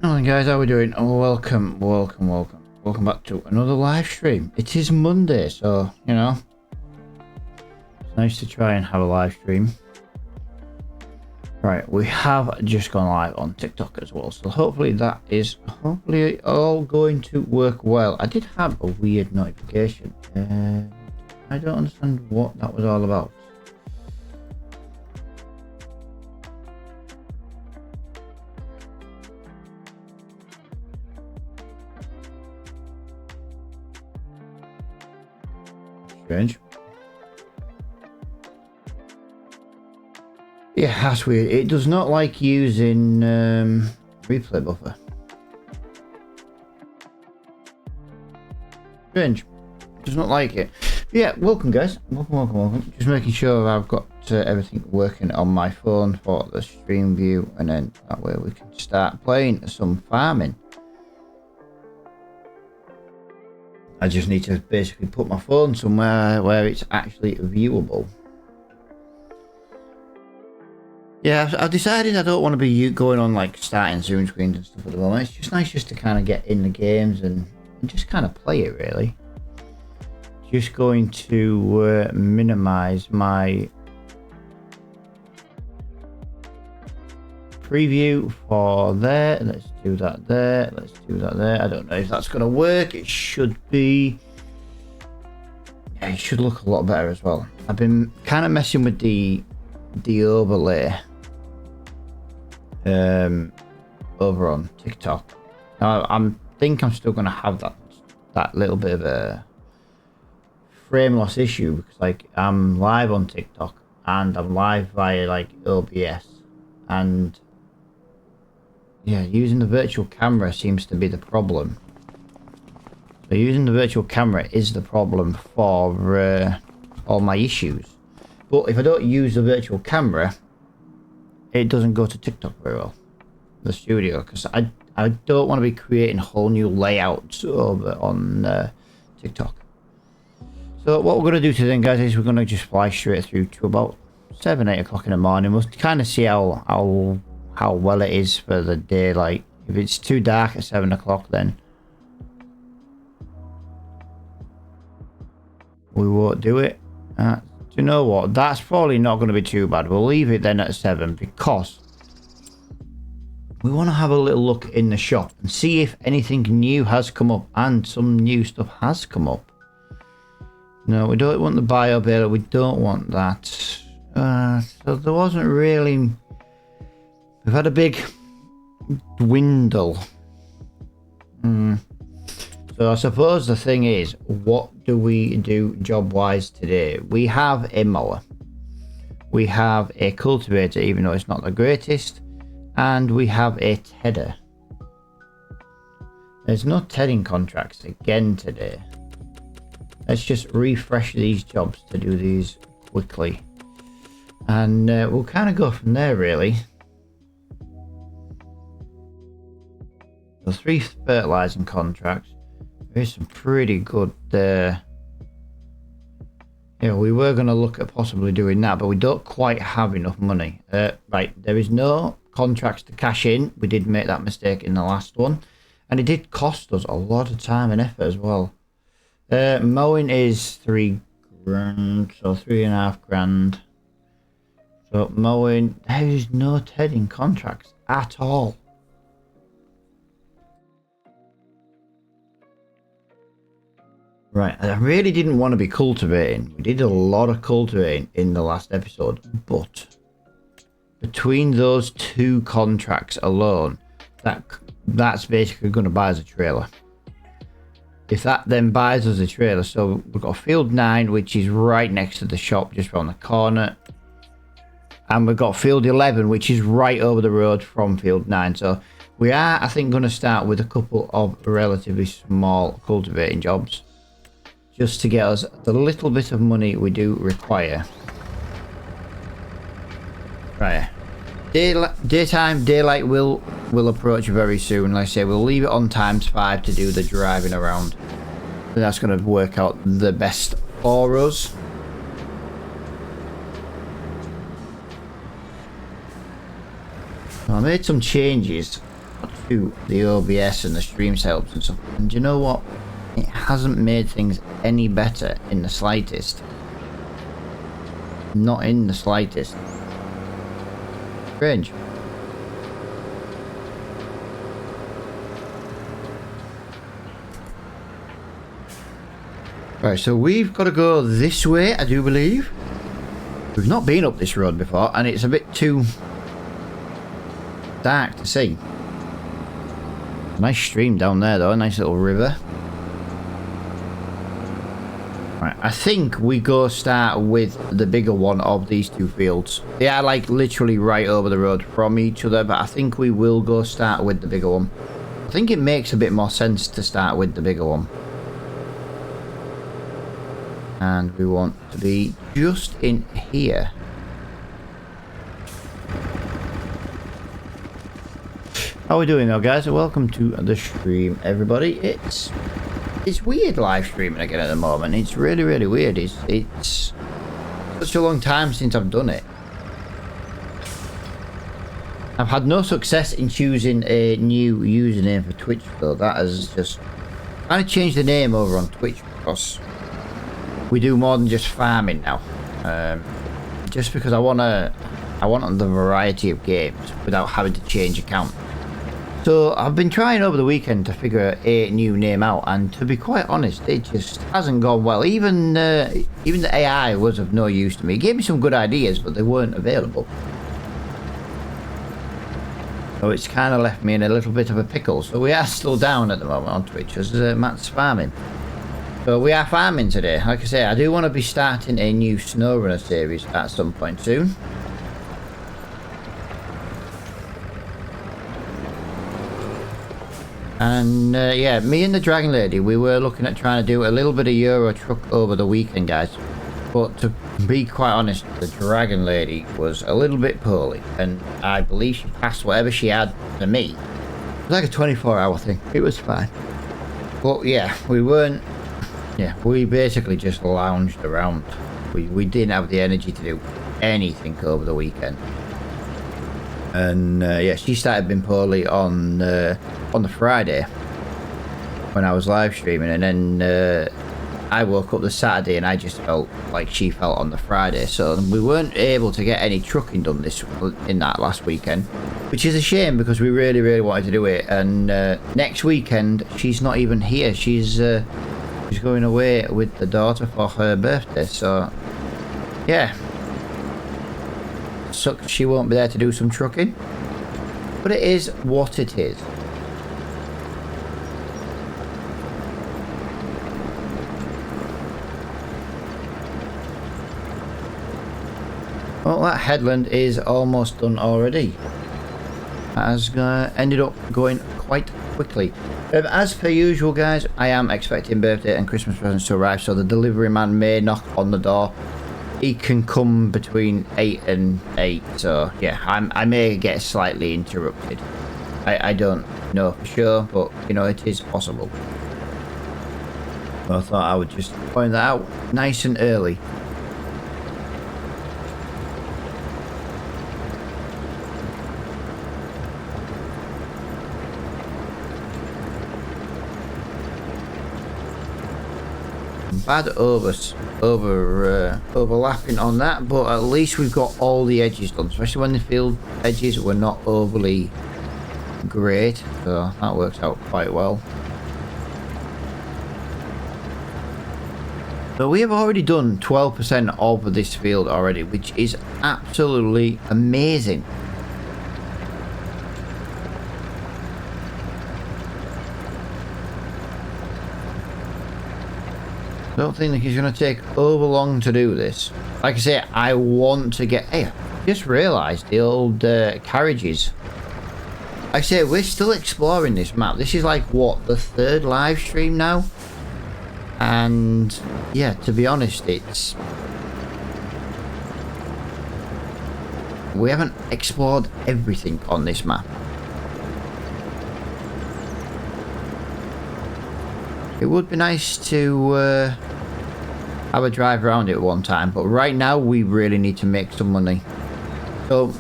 Hi guys, how are we doing? Oh, welcome back to another live stream. It is Monday, so you know it's nice to try and have a live stream. Right, we have just gone live on TikTok as well, so hopefully that is all going to work well. I did have a weird notification. I don't understand what that was all about. Strange. Yeah, that's weird. It does not like using replay buffer. Strange. It does not like it. But yeah, welcome guys. Welcome. Just making sure I've got everything working on my phone for the stream view, and then that way we can start playing some farming. I just need to basically put my phone somewhere where it's actually viewable. Yeah, I've decided I don't want to be going on like starting Zoom screens and stuff at the moment. It's just nice just to kind of get in the games and just kind of play it really. Just going to minimize my preview for there. Let's do that there. Let's do that there. I don't know if that's going to work. It should be. Yeah, it should look a lot better as well. I've been kind of messing with the overlay over on TikTok. Now I think I'm still going to have that little bit of a frame loss issue because like I'm live on TikTok and I'm live via like OBS, and yeah, using the virtual camera seems to be the problem. So using the virtual camera is the problem for all my issues. But if I don't use the virtual camera, it doesn't go to TikTok very well, the studio, because I don't want to be creating whole new layouts over on TikTok. So what we're going to do today, guys, is we're going to just fly straight through to about 7-8 o'clock in the morning. We'll kind of see how well it is for the daylight. If it's too dark at 7 o'clock, then we won't do it. Do you know what? That's probably not going to be too bad. We'll leave it then at 7 because we want to have a little look in the shop and see if anything new has come up, and some new stuff has come up. No, we don't want the bio baler. We don't want that. So there wasn't really. We've had a big dwindle. So I suppose the thing is, what do we do job-wise today? We have a mower. We have a cultivator, even though it's not the greatest. And we have a tedder. There's no tedding contracts again today. Let's just refresh these jobs to do these quickly. And we'll kind of go from there, really. So 3 fertilizing contracts. There's some pretty good yeah, we were going to look at possibly doing that, but we don't quite have enough money. Right, there is no contracts to cash in. We did make that mistake in the last one, and it did cost us a lot of time and effort as well. Mowing is $3 grand, so $3.5 grand. So mowing, there is no tedding contracts at all. Right, I really didn't want to be cultivating. We did a lot of cultivating in the last episode, but between those 2 contracts alone, that's basically going to buy us a trailer. If that then buys us a trailer, so we've got field 9, which is right next to the shop, just around the corner, and we've got field 11, which is right over the road from field 9. So we are, I think, going to start with a couple of relatively small cultivating jobs, just to get us the little bit of money we do require. Right. Daylight will approach very soon. Like I say, we'll leave it on ×5 to do the driving around. And that's going to work out the best for us. I made some changes to the OBS and the stream setups and stuff, and do you know what? It hasn't made things any better in the slightest. Not in the slightest. Strange. Right, so we've got to go this way, I do believe. We've not been up this road before, and it's a bit too dark to see. Nice stream down there though, a nice little river. Right, I think we go start with the bigger one of these two fields. They are like literally right over the road from each other, but I think we will go start with the bigger one. I think it makes a bit more sense to start with the bigger one. And we want to be just in here. How are we doing now, guys? Welcome to the stream, everybody. It's weird live streaming again at the moment. It's really, really weird. It's such a long time since I've done it. I've had no success in choosing a new username for Twitch, though. That has just kind of changed the name over on Twitch because we do more than just farming now. Just because I want the variety of games without having to change account. So I've been trying over the weekend to figure a new name out, and to be quite honest, it just hasn't gone well. Even the AI was of no use to me. It gave me some good ideas, but they weren't available. So it's kind of left me in a little bit of a pickle. So we are still down at the moment on Twitch as Matt's farming. So we are farming today. Like I say, I do want to be starting a new SnowRunner series at some point soon. And yeah, me and the Dragon Lady, we were looking at trying to do a little bit of Euro Truck over the weekend, guys. But to be quite honest, the Dragon Lady was a little bit poorly, and I believe she passed whatever she had to me. It was like a 24-hour thing. It was fine. But yeah, we weren't... Yeah, we basically just lounged around. We didn't have the energy to do anything over the weekend. And yeah, she started being poorly on the Friday when I was live streaming, and then I woke up the Saturday and I just felt like she felt on the Friday. So we weren't able to get any trucking done in that last weekend, which is a shame because we really, really wanted to do it. And next weekend she's not even here. She's going away with the daughter for her birthday. So yeah. Sucks she won't be there to do some trucking, but it is what it is. Well, that headland is almost done already. That has ended up going quite quickly. As per usual, guys, I am expecting birthday and Christmas presents to arrive, so the delivery man may knock on the door. He can come between 8 and 8, so yeah, I may get slightly interrupted. I don't know for sure, but you know, it is possible. So I thought I would just point that out nice and early. Bad overlapping on that, but at least we've got all the edges done, especially when the field edges were not overly great, so that works out quite well. So we have already done 12% of this field already, which is absolutely amazing. I don't think he's going to take over long to do this. Like I say, I want to get... Hey, I just realised the old carriages. Like I say, we're still exploring this map. This is like, what, the third live stream now? And, yeah, to be honest, it's... We haven't explored everything on this map. It would be nice to have a drive around it one time, but right now we really need to make some money. So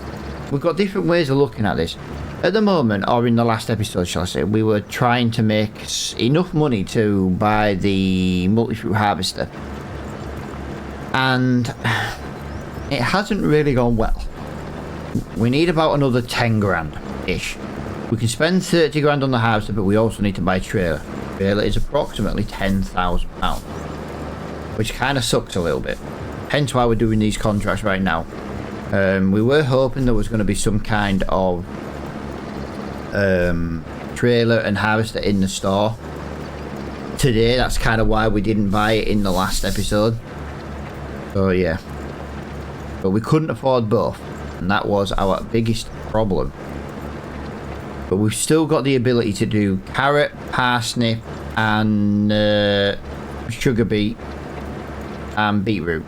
we've got different ways of looking at this. At the moment, or in the last episode, shall I say, we were trying to make enough money to buy the multi-fruit harvester. And it hasn't really gone well. We need about another 10 grand-ish. We can spend 30 grand on the harvester, but we also need to buy a trailer. The trailer is approximately £10,000, which kind of sucks a little bit. Hence why we're doing these contracts right now. We were hoping there was going to be some kind of trailer and harvester in the store today. That's kind of why we didn't buy it in the last episode. So yeah, but we couldn't afford both, and that was our biggest problem. But we've still got the ability to do carrot, parsnip, and sugar beet and beetroot.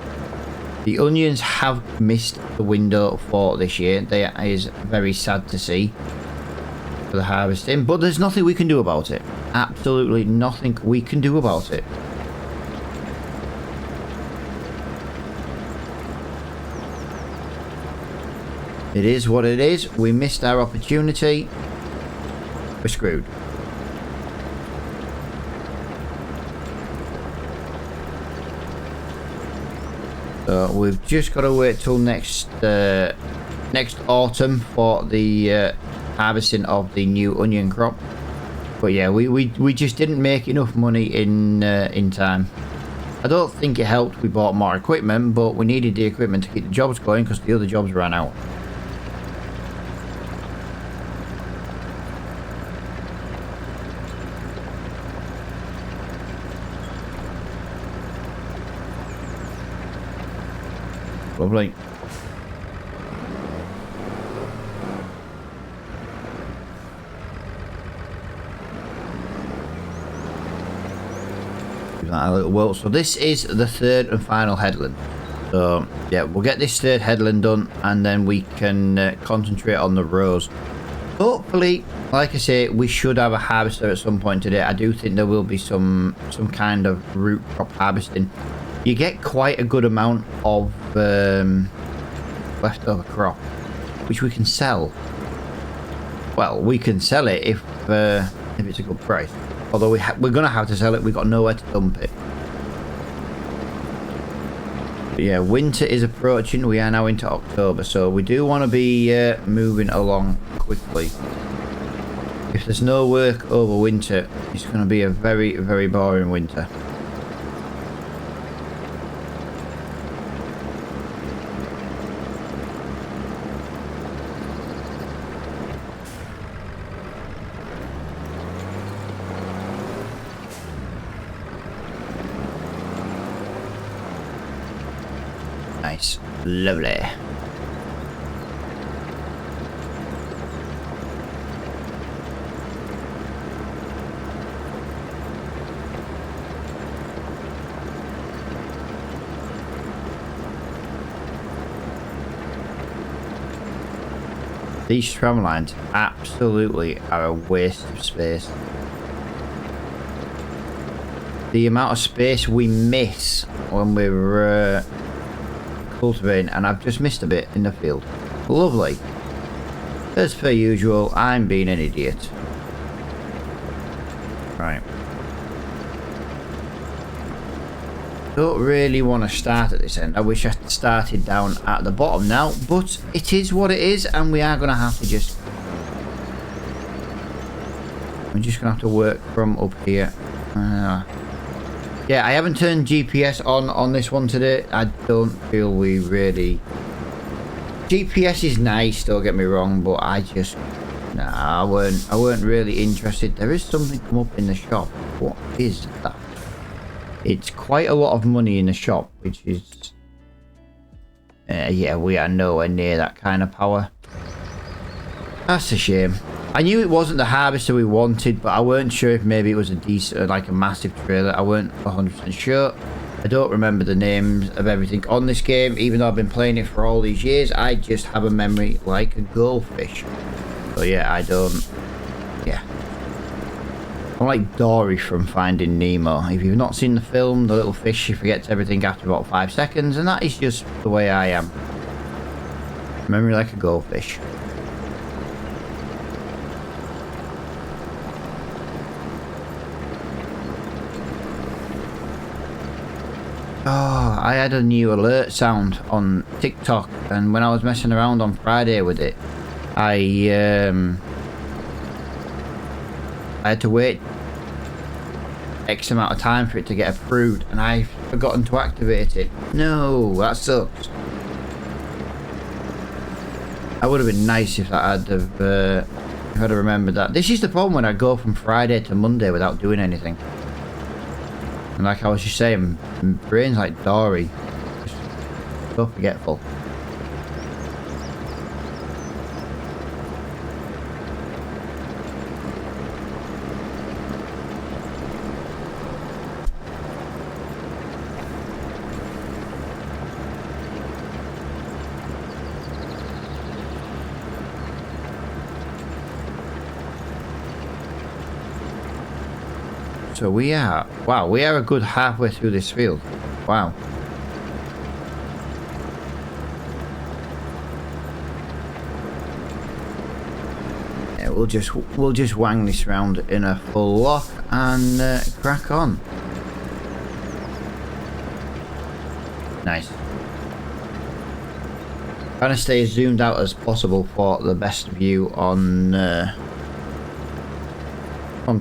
The onions have missed the window for this year. That is very sad to see for the harvesting, but there's nothing we can do about it. Absolutely nothing we can do about it. It is what it is. We missed our opportunity. We're screwed. So we've just got to wait till next autumn for the harvesting of the new onion crop. But yeah, we just didn't make enough money in time. I don't think it helped we bought more equipment, but we needed the equipment to keep the jobs going because the other jobs ran out. Lovely. Give that a little whirl. So this is the third and final headland. So yeah, we'll get this third headland done, and then we can concentrate on the rows. Hopefully, like I say, we should have a harvester at some point today. I do think there will be some kind of root crop harvesting. You get quite a good amount of leftover crop, which we can sell. Well, we can sell it if it's a good price. Although we're gonna have to sell it. We've got nowhere to dump it. But yeah, winter is approaching. We are now into October, so we do want to be moving along quickly. If there's no work over winter, it's going to be a very, very boring winter. Nice. Lovely. These tram lines absolutely are a waste of space. The amount of space we miss when we're cultivating, and I've just missed a bit in the field. Lovely. As per usual, I'm being an idiot. Right. Don't really want to start at this end. I wish I started down at the bottom now, but it is what it is, and we are going to have to just... We're just going to have to work from up here. Yeah, I haven't turned GPS on this one today. I don't feel we really... GPS is nice, don't get me wrong, but I just... Nah, I weren't really interested. There is something come up in the shop. What is that? It's quite a lot of money in the shop, which is... yeah, we are nowhere near that kind of power. That's a shame. I knew it wasn't the harvester we wanted, but I weren't sure if maybe it was a decent, like a massive trailer. I weren't 100% sure. I don't remember the names of everything on this game, even though I've been playing it for all these years. I just have a memory like a goldfish. So yeah, I don't... Yeah. I'm like Dory from Finding Nemo. If you've not seen the film, the little fish, she forgets everything after about 5 seconds, and that is just the way I am. Memory like a goldfish. Oh, I had a new alert sound on TikTok, and when I was messing around on Friday with it, I had to wait X amount of time for it to get approved, and I've forgotten to activate it. No, that sucks. That would have been nice if I had have, if I'd have remembered that. This is the problem when I go from Friday to Monday without doing anything. And like I was just saying, my brain's like Dory. Just so forgetful. So we are, wow, we are a good halfway through this field. Wow. Yeah, we'll just wang this round in a full lock and crack on. Nice. Trying to stay as zoomed out as possible for the best view on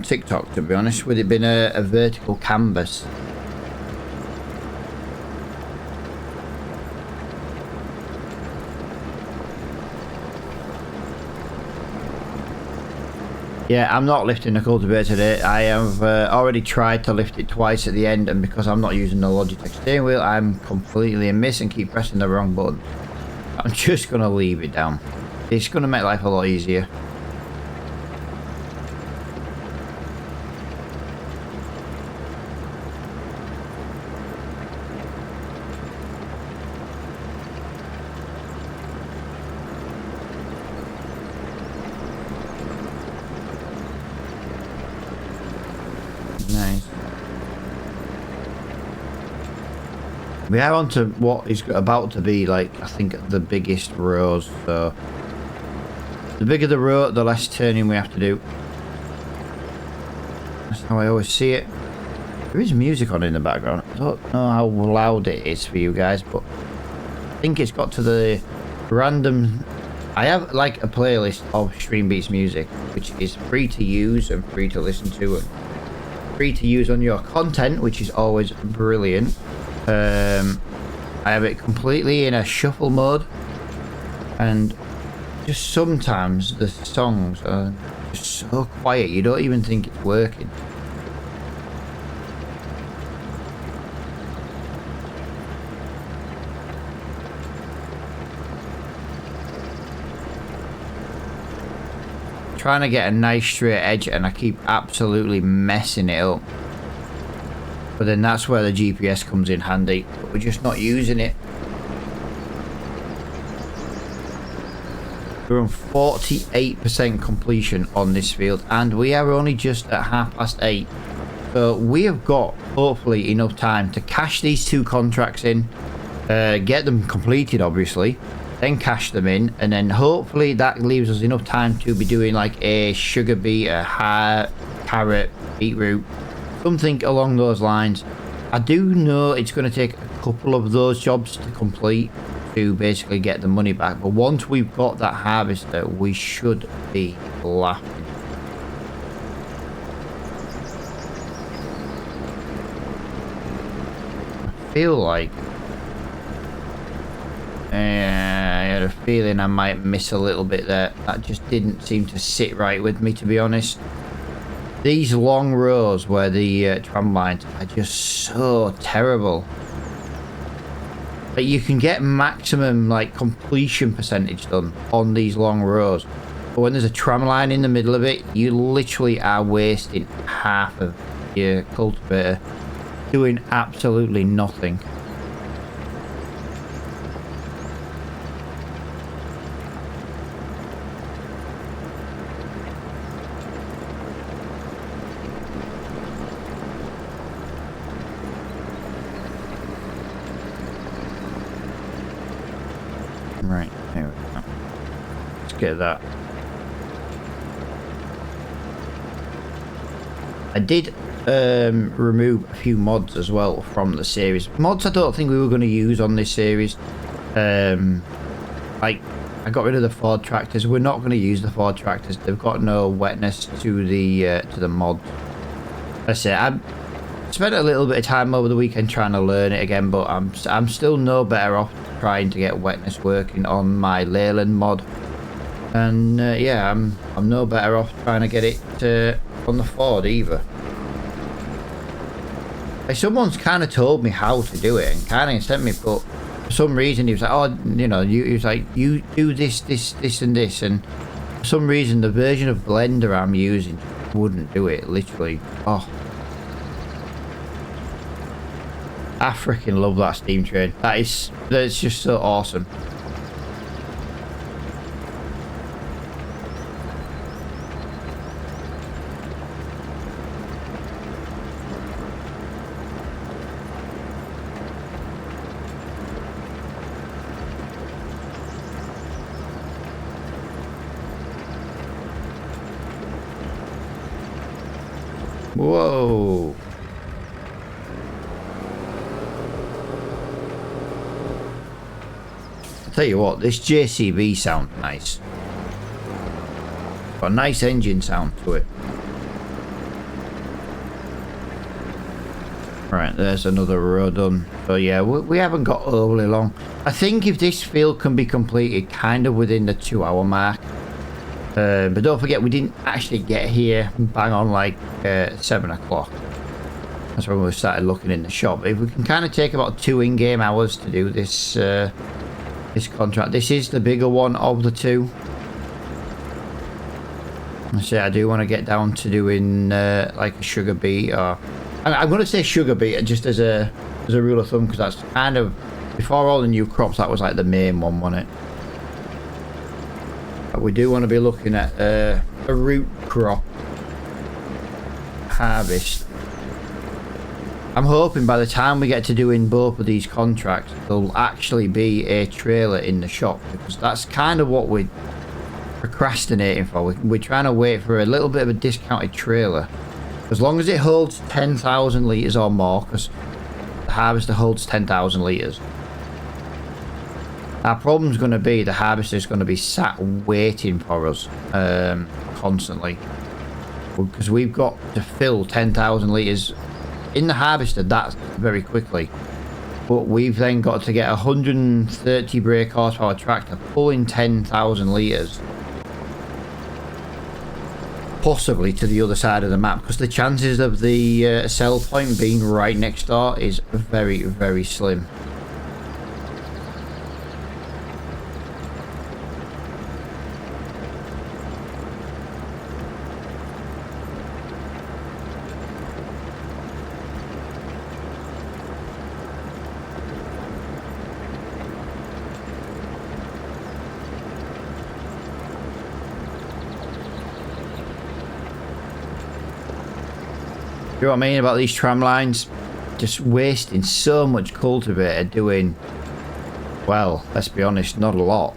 TikTok, to be honest, with it being a vertical canvas. Yeah, I'm not lifting the cultivator today. I have already tried to lift it twice at the end, and because I'm not using the Logitech steering wheel, I'm completely a miss and keep pressing the wrong button. I'm just going to leave it down. It's going to make life a lot easier. Nice. We are on to what is about to be, like, I think the biggest rows, so the bigger the row, the less turning we have to do. That's how I always see it. There is music on in the background. I don't know how loud it is for you guys, but I think it's got to the random... I have like a playlist of Stream Beats music, which is free to use and free to listen to and free to use on your content, which is always brilliant. I have it completely in a shuffle mode, and just sometimes the songs are just so quiet you don't even think it's working. Trying to get a nice straight edge and I keep absolutely messing it up. But then that's where the GPS comes in handy, but we're just not using it. We're on 48% completion on this field, and we are only just at 8:30. So we have got hopefully enough time to cash these 2 contracts in, get them completed obviously, then cash them in, and then hopefully that leaves us enough time to be doing like a sugar beet, a carrot, beetroot, something along those lines. I do know it's going to take a couple of those jobs to complete to basically get the money back, but once we've got that harvester, we should be laughing. I feel like I had a feeling I might miss a little bit there. That just didn't seem to sit right with me, to be honest. These long rows where the tram lines are just so terrible. But you can get maximum like completion percentage done on these long rows. But when there's a tram line in the middle of it, you literally are wasting half of your cultivator doing absolutely nothing. Right, there we go. Let's get that. remove a few mods as well from the series. Mods I don't think we were going to use on this series. Like, I got rid of the Ford tractors. We're not going to use the Ford tractors. They've got no wetness to the mod. That's it. I spent a little bit of time over the weekend trying to learn it again, but I'm still no better off trying to get wetness working on my Leyland mod. And yeah, I'm no better off trying to get it on the Ford either. Like, someone's kind of told me how to do it and kind of sent me, but for some reason he was like, oh, you know, he was like, you do this, and this, and for some reason the version of Blender I'm using wouldn't do it. Literally, oh, I freaking love that steam train. That's just so awesome. Whoa. I'll tell you what, this JCB sounds nice. Got a nice engine sound to it. Right, there's another row done. So yeah, we haven't got overly long. I think if this field can be completed kind of within the 2-hour mark. But don't forget, we didn't actually get here bang on like 7 o'clock. That's when we started looking in the shop. If we can kind of take about 2 in-game hours to do this this contract. This is the bigger one of the two. I say I do want to get down to doing like a sugar beet, or I'm going to say sugar beet just as a rule of thumb, because that's kind of, before all the new crops, that was like the main one, wasn't it? But we do want to be looking at a root crop harvest. I'm hoping by the time we get to doing both of these contracts, there'll actually be a trailer in the shop, because that's kind of what we're procrastinating for. We're trying to wait for a little bit of a discounted trailer. As long as it holds 10,000 litres or more, because the harvester holds 10,000 litres. Our problem's going to be the harvester's going to be sat waiting for us constantly, because we've got to fill 10,000 litres in the harvester. That's very quickly, but we've then got to get 130 brake horsepower tractor pulling 10,000 litres possibly to the other side of the map, because the chances of the sell point being right next door is very, very slim. You know what I mean about these tram lines? Just wasting so much cultivator doing, well, let's be honest, not a lot.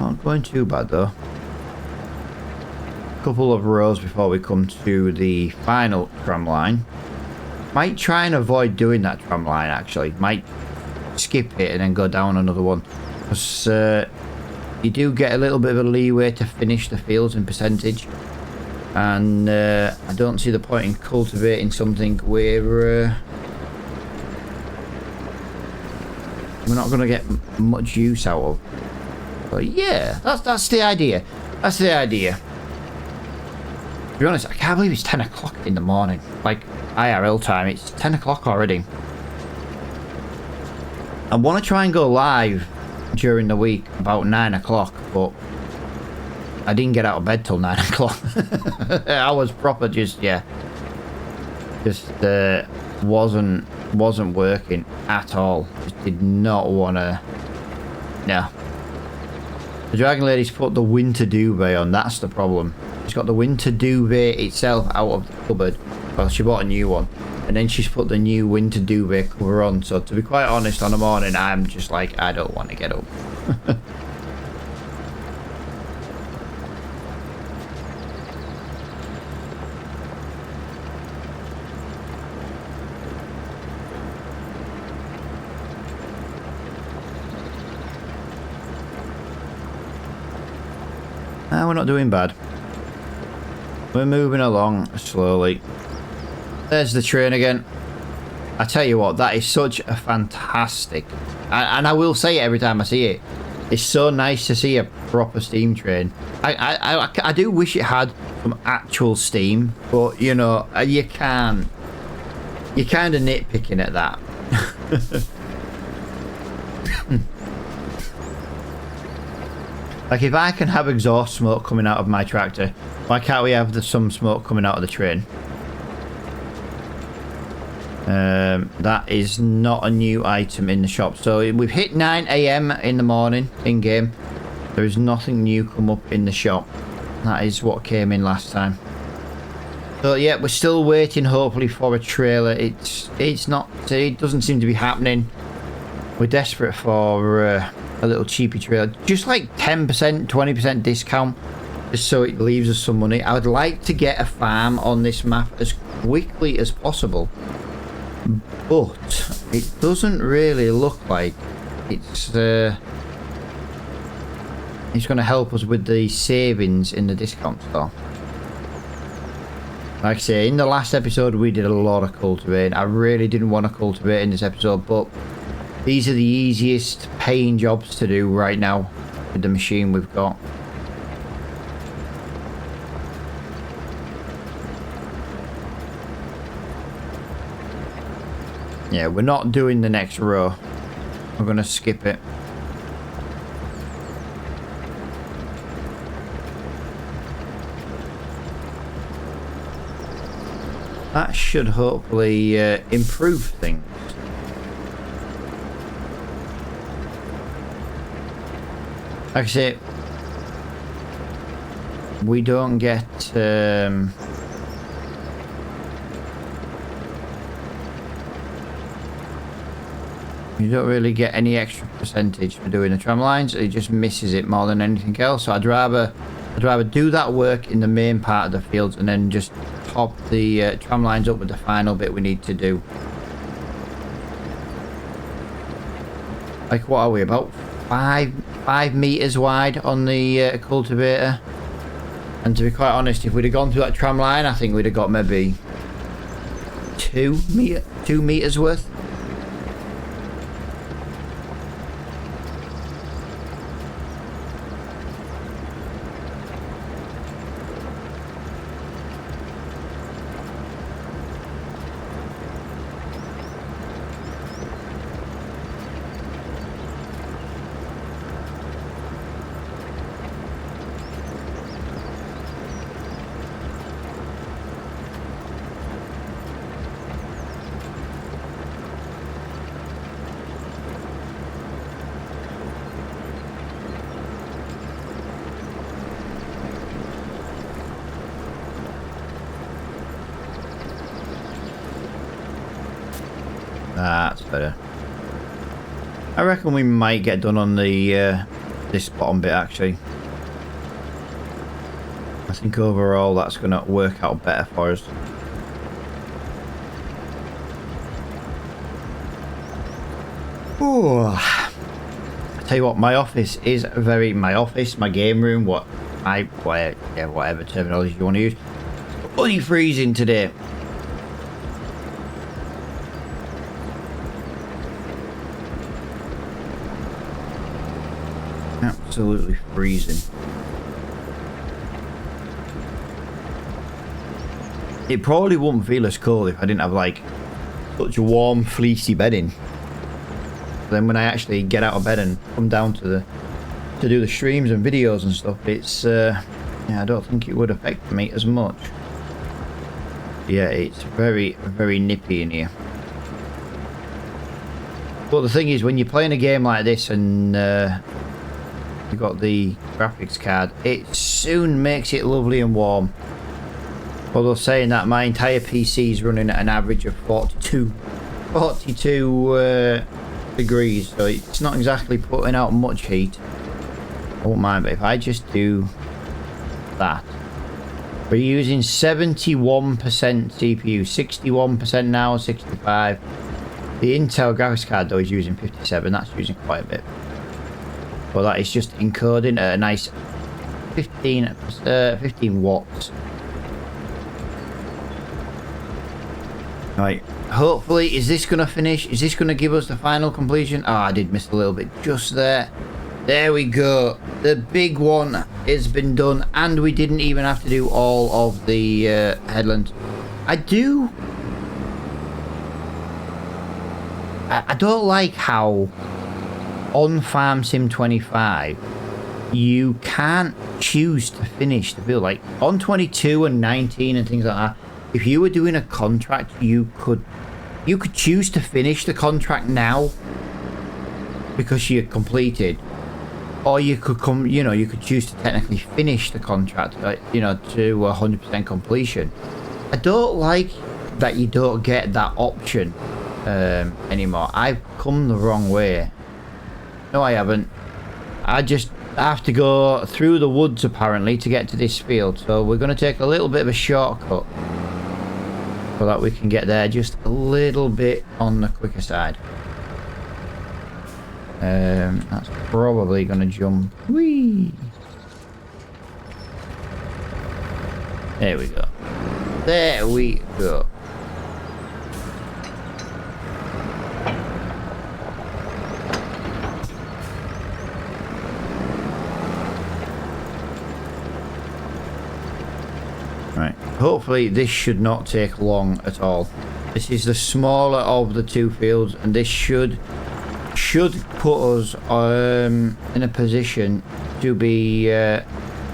Not going too bad though. Couple of rows before we come to the final tram line. Might try and avoid doing that tram line actually. Might skip it and then go down another one. Because you do get a little bit of a leeway to finish the fields in percentage. And I don't see the point in cultivating something where we're not going to get much use out of. But yeah, that's the idea. That's the idea. To be honest, I can't believe it's 10 o'clock in the morning. Like, IRL time, it's 10 o'clock already. I want to try and go live during the week about 9 o'clock, but I didn't get out of bed till 9 o'clock. I was proper just, yeah. Just wasn't wasn't working at all. Just did not want to. No. The Dragon Lady's put the winter duvet on. That's the problem. She's got the winter duvet itself out of the cupboard. Well, she bought a new one. And then she's put the new winter duvet cover on. So to be quite honest, on the morning, I'm just like, I don't want to get up. We're not doing bad. We're moving along slowly. There's the train again. I tell you what, that is such a fantastic... And I will say it every time I see it. It's so nice to see a proper steam train. I do wish it had some actual steam. But, you know, you can't. You're kind of nitpicking at that. Like, if I can have exhaust smoke coming out of my tractor, why can't we have some smoke coming out of the train? That is not a new item in the shop. So we've hit 9 AM in the morning in game. There is nothing new come up in the shop. That is what came in last time. So yeah, we're still waiting hopefully for a trailer. It doesn't seem to be happening. We're desperate for a little cheapy trailer. Just like 10%, 20% discount. Just so it leaves us some money. I would like to get a farm on this map as quickly as possible. But it doesn't really look like it's going to help us with the savings in the discount store. Like I say, in the last episode we did a lot of cultivating. I really didn't want to cultivate in this episode, but these are the easiest paying jobs to do right now with the machine we've got. Yeah, we're not doing the next row. We're going to skip it. That should hopefully improve things. Like I say, we don't get... you don't really get any extra percentage for doing the tram lines. It just misses it more than anything else. So I'd rather do that work in the main part of the fields and then just top the tram lines up with the final bit we need to do. Like, what are we, about 5 meters wide on the cultivator? And to be quite honest, if we'd have gone through that tram line, I think we'd have got maybe 2 meters worth. That's better. I reckon we might get done on the this bottom bit actually. I think overall that's going to work out better for us. Ooh. I tell you what, my office is my game room, whatever terminology you want to use. Bloody freezing today. Absolutely freezing. It probably wouldn't feel as cold if I didn't have like such a warm fleecy bedding. Then when I actually get out of bed and come down to do the streams and videos and stuff, it's yeah, I don't think it would affect me as much. Yeah, it's very, very nippy in here. But the thing is, when you're playing a game like this and you've got the graphics card, it soon makes it lovely and warm. Although saying that, my entire PC is running at an average of 42 degrees, so it's not exactly putting out much heat. I won't mind, but if I just do that, we're using 71% CPU, 61% now, 65. The Intel graphics card though is using 57. That's using quite a bit. But that is just encoding at a nice 15 watts. Right, hopefully, is this going to finish? Is this going to give us the final completion? Oh, I did miss a little bit just there. There we go. The big one has been done, and we didn't even have to do all of the headlands. I don't like how on Farm Sim 25 you can't choose to finish the build. Like on 22 and 19 and things like that, if you were doing a contract, you could choose to finish the contract now because you completed, or you could you could choose to technically finish the contract, to 100% completion. I don't like that you don't get that option anymore. I've come the wrong way. No, I haven't. I just have to go through the woods apparently to get to this field, so we're going to take a little bit of a shortcut so that we can get there just a little bit on the quicker side. That's probably going to jump. Whee! There we go. There we go. Right, hopefully this should not take long at all. This is the smaller of the two fields, and this should put us in a position to be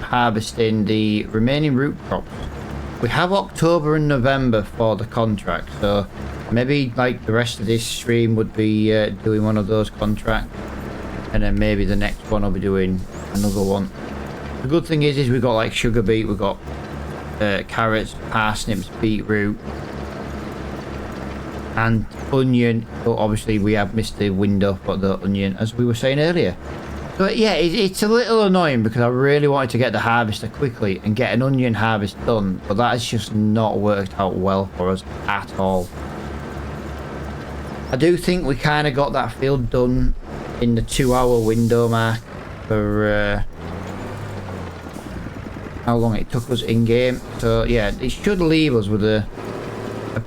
harvesting the remaining root crops. We have October and November for the contract, so maybe like the rest of this stream would be doing one of those contracts, and then maybe the next one I'll be doing another one. The good thing is we've got like sugar beet, we've got carrots, parsnips, beetroot, and onion. But obviously we have missed the window for the onion, as we were saying earlier. But yeah, it's a little annoying because I really wanted to get the harvester quickly and get an onion harvest done, but that has just not worked out well for us at all. I do think we kind of got that field done in the 2-hour window mark for how long it took us in game. So yeah, it should leave us with a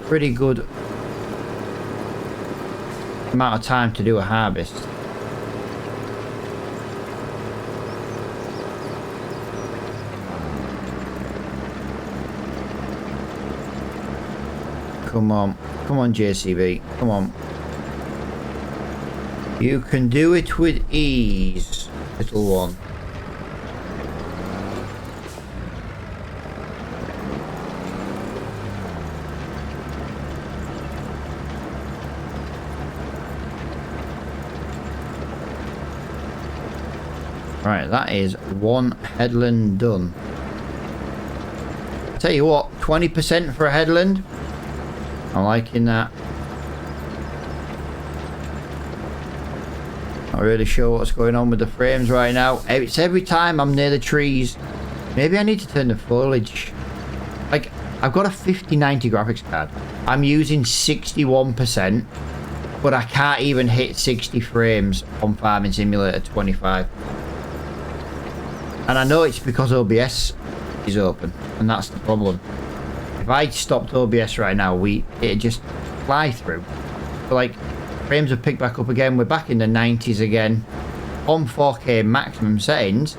pretty good amount of time to do a harvest. Come on JCB, come on. You can do it with ease, little one. Right, that is one headland done. Tell you what, 20% for a headland. I'm liking that. Not really sure what's going on with the frames right now. It's every time I'm near the trees. Maybe I need to turn the foliage. Like, I've got a 5090 graphics card. I'm using 61%, but I can't even hit 60 frames on Farming Simulator 25. And I know it's because OBS is open, and that's the problem. If I stopped OBS right now, it'd just fly through. But like, frames have picked back up again. We're back in the 90s again on 4K maximum settings.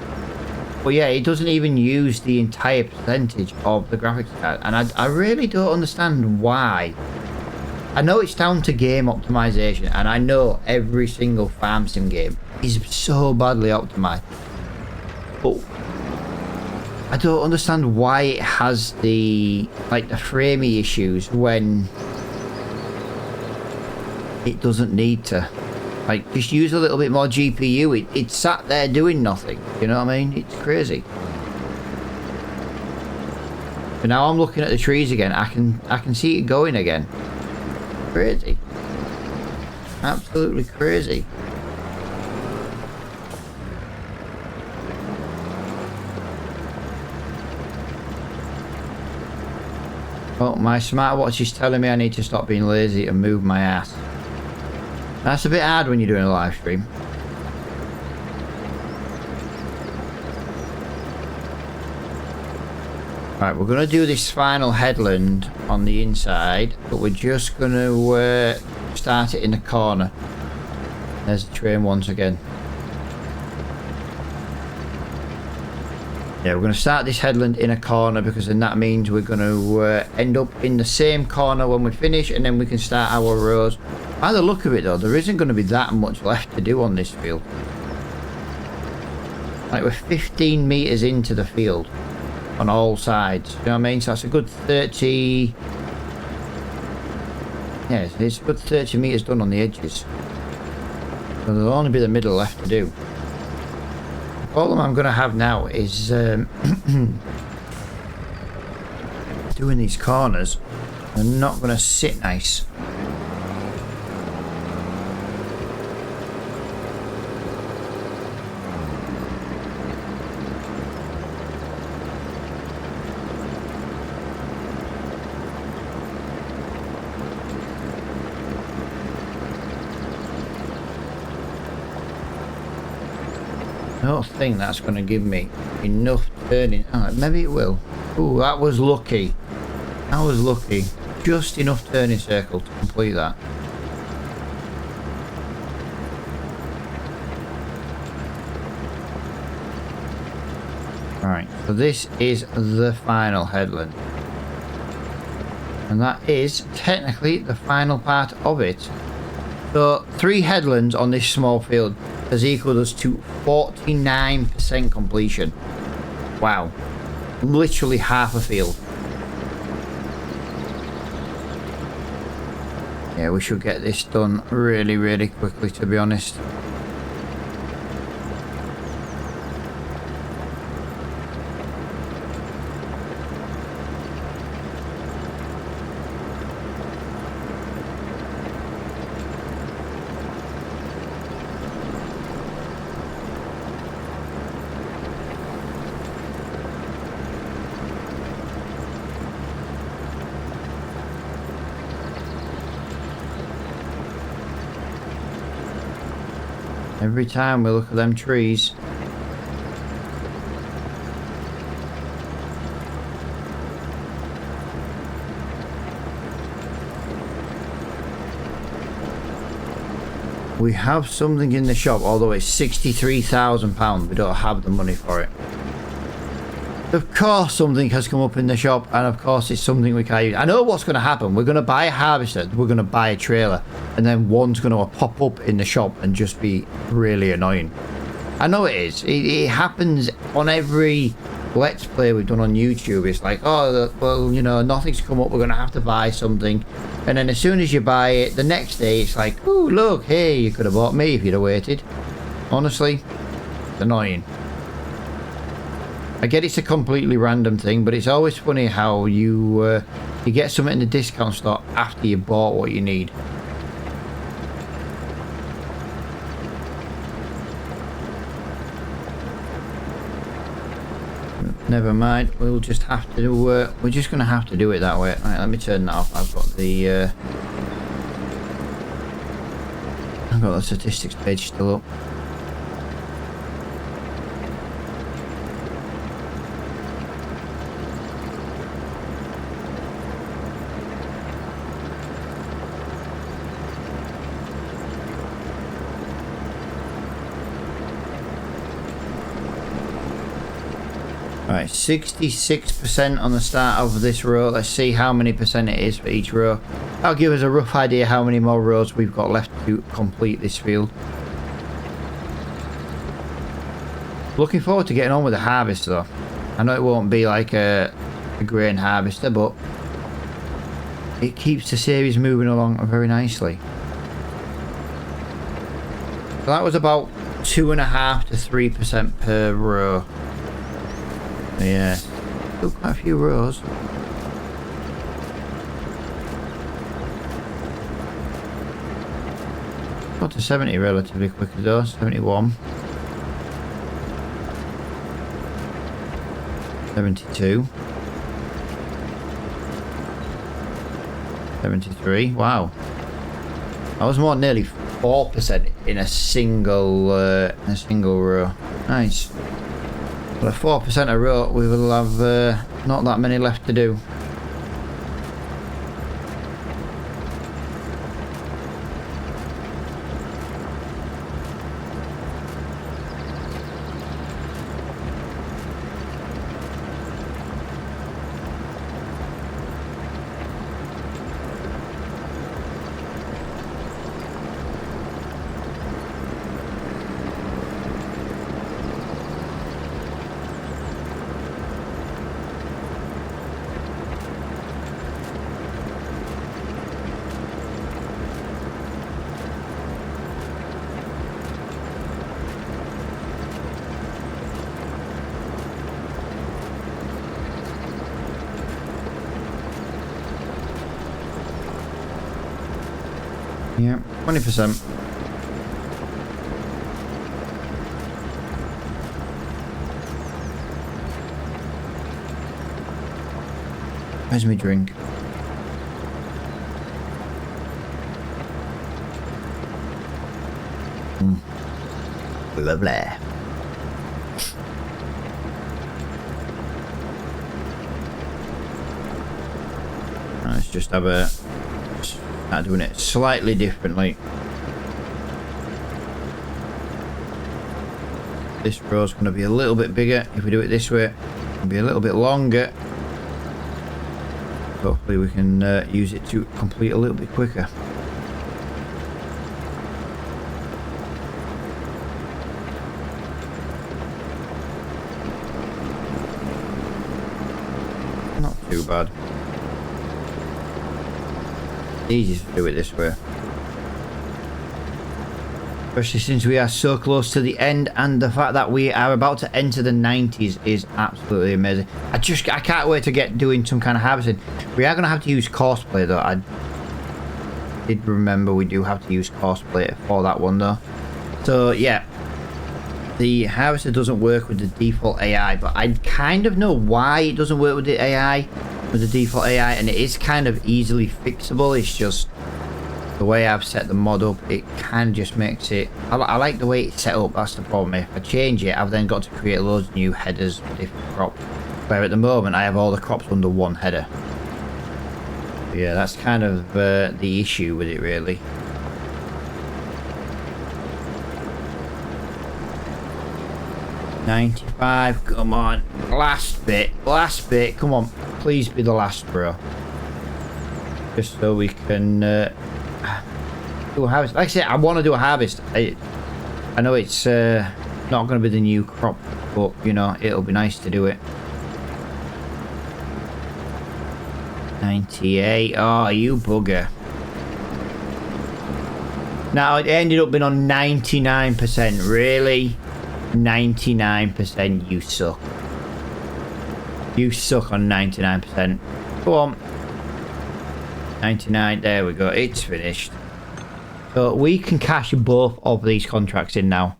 But yeah, it doesn't even use the entire percentage of the graphics card, and I really don't understand why. I know it's down to game optimization, and I know every single farm sim game is so badly optimized. But I don't understand why it has the framey issues when it doesn't need to. Like, just use a little bit more GPU. It sat there doing nothing. You know what I mean? It's crazy. But now I'm looking at the trees again. I can see it going again. Crazy. Absolutely crazy. Oh, my smartwatch is telling me I need to stop being lazy and move my ass. That's a bit hard when you're doing a live stream. Right, we're going to do this final headland on the inside, but we're just going to start it in the corner. There's the train once again. Yeah, we're going to start this headland in a corner because then that means we're going to end up in the same corner when we finish, and then we can start our rows. By the look of it though, there isn't going to be that much left to do on this field. Like, we're 15 metres into the field on all sides. You know what I mean? So that's a good 30... Yeah, it's a good 30 metres done on the edges. So there'll only be the middle left to do. The problem I'm going to have now is doing these corners. They're not going to sit nice. I don't think that's going to give me enough turning. Oh, maybe it will. Ooh, that was lucky. That was lucky. Just enough turning circle to complete that. Right, so this is the final headland. And that is technically the final part of it. So 3 headlands on this small field has equaled us to 49% completion. Wow. Literally half a field. Yeah, we should get this done really, really quickly, to be honest. Every time we look at them trees. We have something in the shop, although it's £63,000. We don't have the money for it. Of course something has come up in the shop, and of course it's something we can't use. I know what's going to happen. We're going to buy a harvester, we're going to buy a trailer, and then one's going to pop up in the shop and just be really annoying. I know it is. It happens on every Let's Play we've done on YouTube. It's like, oh, well, you know, nothing's come up, we're going to have to buy something. And then as soon as you buy it, the next day it's like, oh, look, hey, you could have bought me if you'd have waited. Honestly, it's annoying. I get it's a completely random thing, but it's always funny how you get something in the discount store after you bought what you need. Never mind, we'll just have to do, we're just going to have to do it that way. Right, let me turn that off. I've got the statistics page still up. Right, 66% on the start of this row. Let's see how many percent it is for each row. That'll give us a rough idea how many more rows we've got left to complete this field. Looking forward to getting on with the harvest though. I know it won't be like a grain harvester, but it keeps the series moving along very nicely. So that was about 2.5 to 3% per row. Yeah, still quite a few rows. Got to 70 relatively quickly though. 71. 72. 73. Wow. I was more nearly 4% in a single row. Nice. But a 4% a row, we will have not that many left to do. Yeah, 20%. Where's my drink? Lovely. Let's just have a... Start doing it slightly differently. This row's going to be a little bit bigger. If we do it this way, it'll be a little bit longer. Hopefully we can use it to complete a little bit quicker. Not too bad. Easy to do it this way. Especially since we are so close to the end, and the fact that we are about to enter the 90s is absolutely amazing. I can't wait to get doing some kind of harvesting. We are going to have to use courseplay though. I did remember we do have to use courseplay for that one though. So yeah, the harvester doesn't work with the default AI, but I kind of know why it doesn't work with the AI, with the default AI, and it is kind of easily fixable. It's just the way I've set the mod up, it kind of just makes it... I like the way it's set up, that's the problem. If I change it, I've then got to create loads of new headers for different crops. Where at the moment, I have all the crops under one header. Yeah, that's kind of the issue with it, really. $95, come on. Last bit, come on. Please be the last, bro. Just so we can... do a harvest. Like I said, I want to do a harvest. I know it's not going to be the new crop, but you know, it'll be nice to do it. 98. Oh, you bugger. Now it ended up being on 99%. Really? 99%. You suck. You suck on 99%. Go on. 99. There we go. It's finished. So we can cash both of these contracts in now.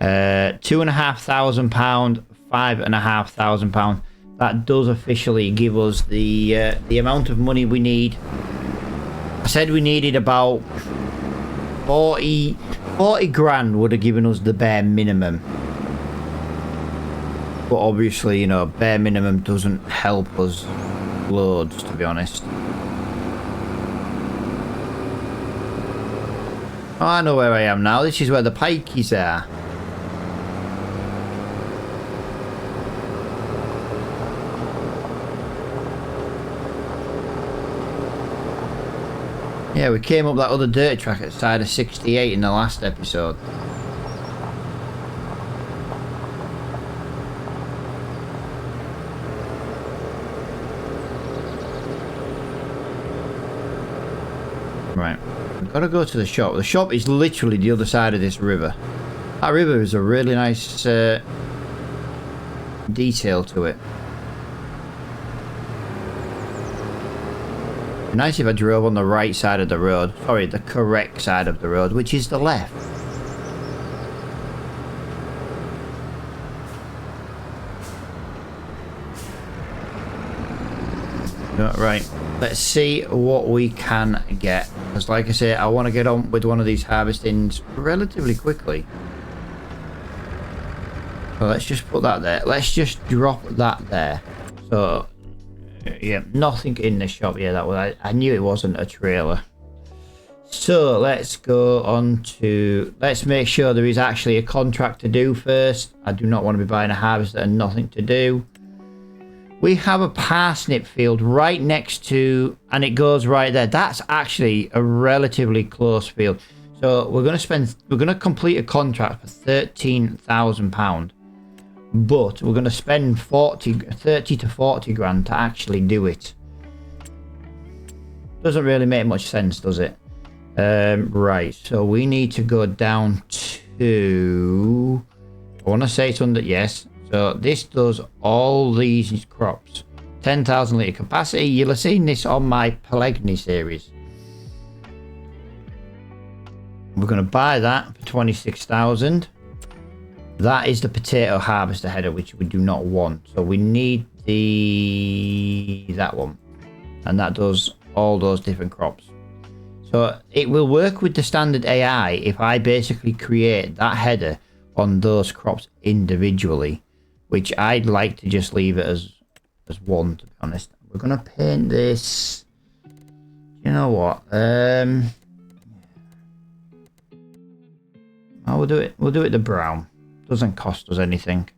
£2,500, £5,500. That does officially give us the amount of money we need. I said we needed about 40 grand would have given us the bare minimum. But obviously, you know, bare minimum doesn't help us loads, to be honest. Oh, I know where I am now. This is where the pikeys are. Yeah, we came up that other dirt track at the side of 68 in the last episode. Right. We've got to go to the shop. The shop is literally the other side of this river. That river is a really nice detail to it. It'd be nice if I drove on the right side of the road. Sorry, the correct side of the road, which is the left. Right, let's see what we can get. Because like I say, I want to get on with one of these harvestings relatively quickly. So let's just put that there. Let's just drop that there. So, yeah, nothing in the shop. Yeah, that was. I knew it wasn't a trailer. So let's go on to... Let's make sure there is actually a contract to do first. I do not want to be buying a harvester and nothing to do. We have a parsnip field right next to, and it goes right there. That's actually a relatively close field. So we're going to complete a contract for £13,000, but we're going to spend 30 to 40 grand to actually do it. Doesn't really make much sense, does it? Right. So we need to go down to, I want to say it's under, yes. So this does all these crops. 10,000 litre capacity. You'll have seen this on my Pelegni series. We're going to buy that for 26,000. That is the potato harvester header, which we do not want. So we need that one. And that does all those different crops. So it will work with the standard AI if I basically create that header on those crops individually. Which I'd like to just leave it as one, to be honest. We're gonna paint this. You know what? Oh, we'll do it. We'll do it the brown. Doesn't cost us anything.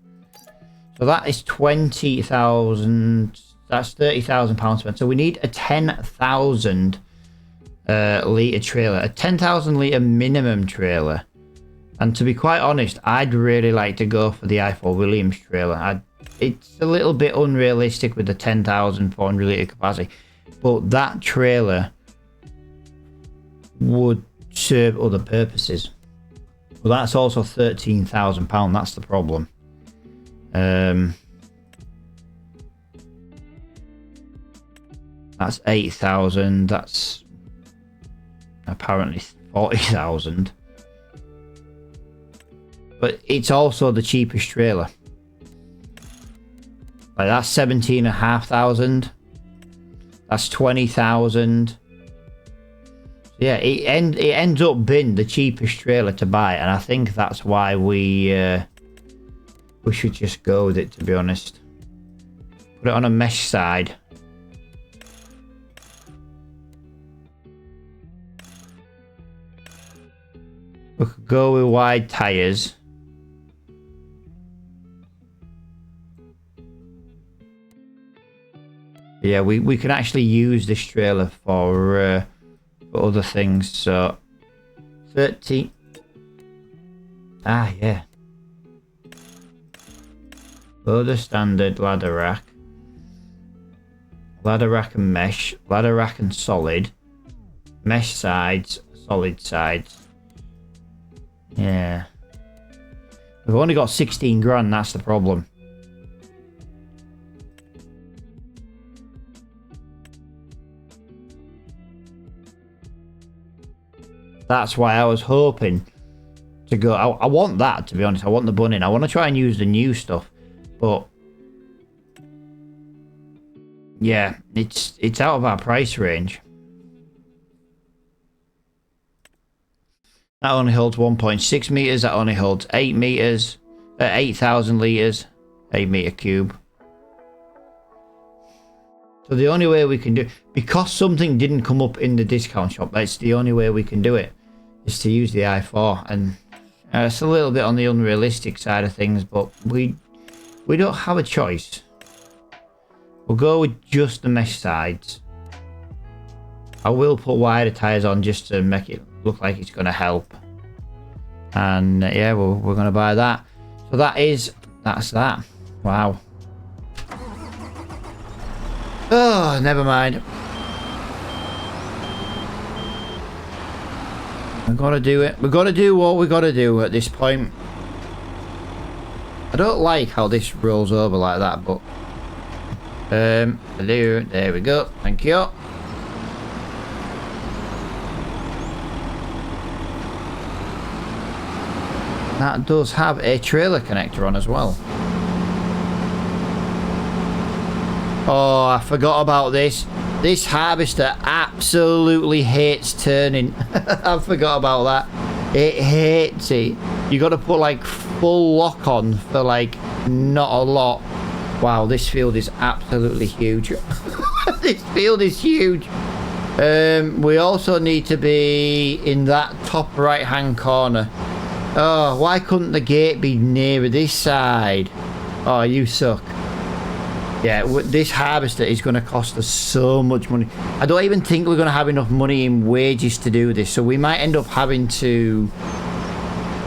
So that is 20,000. That's £30,000 spent. So we need a 10,000 litre trailer, a 10,000 litre minimum trailer. And to be quite honest, I'd really like to go for the I4 Williams trailer. It's a little bit unrealistic with the 10,400 litre capacity, but that trailer would serve other purposes. Well, that's also £13,000. That's the problem. That's 8,000. That's apparently 40,000. But it's also the cheapest trailer. Like that's 17,500. That's 20,000. Yeah, it ends up being the cheapest trailer to buy, and I think that's why we should just go with it, to be honest. Put it on a mesh side. We could go with wide tires. Yeah, we can actually use this trailer for other things. So 13. Ah, yeah. Loader standard, ladder rack. Ladder rack and mesh. Ladder rack and solid. Mesh sides, solid sides. Yeah. We've only got 16 grand, that's the problem. That's why I was hoping to go. I want that, to be honest. I want the bunning. I want to try and use the new stuff. But yeah, it's out of our price range. That only holds 1.6 meters. That only holds 8 meters. 8,000 liters. 8 meter cube. So the only way we can do, because something didn't come up in the discount shop, that's the only way we can do it, is to use the i4. And it's a little bit on the unrealistic side of things, but we don't have a choice. We'll go with just the mesh sides. I will put wider tires on just to make it look like it's going to help. And yeah, we're going to buy that. So that's that. Wow. Oh, never mind. We gotta do it. We gotta do what we gotta do at this point. I don't like how this rolls over like that, but hello, there we go. Thank you. That does have a trailer connector on as well. Oh, I forgot about this. This harvester absolutely hates turning. I forgot about that. It hates it. You got to put like full lock on for like not a lot. Wow, this field is absolutely huge. This field is huge. We also need to be in that top right hand corner. Oh, why couldn't the gate be nearer this side? Oh, you suck. Yeah, this harvester is going to cost us so much money. I don't even think we're going to have enough money in wages to do this. So we might end up having to...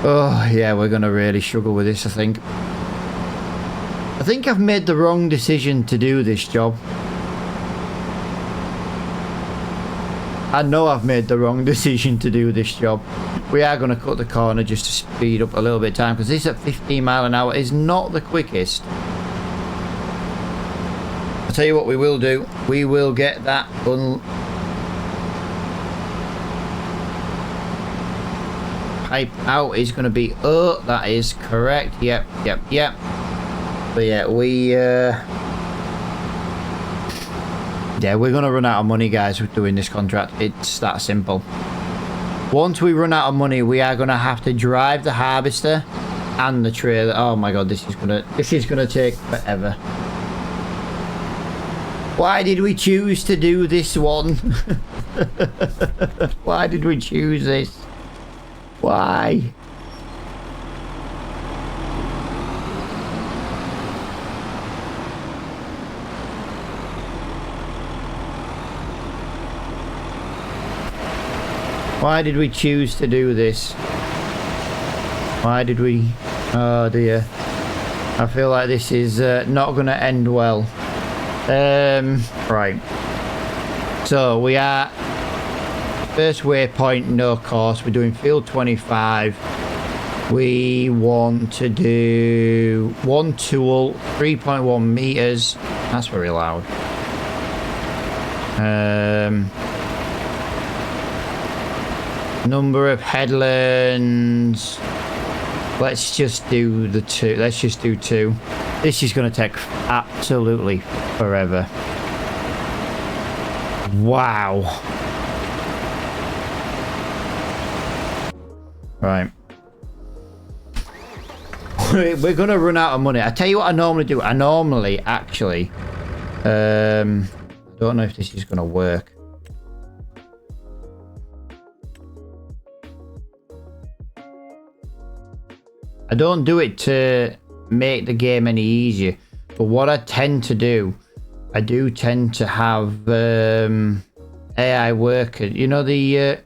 Oh, yeah, we're going to really struggle with this, I think. I think I've made the wrong decision to do this job. I know I've made the wrong decision to do this job. We are going to cut the corner just to speed up a little bit of time, because this at 15 mile an hour is not the quickest. I'll tell you what we will do. We will get that pipe out is going to be... Oh, that is correct. Yep. But yeah, yeah, we're going to run out of money, guys, with doing this contract. It's that simple. Once we run out of money, we are going to have to drive the harvester and the trailer. Oh my god, this is gonna take forever. Why did we choose to do this one? Why did we choose this? Why? Why did we choose to do this? Why did we... Oh dear. I feel like this is not going to end well. Right. So we are... First waypoint, no course. We're doing field 25. We want to do one tool, 3.1 meters. That's very loud. Number of headlands. Let's just do the two. Let's just do two. This is going to take absolutely forever. Wow. Right. We're going to run out of money. I tell you what I normally do. I normally actually... I don't know if this is going to work. I don't do it to make the game any easier, but what I tend to do, I do tend to have AI worker. You know, there's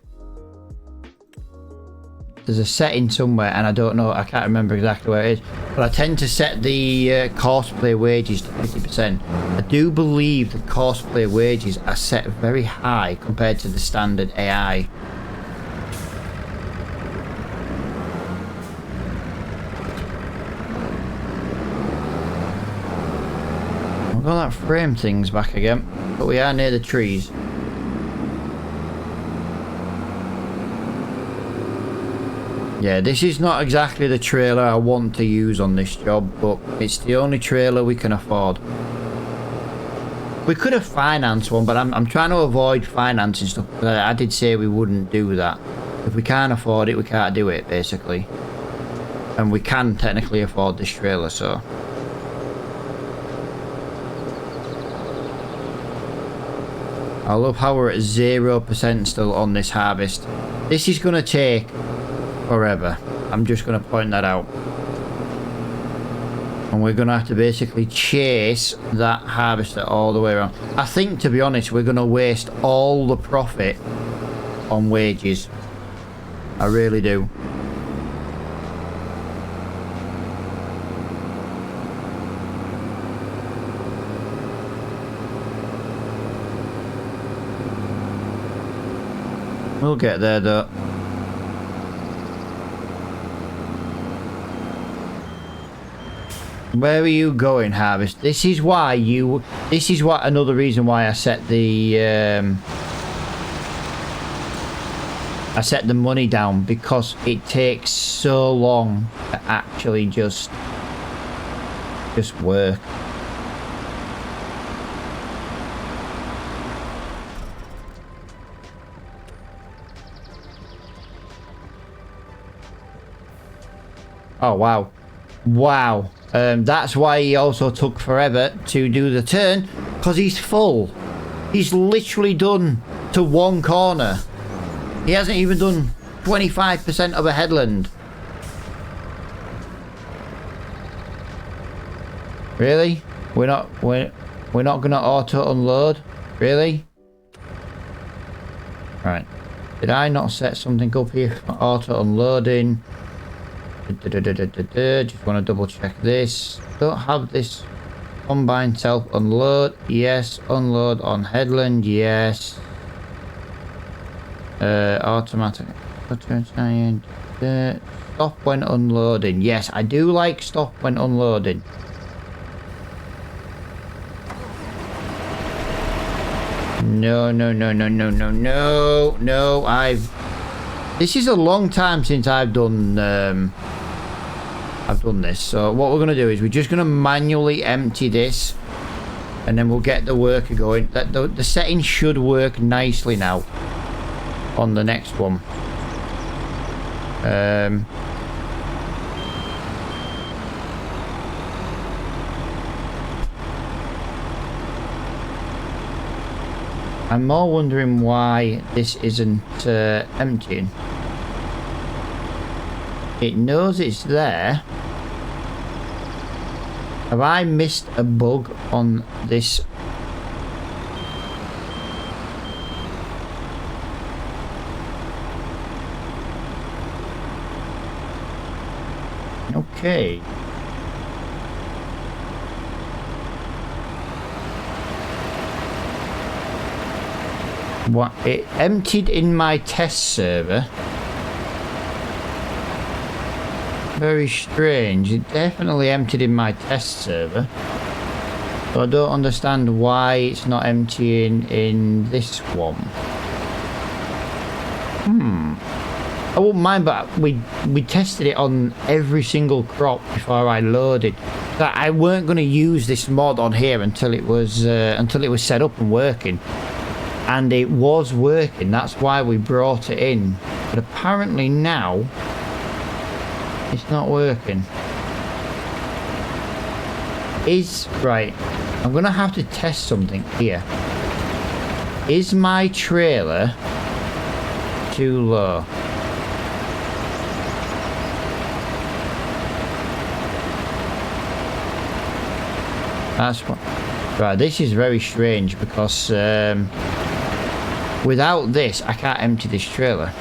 a setting somewhere, and I don't know, I can't remember exactly where it is, but I tend to set the cosplay wages to 50%. I do believe the cosplay wages are set very high compared to the standard AI. Got that frame thing's back again, but we are near the trees. Yeah, this is not exactly the trailer I want to use on this job, but it's the only trailer we can afford. We could have financed one, but I'm trying to avoid financing stuff. I did say we wouldn't do that. If we can't afford it, we can't do it, basically. And we can technically afford this trailer, so... I love how we're at 0% still on this harvest. This is going to take forever. I'm just going to point that out. And we're going to have to basically chase that harvester all the way around. I think, to be honest, we're going to waste all the profit on wages. I really do. We'll get there though. Where are you going, Harvest? This is why you... This is what another reason why I set the... I set the money down, because it takes so long to actually just work. Oh, wow. Wow. That's why he also took forever to do the turn, because he's full. He's literally done to one corner. He hasn't even done 25% of a headland. Really? We're not gonna auto unload? Really? Right. Did I not set something up here for auto unloading? Just want to double check this. Don't have this combined self unload. Yes. Unload on headland. Yes. Automatic. Stop when unloading. Yes, I do like stop when unloading. No. This is a long time since I've done this. So what we're gonna do is we're just gonna manually empty this, and then we'll get the worker going. The settings should work nicely now on the next one. I'm more wondering why this isn't emptying. It knows it's there. Have I missed a bug on this? Okay. What? It emptied in my test server. Very strange. It definitely emptied in my test server. So I don't understand why it's not emptying in this one. I wouldn't mind, but we tested it on every single crop before I loaded. That I weren't going to use this mod on here until it was set up and working, and it was working. That's why we brought it in. But apparently now it's not working. Right. I'm gonna have to test something here. Is my trailer too low? That's what. Right, this is very strange because without this, I can't empty this trailer.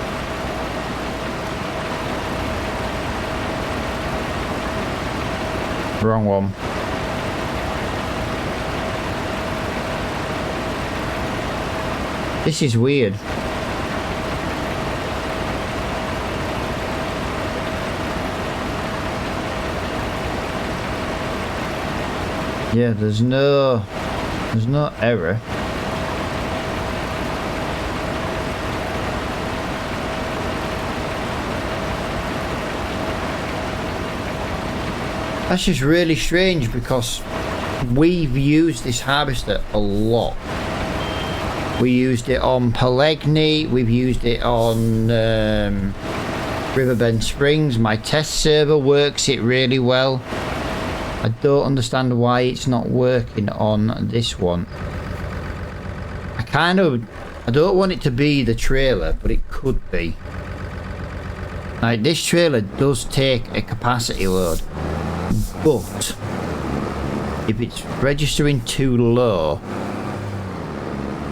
Wrong one. This is weird. Yeah, there's no error. That's just really strange because we've used this harvester a lot. We used it on Pelegni, we've used it on Riverbend Springs. My test server works it really well. I don't understand why it's not working on this one. I don't want it to be the trailer, but it could be. Like, this trailer does take a capacity load, but if it's registering too low,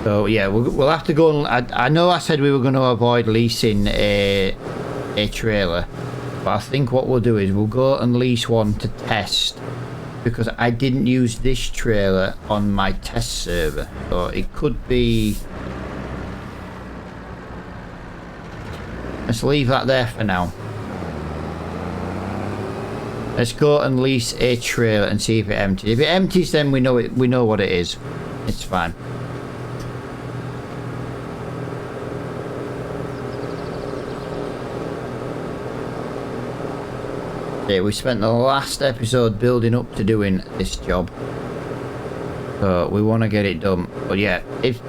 so yeah, we'll have to go and I know I said we were going to avoid leasing a trailer, but I think what we'll do is we'll go and lease one to test, because I didn't use this trailer on my test server, so it could be. Let's leave that there for now. Let's go and lease a trailer and see if it empties. If it empties, then we know it. We know what it is. It's fine. Yeah, we spent the last episode building up to doing this job, so we want to get it done. But yeah, if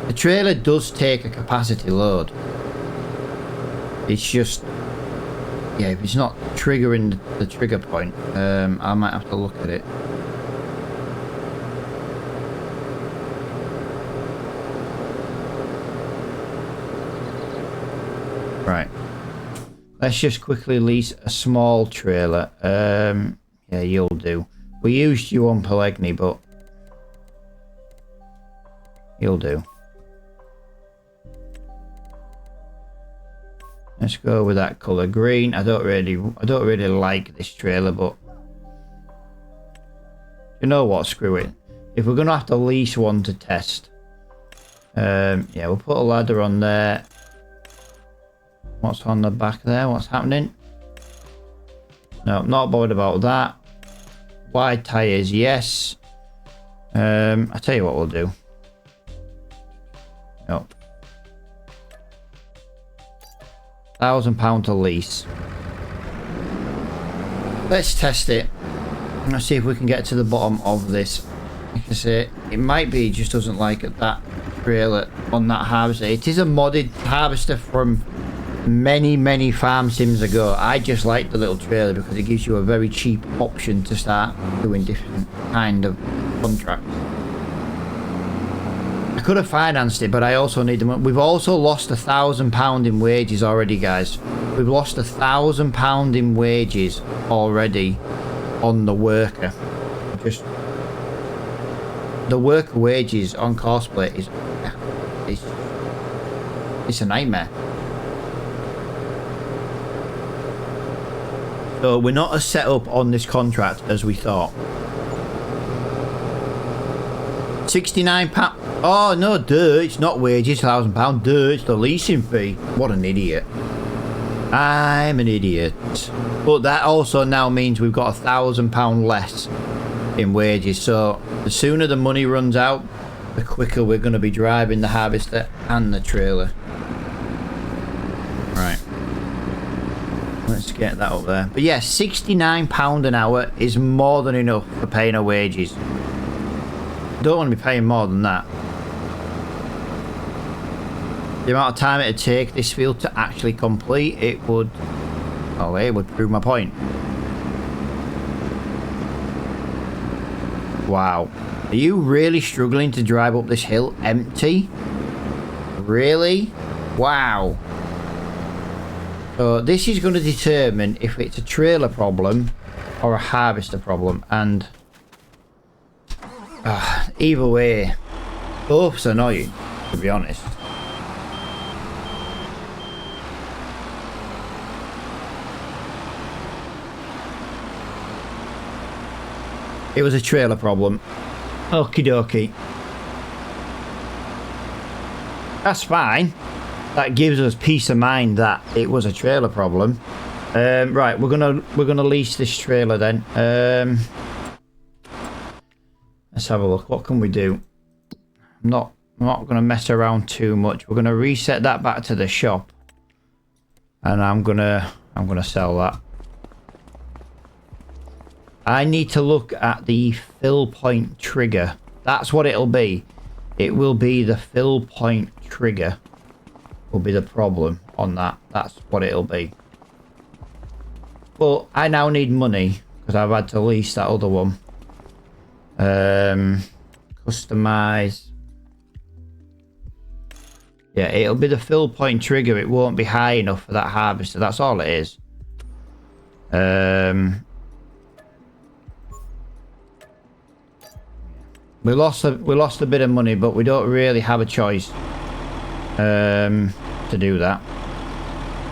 the trailer does take a capacity load, it's just, yeah, if it's not triggering the trigger point, I might have to look at it. Right. Let's just quickly lease a small trailer. Yeah, you'll do. We used you on Pelegni, but you'll do. Let's go with that color green. I don't really like this trailer, but you know what? Screw it. If we're gonna have to lease one to test, yeah, we'll put a ladder on there. What's on the back there? What's happening? No, not bothered about that. Wide tires, yes. I tell you what we'll do. No. £1,000 to lease. Let's test it. Let's see if we can get to the bottom of this. Like I say, it might be it just doesn't like that trailer on that harvester. It is a modded harvester from many farm sims ago. I just like the little trailer because it gives you a very cheap option to start doing different kind of contracts. I could have financed it, but I also need the money. We've also lost £1,000 in wages already, guys. We've lost £1,000 in wages already on the worker. Just the worker wages on cosplay is it's a nightmare. So we're not as set up on this contract as we thought. £69. Oh no, duh, it's not wages, £1,000. Duh, it's the leasing fee. What an idiot. I'm an idiot. But that also now means we've got £1,000 less in wages. So the sooner the money runs out, the quicker we're going to be driving the harvester and the trailer. Right. Let's get that up there. But yeah, £69 an hour is more than enough for paying our wages. Don't want to be paying more than that. The amount of time it would take this field to actually complete, it would prove my point. Wow. Are you really struggling to drive up this hill empty? Really? Wow. So this is going to determine if it's a trailer problem or a harvester problem, and either way, both's annoying, to be honest. It was a trailer problem. Okie dokie. That's fine. That gives us peace of mind that it was a trailer problem. Right, we're gonna lease this trailer then. Let's have a look. What can we do? I'm not gonna mess around too much. We're gonna reset that back to the shop, and I'm gonna sell that. I need to look at the fill point trigger. That's what it'll be. It will be the fill point trigger will be the problem on that. That's what it'll be. Well, I now need money because I've had to lease that other one. Customize. Yeah, it'll be the fill point trigger. It won't be high enough for that harvester. That's all it is. We lost a bit of money, but we don't really have a choice to do that.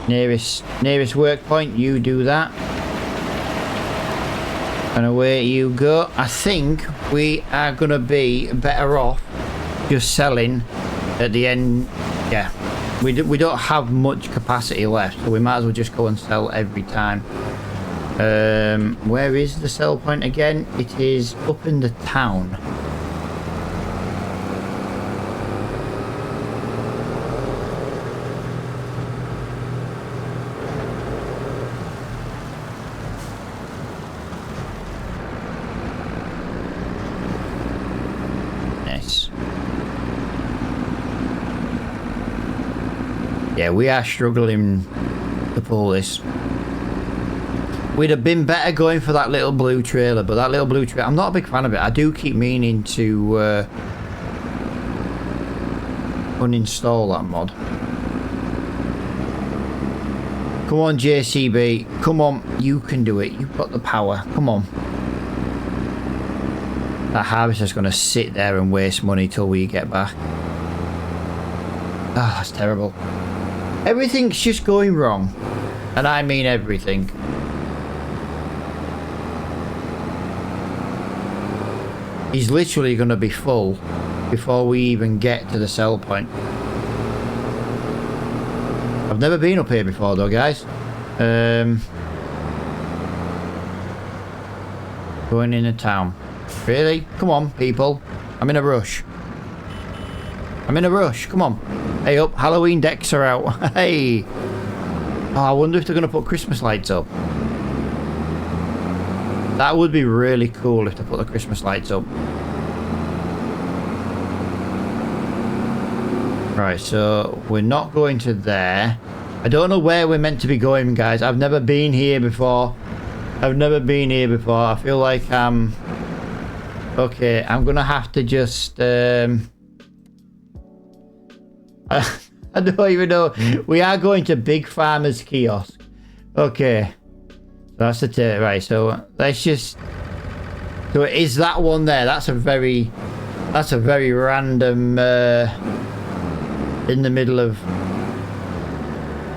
Nearest work point, you do that, and away you go. I think we are gonna be better off just selling at the end. Yeah, we don't have much capacity left, so we might as well just go and sell every time. Where is the sell point again? It is up in the town. Nice. Yeah, we are struggling to pull this. We'd have been better going for that little blue trailer, but that little blue trailer, I'm not a big fan of it. I do keep meaning to uninstall that mod. Come on, JCB. Come on, you can do it. You've got the power. Come on. That harvester's going to sit there and waste money till we get back. Ah, that's terrible. Everything's just going wrong. And I mean everything. He's literally going to be full before we even get to the sell point. I've never been up here before though, guys. Going into town. Really? Come on, people. I'm in a rush. I'm in a rush. Come on. Hey up, Halloween decks are out. Hey. Oh, I wonder if they're going to put Christmas lights up. That would be really cool if they put the Christmas lights up. Right, so we're not going to there. I don't know where we're meant to be going, guys. I've never been here before. I've never been here before. I feel like okay, I'm gonna have to just I don't even know. We are going to Big Farmer's Kiosk. Okay. That's the right, so let's just... So is that one there? That's a very random in the middle of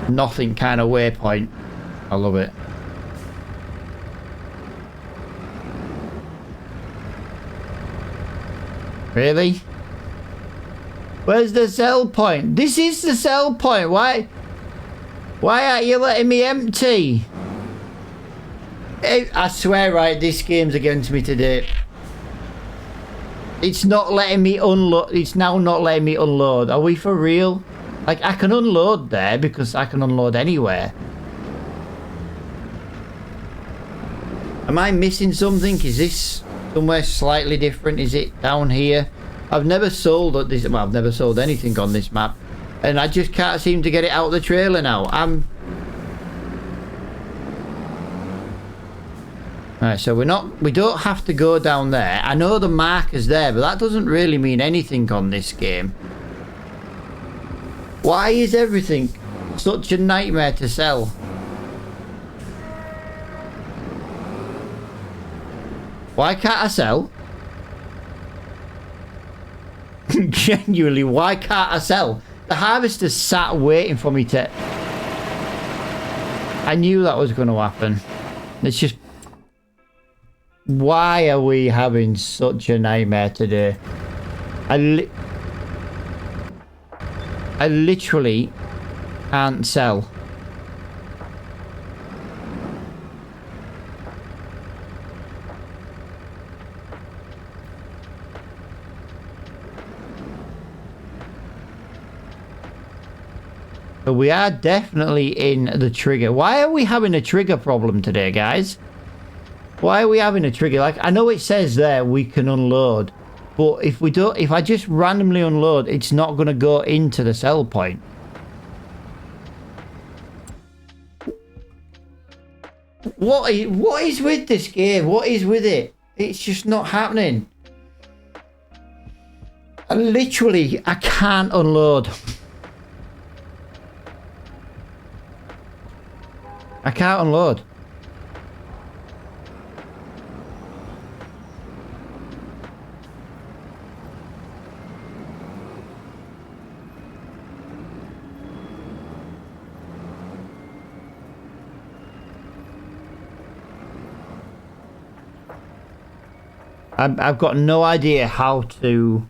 nothing kind of waypoint. I love it. Really? Where's the sell point? This is the sell point. Why aren't you letting me empty? I swear, right, this game's against me today. It's not letting me unload. It's now not letting me unload. Are we for real? Like, I can unload there because I can unload anywhere. Am I missing something? Is this somewhere slightly different? Is it down here? I've never sold at this. Well, I've never sold anything on this map, and I just can't seem to get it out of the trailer now. Alright, so we don't have to go down there. I know the marker's there, but that doesn't really mean anything on this game. Why is everything such a nightmare to sell? Why can't I sell? Genuinely, why can't I sell? The harvester's sat waiting for me to... I knew that was going to happen. It's just... Why are we having such a nightmare today? I literally can't sell. So we are definitely in the trigger. Why are we having a trigger problem today, guys? Why are we having a trigger? Like, I know it says there we can unload, but if I just randomly unload, it's not going to go into the sell point. What is with this game? What is with it? It's just not happening. I can't unload. I can't unload. I've got no idea how to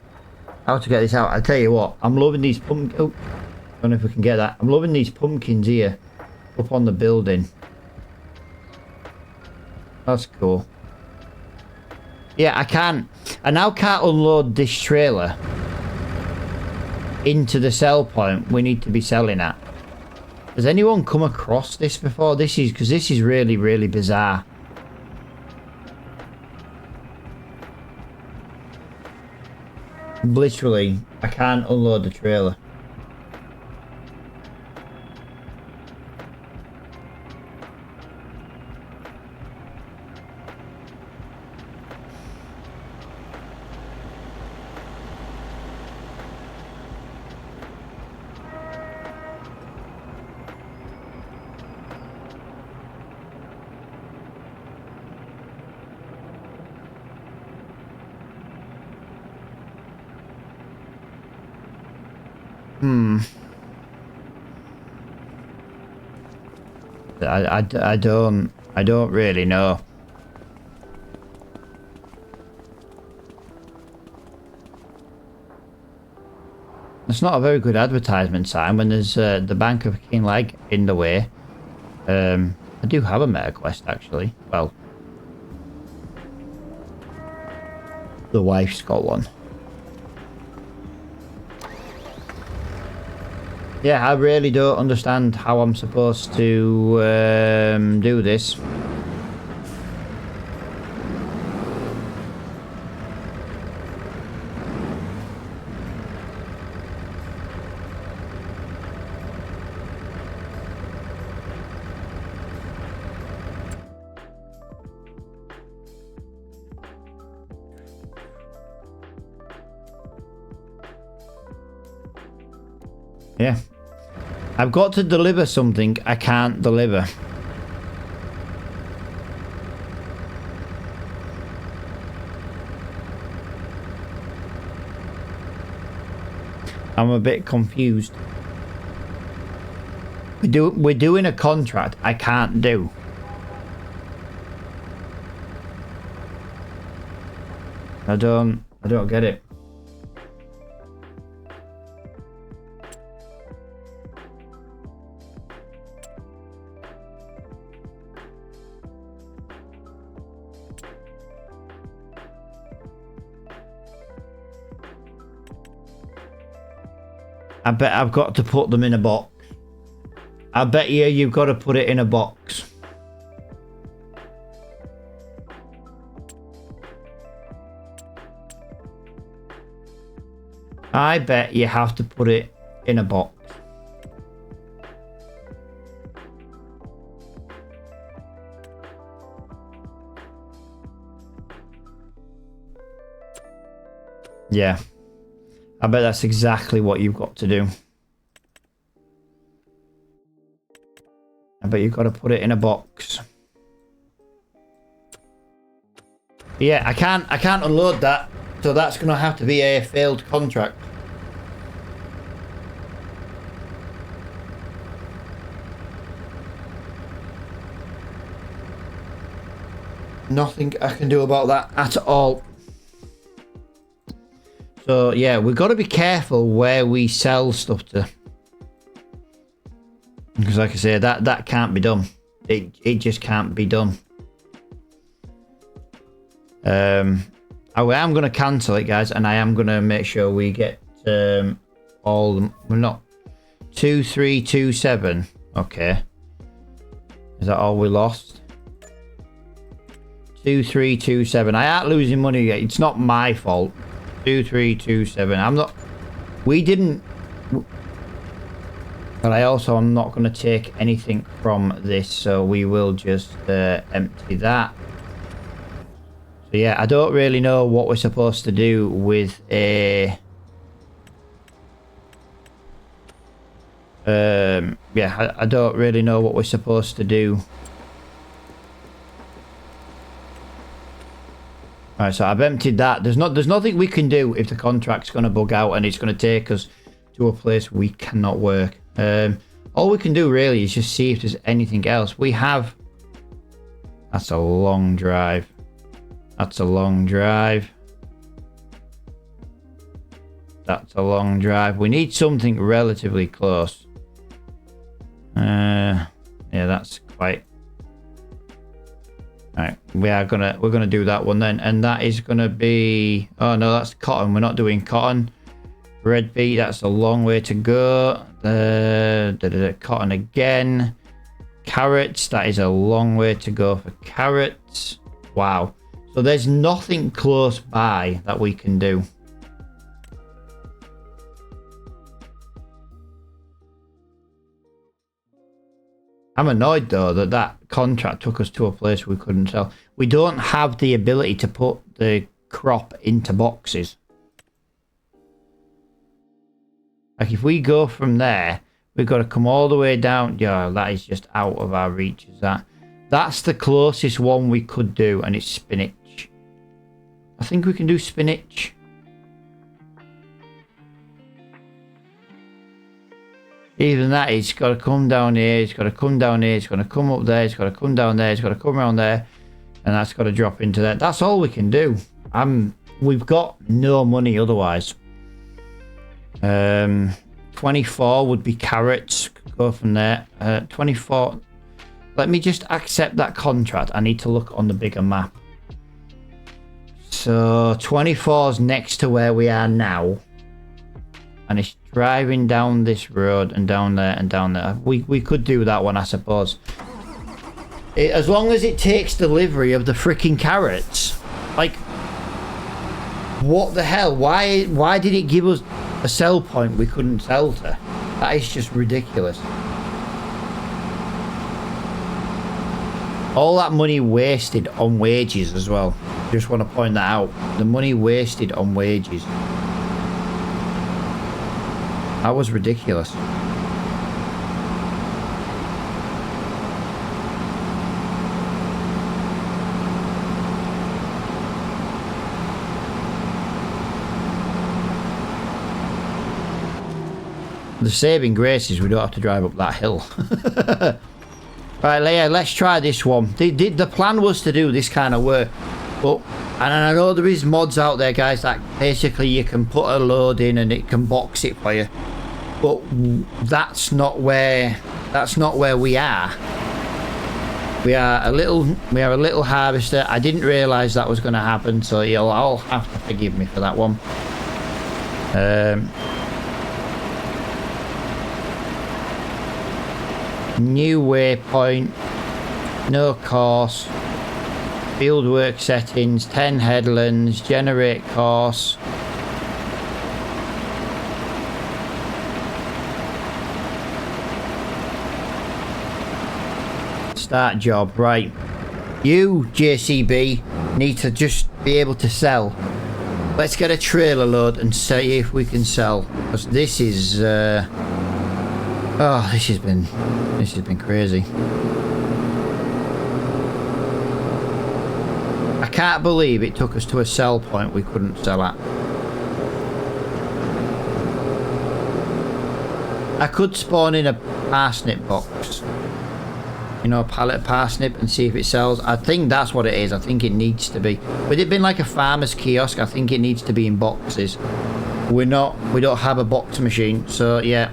get this out. I tell you what, I'm loving these pumpkins. Oh, I don't know if we can get that. I'm loving these pumpkins here up on the building. That's cool. Yeah, I now can't unload this trailer into the sell point we need to be selling at. Has anyone come across this before? This is really, really bizarre. Literally, I can't unload the trailer. I don't really know. It's not a very good advertisement sign when there's the Bank of Kinlaig in the way. I do have a meta quest actually. Well, the wife's got one. Yeah, I really don't understand how I'm supposed to do this. Yeah. I've got to deliver something I can't deliver. I'm a bit confused. We're doing a contract I can't do. I don't get it. I bet I've got to put them in a box. I bet you've got to put it in a box. I bet you have to put it in a box. Yeah. I bet that's exactly what you've got to do. I bet you've got to put it in a box. Yeah, I can't unload that, so that's going to have to be a failed contract. Nothing I can do about that at all. So yeah, we've got to be careful where we sell stuff to, because like I say, that can't be done. It just can't be done. I am going to cancel it, guys, and I am going to make sure we get all. We're not 2327. Okay, is that all we lost? 2327. I aren't losing money yet. It's not my fault. 2327. I'm not. We didn't. But I'm not going to take anything from this, so we will just empty that. So yeah, I don't really know what we're supposed to do with a. Yeah, I don't really know what we're supposed to do. Alright, so I've emptied that. There's nothing we can do if the contract's going to bug out and it's going to take us to a place we cannot work. All we can do really is just see if there's anything else. We have... That's a long drive. That's a long drive. That's a long drive. We need something relatively close. Yeah, that's quite... Right, we're gonna do that one then, and that is gonna be, oh no, that's cotton. We're not doing cotton. Red beet, that's a long way to go. Cotton again. Carrots, that is a long way to go for carrots. Wow. So there's nothing close by that we can do. I'm annoyed though that that contract took us to a place we couldn't sell. We don't have the ability to put the crop into boxes. Like if we go from there, we've got to come all the way down. Yeah, that is just out of our reach. Is that? That's the closest one we could do, and it's spinach. I think we can do spinach. Even that, it's got to come down here, it's got to come down here, it's got to come up there, it's got to come down there, it's got to come around there, and that's got to drop into there. That's all we can do. We've got no money otherwise. 24 would be carrots. Go from there. 24. Let me just accept that contract. I need to look on the bigger map. So 24 is next to where we are now. And it's driving down this road and down there and down there. We could do that one, I suppose. As long as it takes delivery of the freaking carrots. Like, what the hell? Why did it give us a sell point we couldn't sell to? That is just ridiculous. All that money wasted on wages as well. Just want to point that out. The money wasted on wages. That was ridiculous. The saving grace is we don't have to drive up that hill. Right, Leia, let's try this one. The plan was to do this kind of work, but, and I know there is mods out there, guys, that basically you can put a load in and it can box it for you. But that's not where we are. We are a little harvester. I didn't realise that was going to happen, so you'll all have to forgive me for that one. New waypoint, no course, fieldwork settings, 10 headlands, generate course. Start job, right. You, JCB, need to just be able to sell. Let's get a trailer load and see if we can sell. Because this is, oh, this has been crazy. I can't believe it took us to a sell point we couldn't sell at. I could spawn in a parsnip box. You know, a pallet of parsnip and see if it sells. I think that's what it is. I think it needs to be. With it being like a farmer's kiosk, I think it needs to be in boxes. We don't have a box machine, so yeah.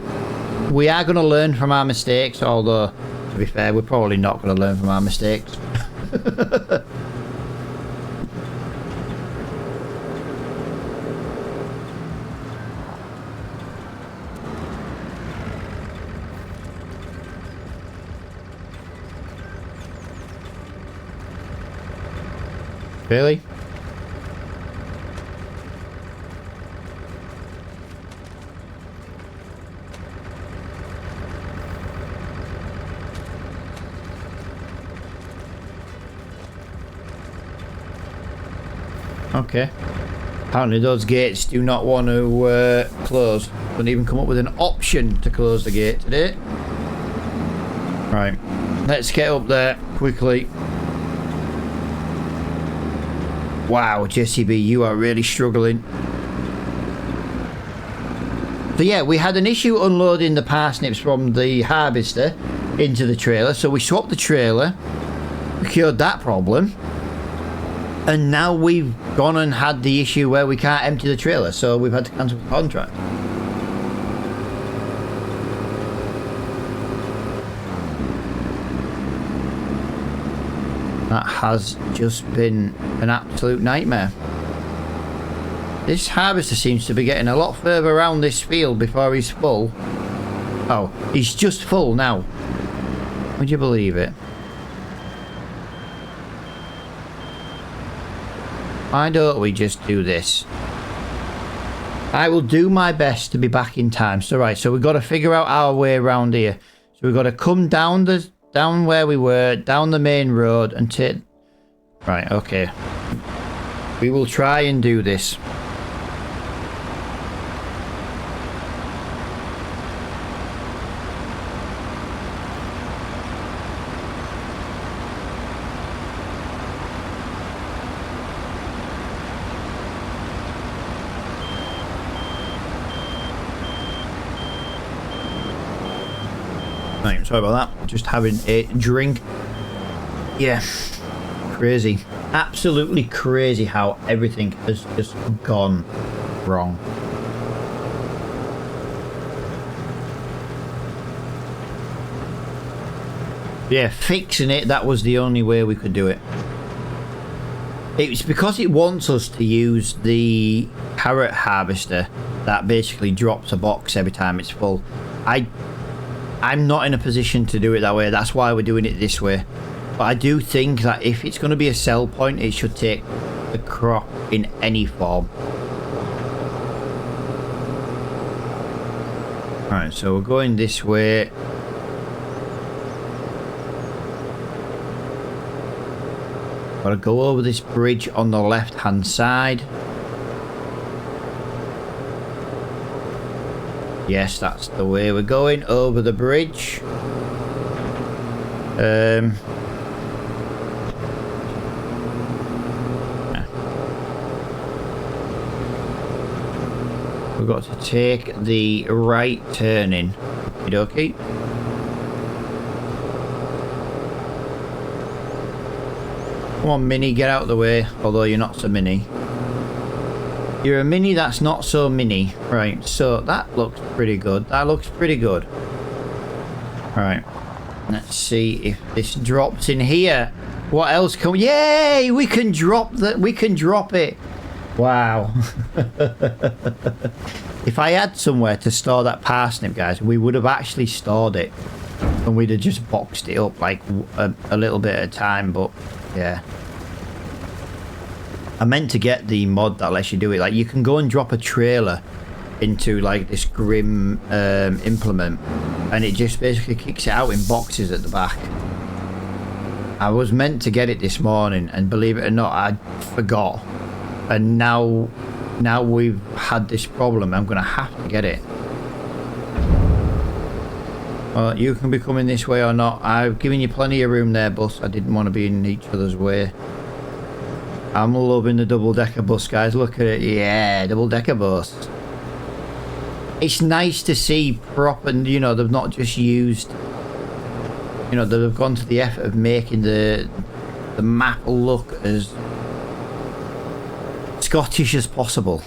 We are going to learn from our mistakes, although, to be fair, we're probably not going to learn from our mistakes. Really? Okay. Apparently those gates do not want to close. Couldn't even come up with an option to close the gate today. Right. Let's get up there quickly. Wow, JCB, you are really struggling. So yeah, we had an issue unloading the parsnips from the harvester into the trailer. So we swapped the trailer, we cured that problem. And now we've gone and had the issue where we can't empty the trailer. So we've had to cancel the contract. That has just been an absolute nightmare. This harvester seems to be getting a lot further around this field before he's full. Oh, he's just full now. Would you believe it? Why don't we just do this? I will do my best to be back in time. So right, so we've got to figure out our way around here. So we've got to come down where we were, down the main road and take... Right, okay. We will try and do this. Right, sorry about that. Just having a drink. Yeah. Crazy. Absolutely crazy how everything has just gone wrong. Yeah, fixing it, that was the only way we could do it. It's because it wants us to use the carrot harvester that basically drops a box every time it's full. I'm not in a position to do it that way. That's why we're doing it this way. But I do think that if it's going to be a sell point, it should take the crop in any form. Alright, so we're going this way. Gotta go over this bridge on the left hand side. Yes, that's the way we're going, over the bridge. We've got to take the right turning. Okay. Come on, Mini, get out of the way. Although you're not so mini. You're a mini that's not so mini. Right, so that looks pretty good. That looks pretty good. Alright. Let's see if this drops in here. What else can we... Yay! We can drop that. We can drop it. Wow. If I had somewhere to store that parsnip, guys, we would have actually stored it. And we'd have just boxed it up like a little bit at a time, but yeah. I meant to get the mod that lets you do it. Like, you can go and drop a trailer into like this Grim implement, and it just basically kicks it out in boxes at the back. I was meant to get it this morning, and believe it or not, I forgot. And now we've had this problem. I'm gonna have to get it. Well, you can be coming this way or not. I've given you plenty of room there, bus. I didn't want to be in each other's way. I'm loving the double-decker bus, guys. Look at it. Yeah, double-decker bus. It's nice to see proper, you know, they've not just used, you know, they've gone to the effort of making the map look as Scottish as possible.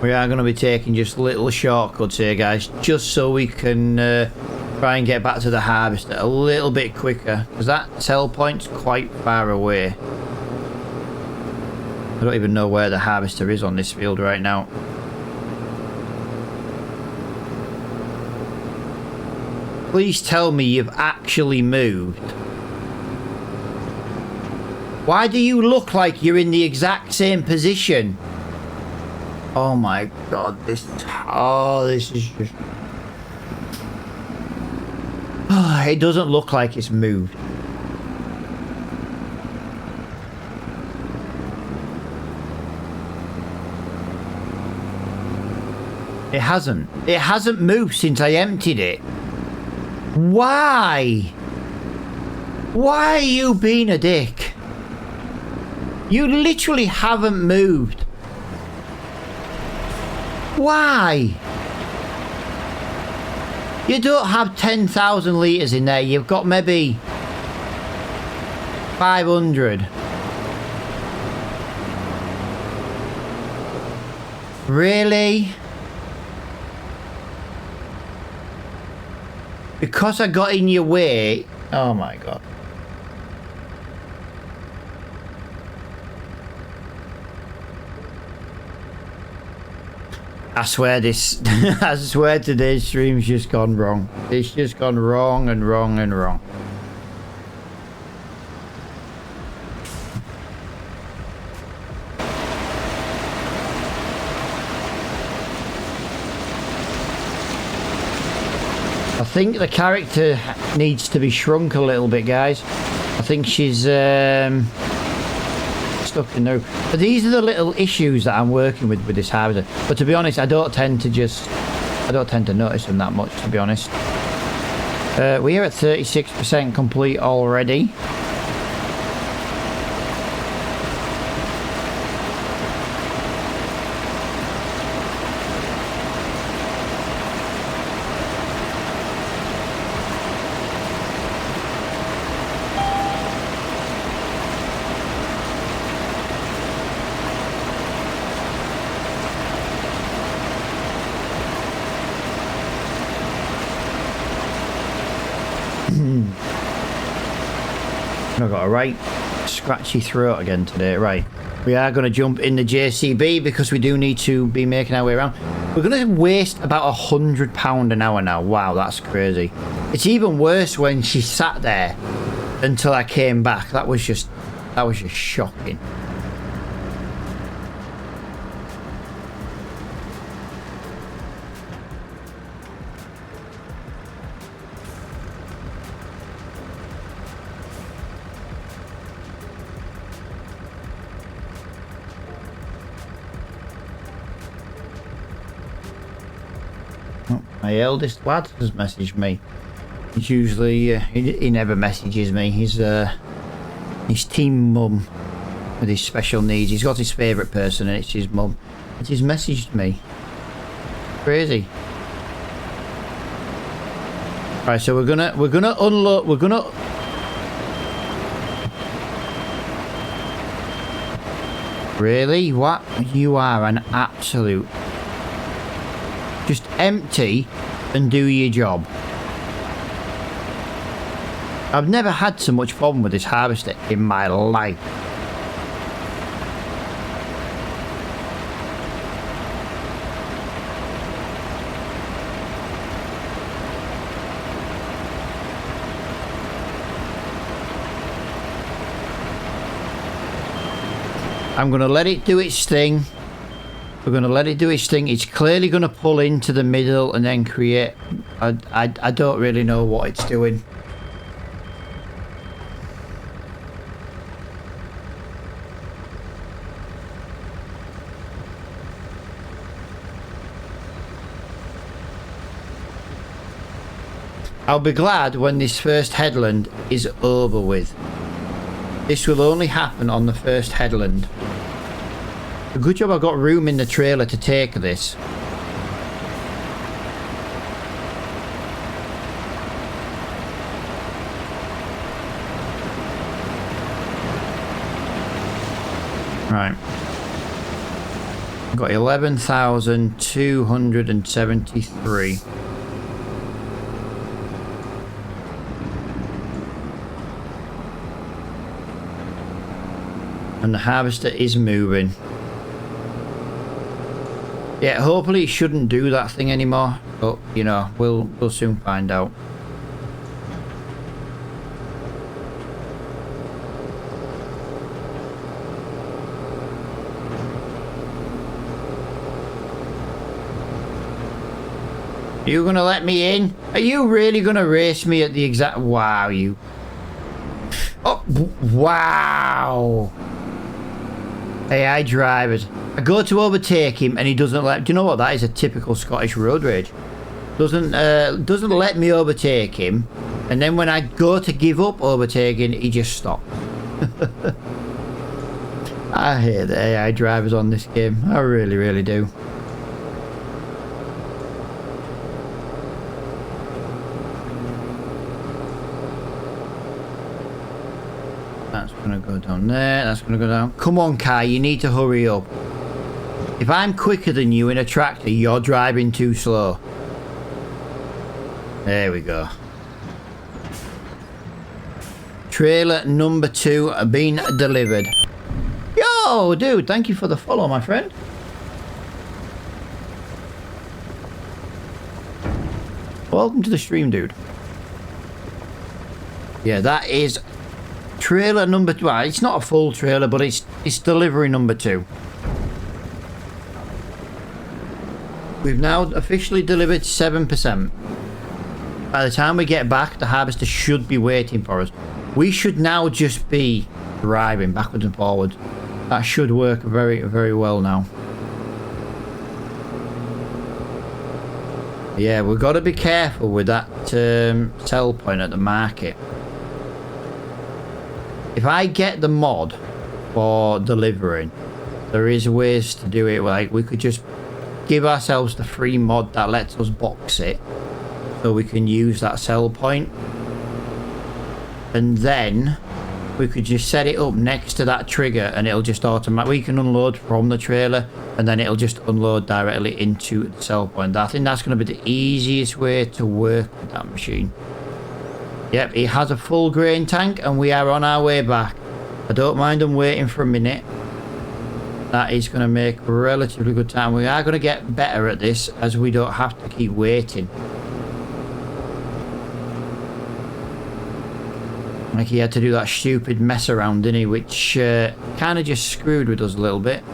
We are going to be taking just little shortcuts here, guys, just so we can try and get back to the harvester a little bit quicker, because that sell point's quite far away. I don't even know where the harvester is on this field right now. Please tell me you've actually moved. Why do you look like you're in the exact same position? Oh my god, this is just... Oh, it doesn't look like it's moved. It hasn't. It hasn't moved since I emptied it. Why? Why are you being a dick? You literally haven't moved. Why? You don't have 10,000 litres in there. You've got maybe 500. Really? Because I got in your way. Oh my god. I swear this, I swear today's stream's just gone wrong. It's just gone wrong and wrong and wrong. I think the character needs to be shrunk a little bit, guys. I think she's stuck in there. But these are the little issues that I'm working with this harvester. But to be honest, I don't tend to notice them that much, to be honest. We are at 36% complete already. I've got a right scratchy throat again today. Right, we are going to jump in the JCB because we do need to be making our way around. We're going to waste about £100 an hour now. Wow, that's crazy. It's even worse when she sat there until I came back. That was just shocking. My eldest lad has messaged me. He's usually he never messages me. He's his team mum with his special needs. He's got his favourite person and it's his mum. And he's messaged me. Crazy. Right, so we're gonna unload. We're gonna. Really? What? You are an absolute. Just empty and do your job. I've never had so much problem with this harvester in my life. I'm going to let it do its thing. We're going to let it do its thing. It's clearly going to pull into the middle and then create... I don't really know what it's doing. I'll be glad when this first headland is over with. This will only happen on the first headland. A good job I've got room in the trailer to take this. Right. I've got 11,273. And the harvester is moving. Yeah, hopefully it shouldn't do that thing anymore, but you know, we'll soon find out. Are you gonna let me in? Are you really gonna race me at the exact... Wow, you... Oh, wow! AI drivers. I go to overtake him and he doesn't let... Do you know what? That is a typical Scottish road rage. Doesn't let me overtake him, and then when I go to give up overtaking, he just stops. I hate the AI drivers on this game. I really, really do. That's gonna go down there. That's gonna go down. Come on, Kai, you need to hurry up. If I'm quicker than you in a tractor, you're driving too slow. There we go. Trailer number 2 being delivered. Yo, dude, thank you for the follow, my friend. Welcome to the stream, dude. Yeah, that is trailer number 2. Well, it's not a full trailer, but it's delivery number 2. We've now officially delivered 7%. By the time we get back, the harvester should be waiting for us. We should now just be driving backwards and forwards. That should work very, very well now. Yeah, we've got to be careful with that sell point at the market. If I get the mod for delivering, there is ways to do it. Like, we could just give ourselves the free mod that lets us box it, so we can use that sell point. And then we could just set it up next to that trigger and it'll just automatically, we can unload from the trailer and then it'll just unload directly into the sell point. I think that's going to be the easiest way to work with that machine. Yep, it has a full grain tank and we are on our way back. I don't mind them waiting for a minute. That is going to make relatively good time. We are going to get better at this as we don't have to keep waiting. Like, he had to do that stupid mess around, didn't he? Which kind of just screwed with us a little bit.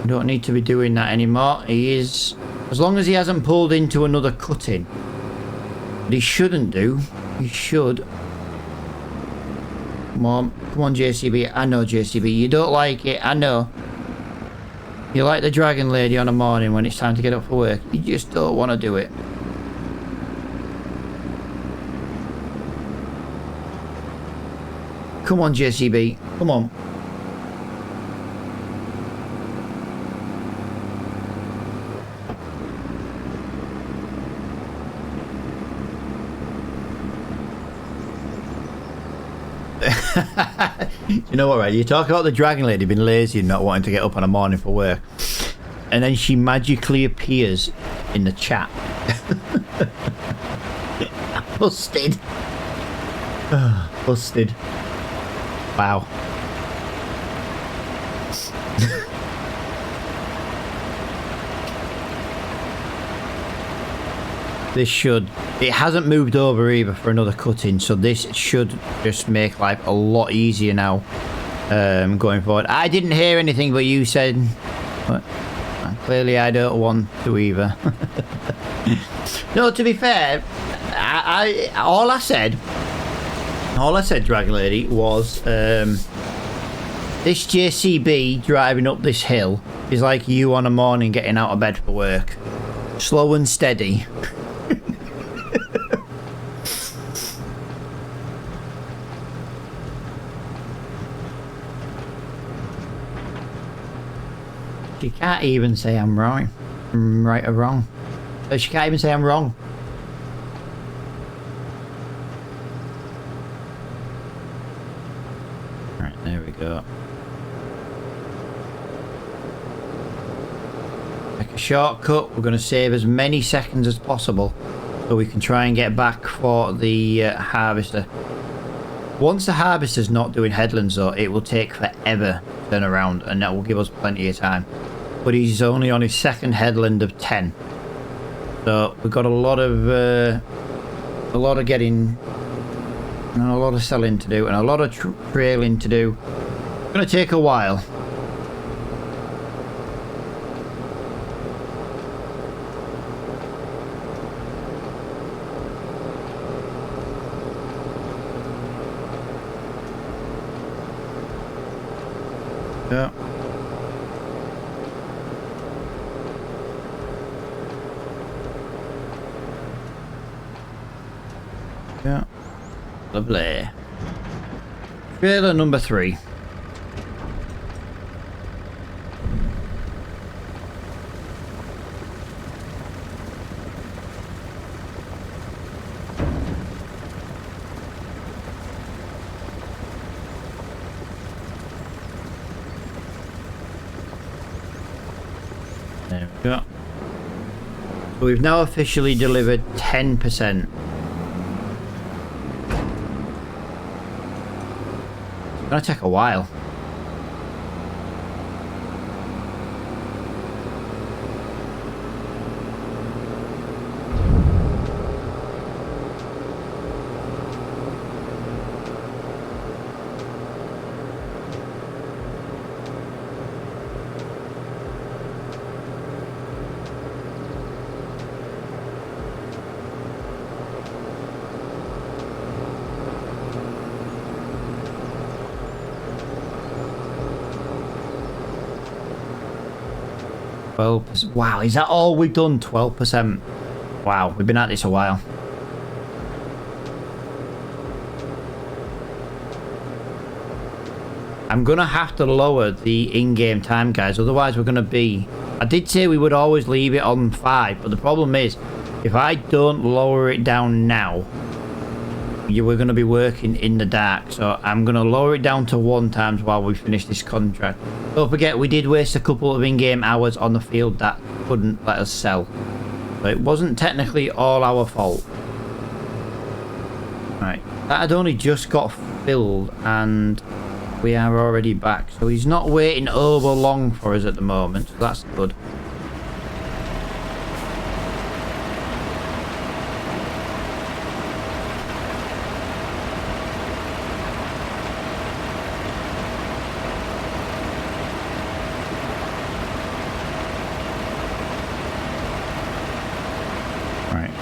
We don't need to be doing that anymore. He is... As long as he hasn't pulled into another cutting. But he shouldn't do. He should. Come on, JCB. I know, JCB. You don't like it. I know. You like the dragon lady on a morning when it's time to get up for work. You just don't want to do it. Come on, JCB. Come on. You know what, right? You talk about the dragon lady being lazy and not wanting to get up on a morning for work. And then she magically appears in the chat. Busted. Busted. Wow. This should... It hasn't moved over either for another cutting, so this should just make life a lot easier now going forward. I didn't hear anything, but you said... But clearly I don't want to either. No, to be fair, all I said, Dragon Lady, was this JCB driving up this hill is like you on a morning getting out of bed for work. Slow and steady. She can't even say I'm right. I'm right or wrong. She can't even say I'm wrong. Right, there we go. Take a shortcut. We're going to save as many seconds as possible so we can try and get back for the harvester. Once the harvester's not doing headlands though, it will take forever to turn around, and that will give us plenty of time. But he's only on his second headland of 10, so we've got a lot of getting and a lot of selling to do and a lot of trailing to do. It's going to take a while. Yeah. Yeah. Lovely. Trailer number 3. Yeah. So we've now officially delivered 10%. It's gonna take a while. Wow, is that all we've done? 12%. Wow, we've been at this a while. I'm gonna have to lower the in-game time, guys, otherwise we're gonna be... I did say we would always leave it on 5, but the problem is, if I don't lower it down now, we're gonna be working in the dark, so I'm gonna lower it down to 1 times while we finish this contract. Don't forget, we did waste a couple of in-game hours on the field that couldn't let us sell. So it wasn't technically all our fault. Right, that had only just got filled and we are already back. So he's not waiting over long for us at the moment, so that's good.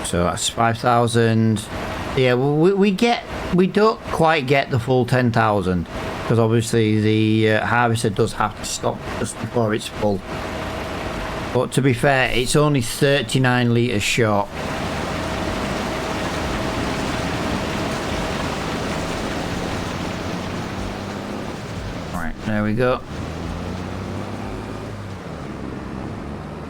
So that's 5,000. Yeah, we don't quite get the full 10,000 because obviously the harvester does have to stop just before it's full. But to be fair, it's only 39 litres short. Right, there we go.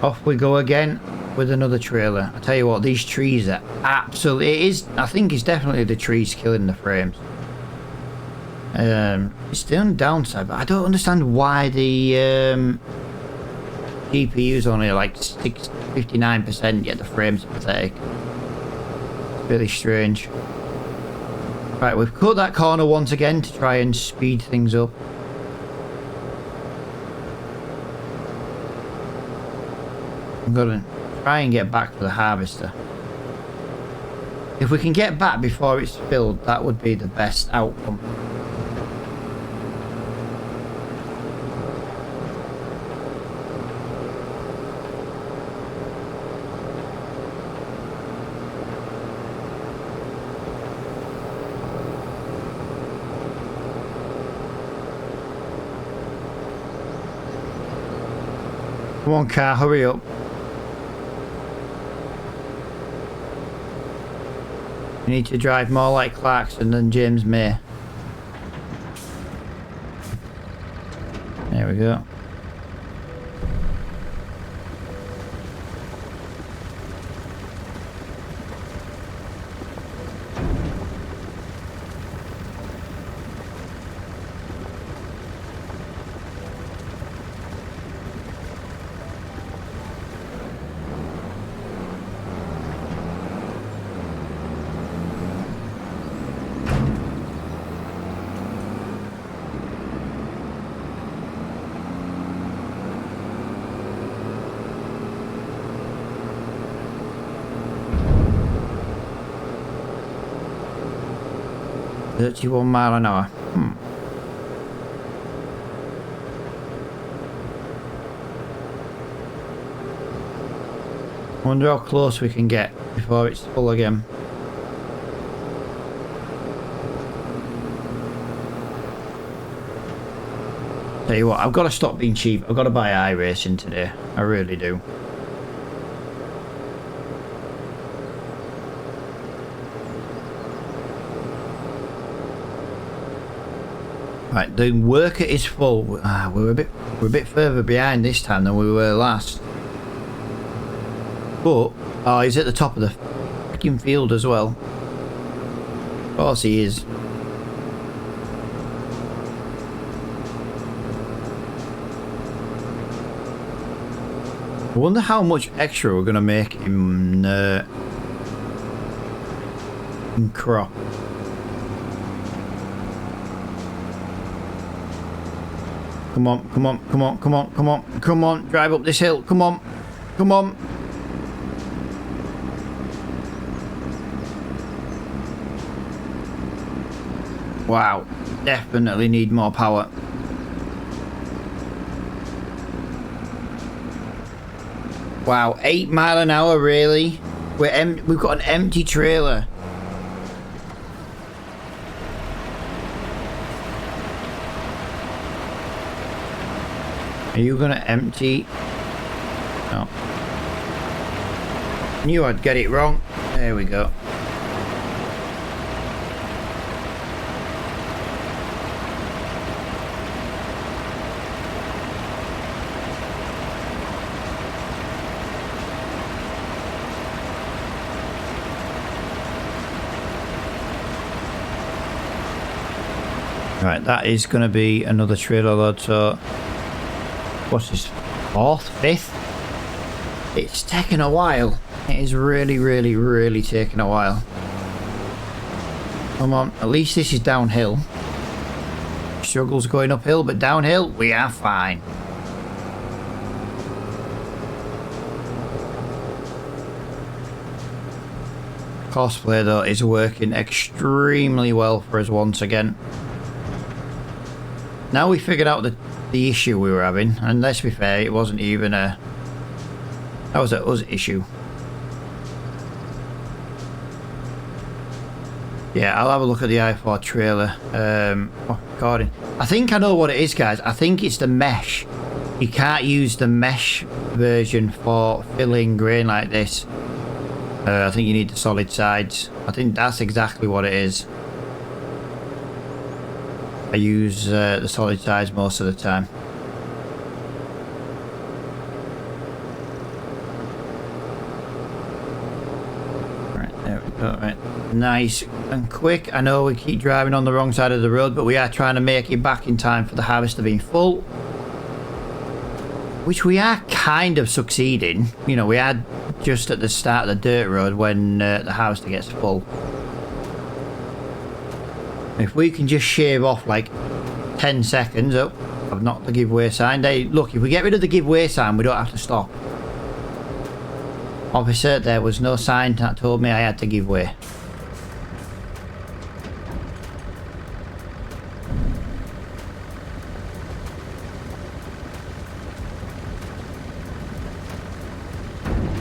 Off we go again with another trailer. I tell you what, these trees are absolutely... It is, I think it's definitely the trees killing the frames. It's the only downside, but I don't understand why the GPU's only like 59%, yet the frames are pathetic. It's really strange. Right, we've cut that corner once again to try and speed things up. I'm gonna try and get back to the harvester. If we can get back before it's filled, that would be the best outcome. Come on, car, hurry up. You need to drive more like Clarkson than James May. There we go. .31 mile an hour. Wonder how close we can get before it's full again. Tell you what, I've got to stop being cheap. I've got to buy iRacing today. I really do. Right, the worker is full. We're a bit further behind this time than we were last. But he's at the top of the freaking field as well. Of course he is. I wonder how much extra we're gonna make in crop. Come on, come on, come on, come on, come on, come on, drive up this hill, come on, come on. Wow, definitely need more power. Wow, 8 mile an hour, really? We've got an empty trailer. Are you gonna empty? No. Knew I'd get it wrong. There we go. Right, that is going to be another trailer load, so... What's this? 4th? 5th? It's taken a while. It is really, really, really taking a while. Come on, at least this is downhill. Struggles going uphill, but downhill, we are fine. Cosplay, though, is working extremely well for us once again. Now we figured out the issue we were having, and let's be fair, it wasn't even a... That was a us issue. Yeah, I'll have a look at the i4 trailer. Recording. I think I know what it is, guys. I think it's the mesh. You can't use the mesh version for filling grain like this. I think you need the solid sides. I think that's exactly what it is. I use the solid sides most of the time. Right, there we go. Right, nice and quick. I know we keep driving on the wrong side of the road, but we are trying to make it back in time for the harvester being full. Which we are kind of succeeding. You know, we are just at the start of the dirt road when the harvester gets full. If we can just shave off like 10 seconds, oh, I've knocked the giveaway sign. Hey, look, if we get rid of the giveaway sign, we don't have to stop. Officer, there was no sign that told me I had to give way.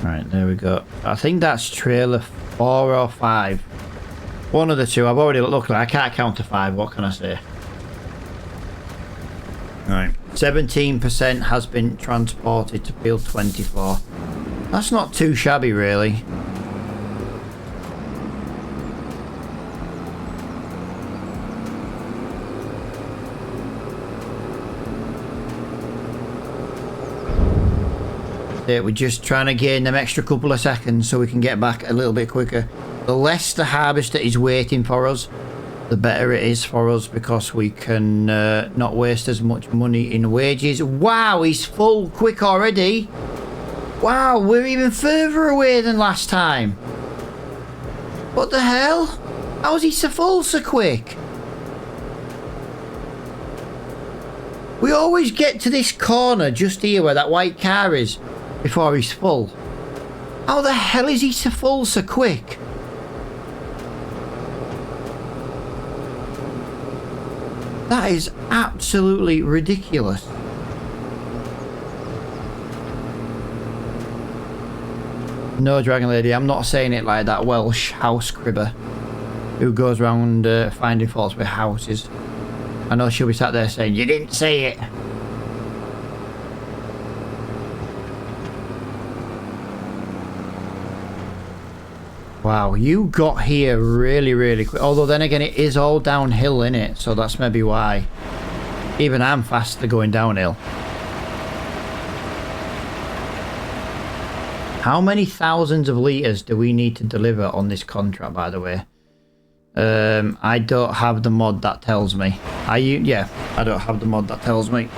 Right, there we go. I think that's trailer 4 or 5. One of the two. I've already looked. I can't count to 5. What can I say? Right. 17% has been transported to field 24. That's not too shabby, really. We're just trying to gain them extra couple of seconds so we can get back a little bit quicker. The less the harvester is waiting for us, the better it is for us, because we can not waste as much money in wages. Wow, he's full quick already. Wow, we're even further away than last time. What the hell? How is he so full so quick? We always get to this corner just here where that white car is before he's full. How the hell is he so full so quick? That is absolutely ridiculous. No, Dragon Lady, I'm not saying it like that Welsh house cribber who goes around finding faults with houses. I know she'll be sat there saying, you didn't say it. Wow, you got here really, really quick. Although then again, it is all downhill, innit? So that's maybe why. Even I'm faster going downhill. How many thousands of litres do we need to deliver on this contract, by the way? I don't have the mod that tells me. Yeah, I don't have the mod that tells me.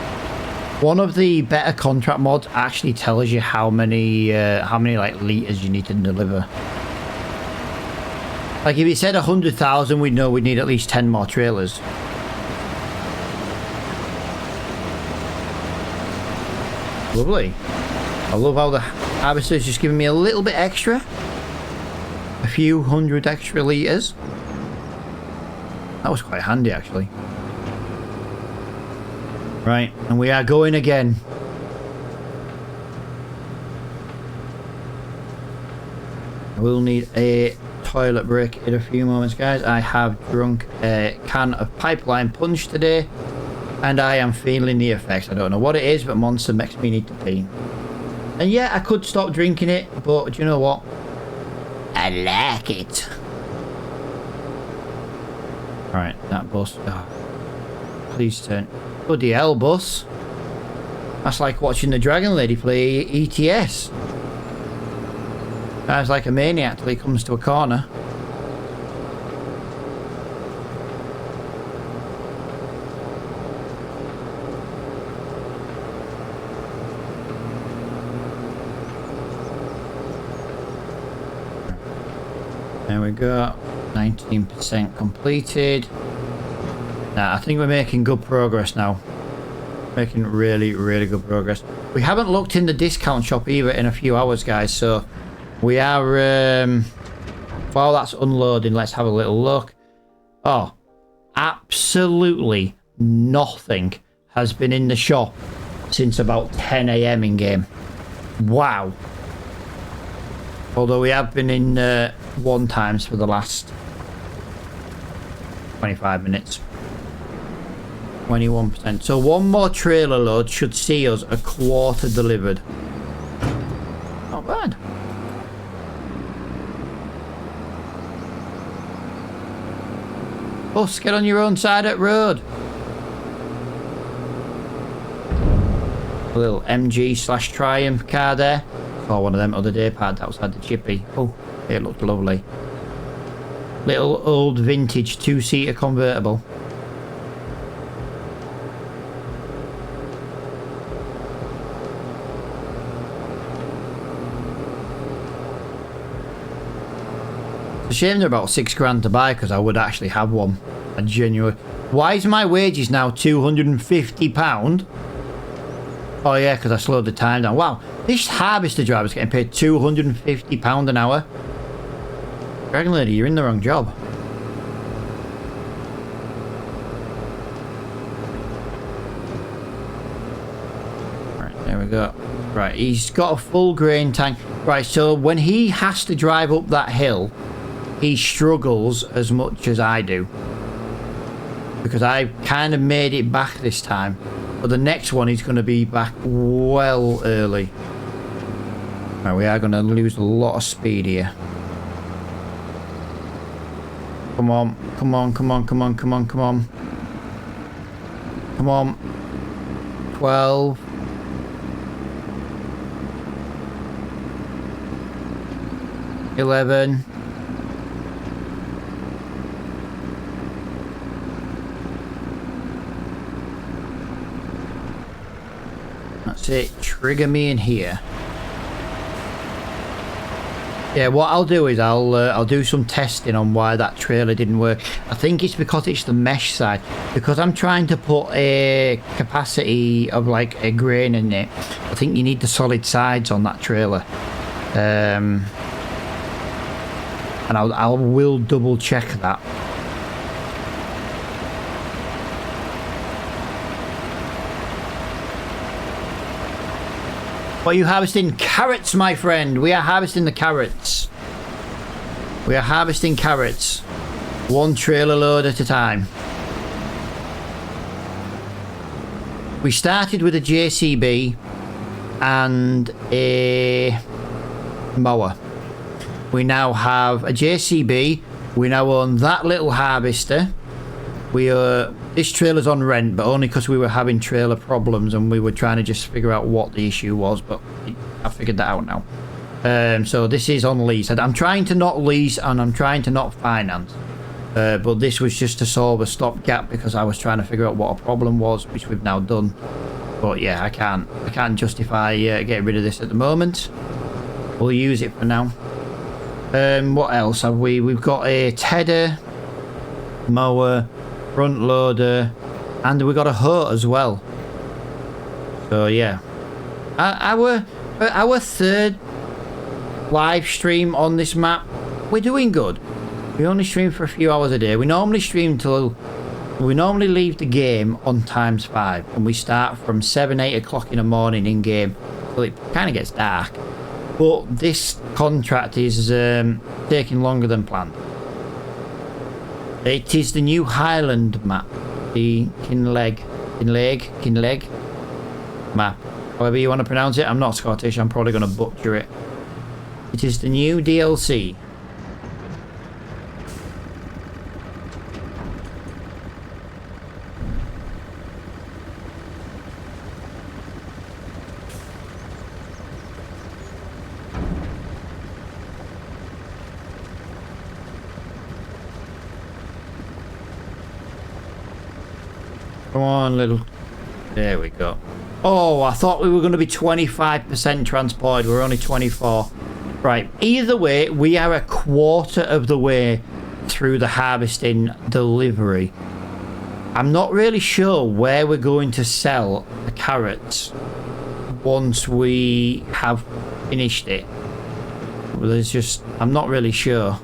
One of the better contract mods actually tells you how many like liters you need to deliver. Like if it said 100,000, we'd know we'd need at least 10 more trailers. Lovely. I love how the harvester's just giving me a little bit extra. A few hundred extra liters. That was quite handy actually. Right, and we are going again. I will need a toilet break in a few moments, guys. I have drunk a can of pipeline punch today, and I am feeling the effects. I don't know what it is, but Monster makes me need to pee. And yeah, I could stop drinking it, but do you know what? I like it. Right, that bus. Oh, please turn. Bloody hell, bus. That's like watching the Dragon Lady play ETS. Sounds like a maniac till he comes to a corner. There we go. 19% completed. Now, I think we're making good progress now. Making really, really good progress. We haven't looked in the discount shop either in a few hours, guys. So we are... while that's unloading, let's have a little look. Oh, absolutely nothing has been in the shop since about 10 AM in game. Wow. Although we have been in one times for the last 25 minutes. 21%. So one more trailer load should see us a quarter delivered. Not bad. Bus, get on your own side of the road. A little MG/Triumph car there. Saw one of them other day parked outside the chippy. Oh, it looked lovely. Little old vintage 2-seater convertible. It's a shame they're about £6 to buy because I would actually have one. A genuine. Why is my wages now £250? Oh yeah, because I slowed the time down. Wow, this harvester driver's getting paid £250 an hour. Dragon Lady, you're in the wrong job. Right, there we go. Right, he's got a full grain tank. Right, so when he has to drive up that hill, he struggles as much as I do. Because I kind of made it back this time. But the next one he's going to be back well early. Right, we are going to lose a lot of speed here. Come on, come on, come on, come on, come on, come on. Come on. 12. $11. That's it. Trigger me in here. Yeah, what I'll do is I'll do some testing on why that trailer didn't work. I think it's because it's the mesh side. Because I'm trying to put a capacity of like a grain in it. I think you need the solid sides on that trailer. And I will double check that. What are you harvesting? Carrots, my friend. We are harvesting the carrots. We are harvesting carrots. One trailer load at a time. We started with a JCB and a mower. We now have a JCB. We now own that little harvester. This trailer's on rent, but only because we were having trailer problems and we were trying to just figure out what the issue was, but I figured that out now. So this is on lease. I'm trying to not lease and I'm trying to not finance. But this was just to solve a stopgap because I was trying to figure out what a problem was, which we've now done. But yeah, I can't justify getting rid of this at the moment. We'll use it for now. What else have we? We've got a tedder, mower, front loader, and we got a hoe as well. So yeah, our third live stream on this map, we're doing good. We only stream for a few hours a day. We normally leave the game on ×5, and we start from 7-8 o'clock in the morning in game, so it kind of gets dark. But this contract is taking longer than planned. It is the new Highland map, the Kinlaig map, however you want to pronounce it. I'm not Scottish, I'm probably going to butcher it. It is the new DLC. Come on, little... There we go. Oh, I thought we were going to be 25% transported. We're only 24. Right. Either way, we are a quarter of the way through the harvesting delivery. I'm not really sure where we're going to sell the carrots once we have finished it. There's just... I'm not really sure.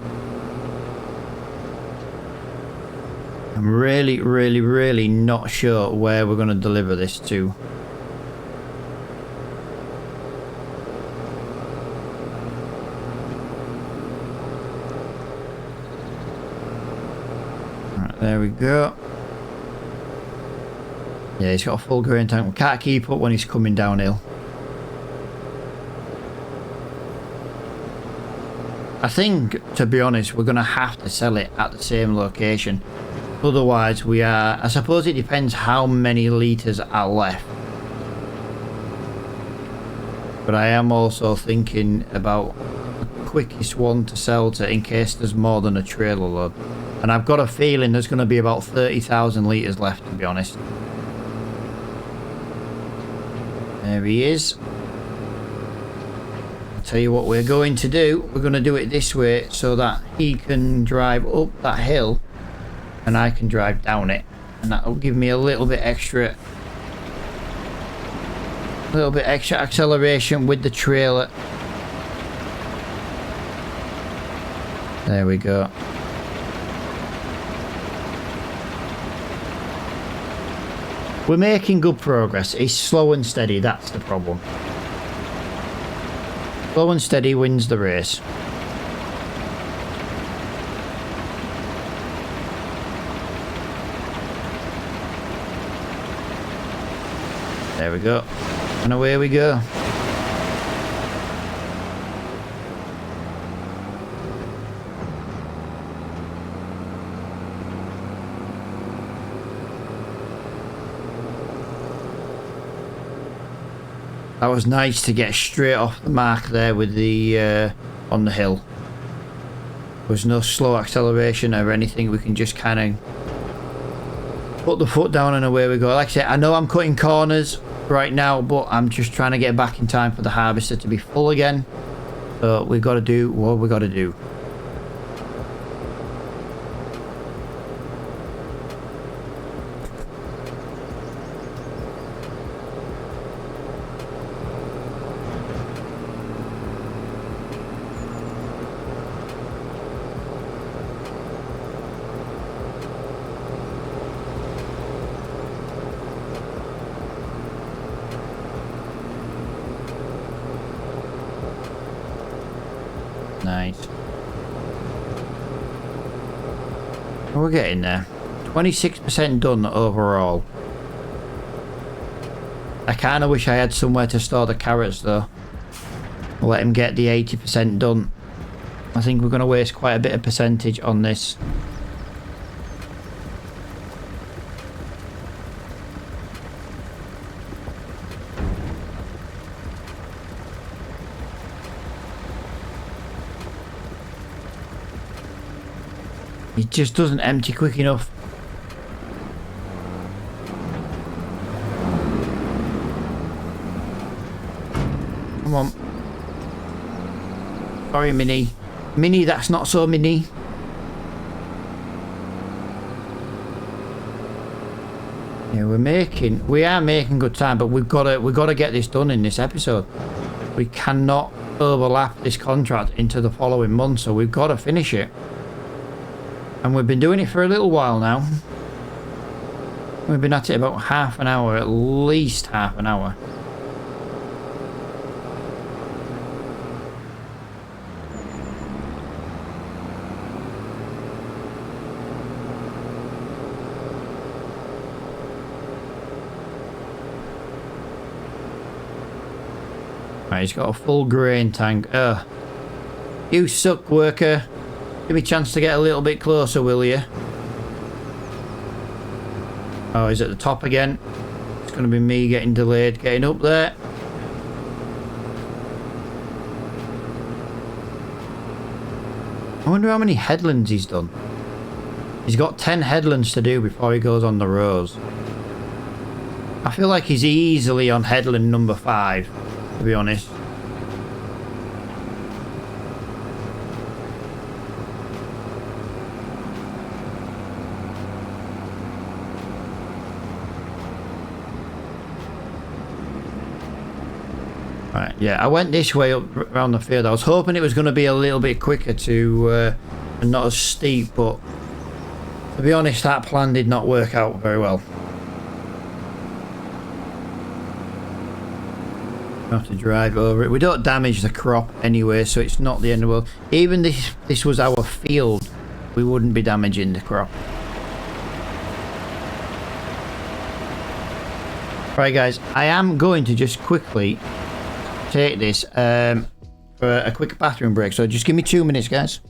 I'm really not sure where we're going to deliver this to. Right, there we go. Yeah, he's got a full grain tank. We can't keep up when he's coming downhill. I think, to be honest, we're going to have to sell it at the same location. Otherwise, we are... I suppose it depends how many litres are left. But I am also thinking about the quickest one to sell to in case there's more than a trailer load. And I've got a feeling there's going to be about 30,000 litres left, to be honest. There he is. I'll tell you what we're going to do. We're going to do it this way so that he can drive up that hill and I can drive down it, and that'll give me a little bit extra acceleration with the trailer. There we go. We're making good progress. It's slow and steady, that's the problem. Slow and steady wins the race. There we go. And away we go. That was nice to get straight off the mark there with the on the hill. There was no slow acceleration or anything. We can just kind of put the foot down and away we go. Like I said, I know I'm cutting corners right now, but I'm just trying to get back in time for the harvester to be full again. So we've got to do what we got to do. Nice. We're getting there. 26% done overall. I kind of wish I had somewhere to store the carrots though. Let him get the 80% done. I think we're going to waste quite a bit of percentage on this. It just doesn't empty quick enough. Come on. Sorry, Mini. Mini, that's not so mini. Yeah, we are making good time, but we've got to get this done in this episode. We cannot overlap this contract into the following month, so we've got to finish it. And we've been doing it for a little while now. We've been at it about half an hour, at least half an hour. Right, he's got a full grain tank. You suck, worker. Give me a chance to get a little bit closer, will you? Oh, he's at the top again. It's going to be me getting delayed, getting up there. I wonder how many headlands he's done. He's got 10 headlands to do before he goes on the rows. I feel like he's easily on headland number 5, to be honest. Right, yeah, I went this way up around the field. I was hoping it was going to be a little bit quicker to and not as steep, but to be honest, that plan did not work out very well. We have to drive over it. We don't damage the crop anyway, so it's not the end of the world. Even this was our field, we wouldn't be damaging the crop. Right, guys, I am going to just quickly take this for a quick bathroom break, so just give me 2 minutes, guys.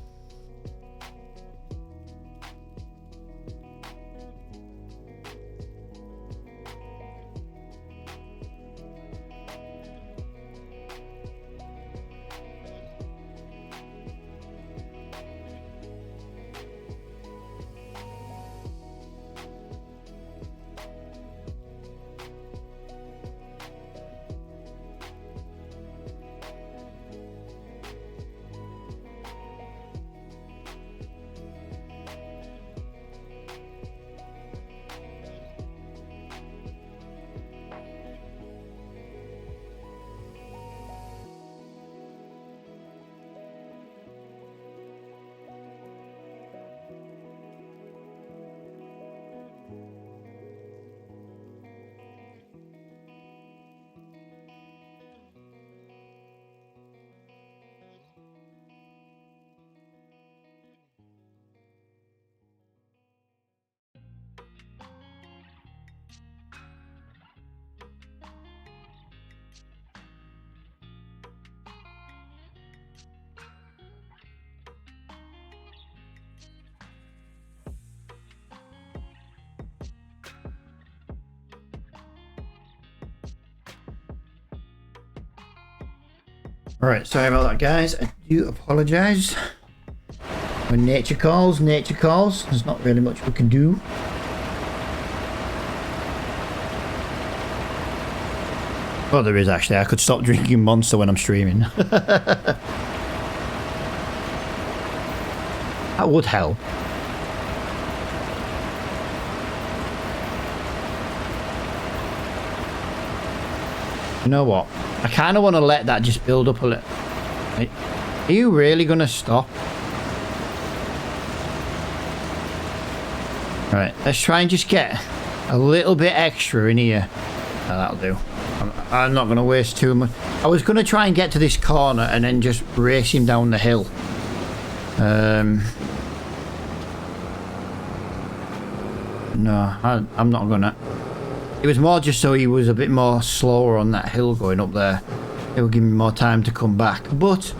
Alright, sorry about that, guys. I do apologise. When nature calls, nature calls. There's not really much we can do. Well, there is actually. I could stop drinking Monster when I'm streaming. That would help. You know what? I kind of want to let that just build up a little. Are you really going to stop? Right, let's try and just get a little bit extra in here. Oh, that'll do. I'm not going to waste too much. I was going to try and get to this corner and then just race him down the hill. No, I'm not going to. It was more just so he was a bit more slower on that hill going up there. It would give me more time to come back. But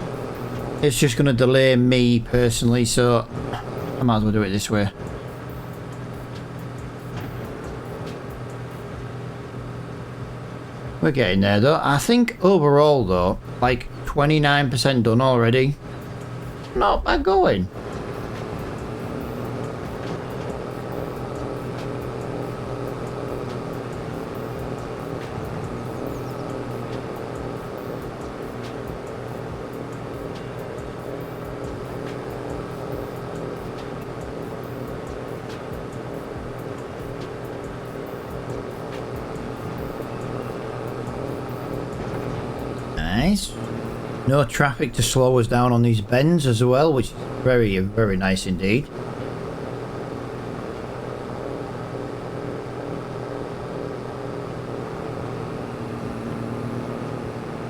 it's just going to delay me personally, so I might as well do it this way. We're getting there though. I think overall though, like 29% done already. Not bad going. nice. No traffic to slow us down on these bends as well, which is very, very nice indeed.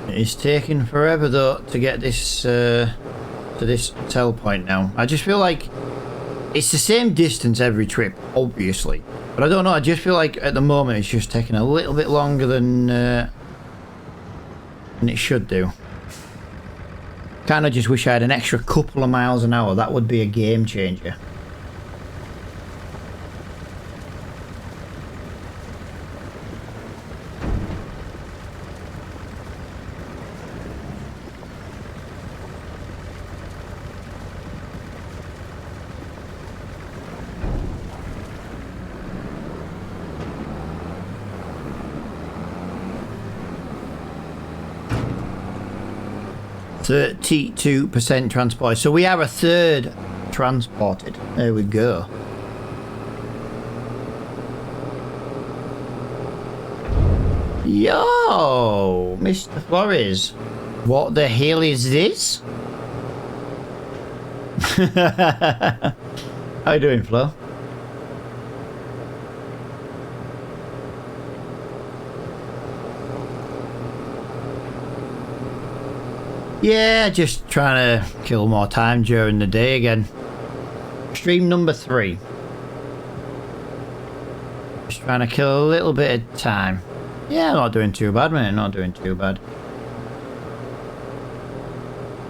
It's taking forever though to get this to this tell point now. I just feel like it's the same distance every trip, obviously, but I don't know. I just feel like at the moment it's just taking a little bit longer than it should do. Kind of just wish I had an extra couple of miles an hour. That would be a game changer. %32% transported. So we are a third transported. There we go. Yo, Mr. Flores. What the hell is this? How you doing, Flo? Yeah, just trying to kill more time during the day again. Stream number 3. Just trying to kill a little bit of time. Yeah, not doing too bad, man. Not doing too bad.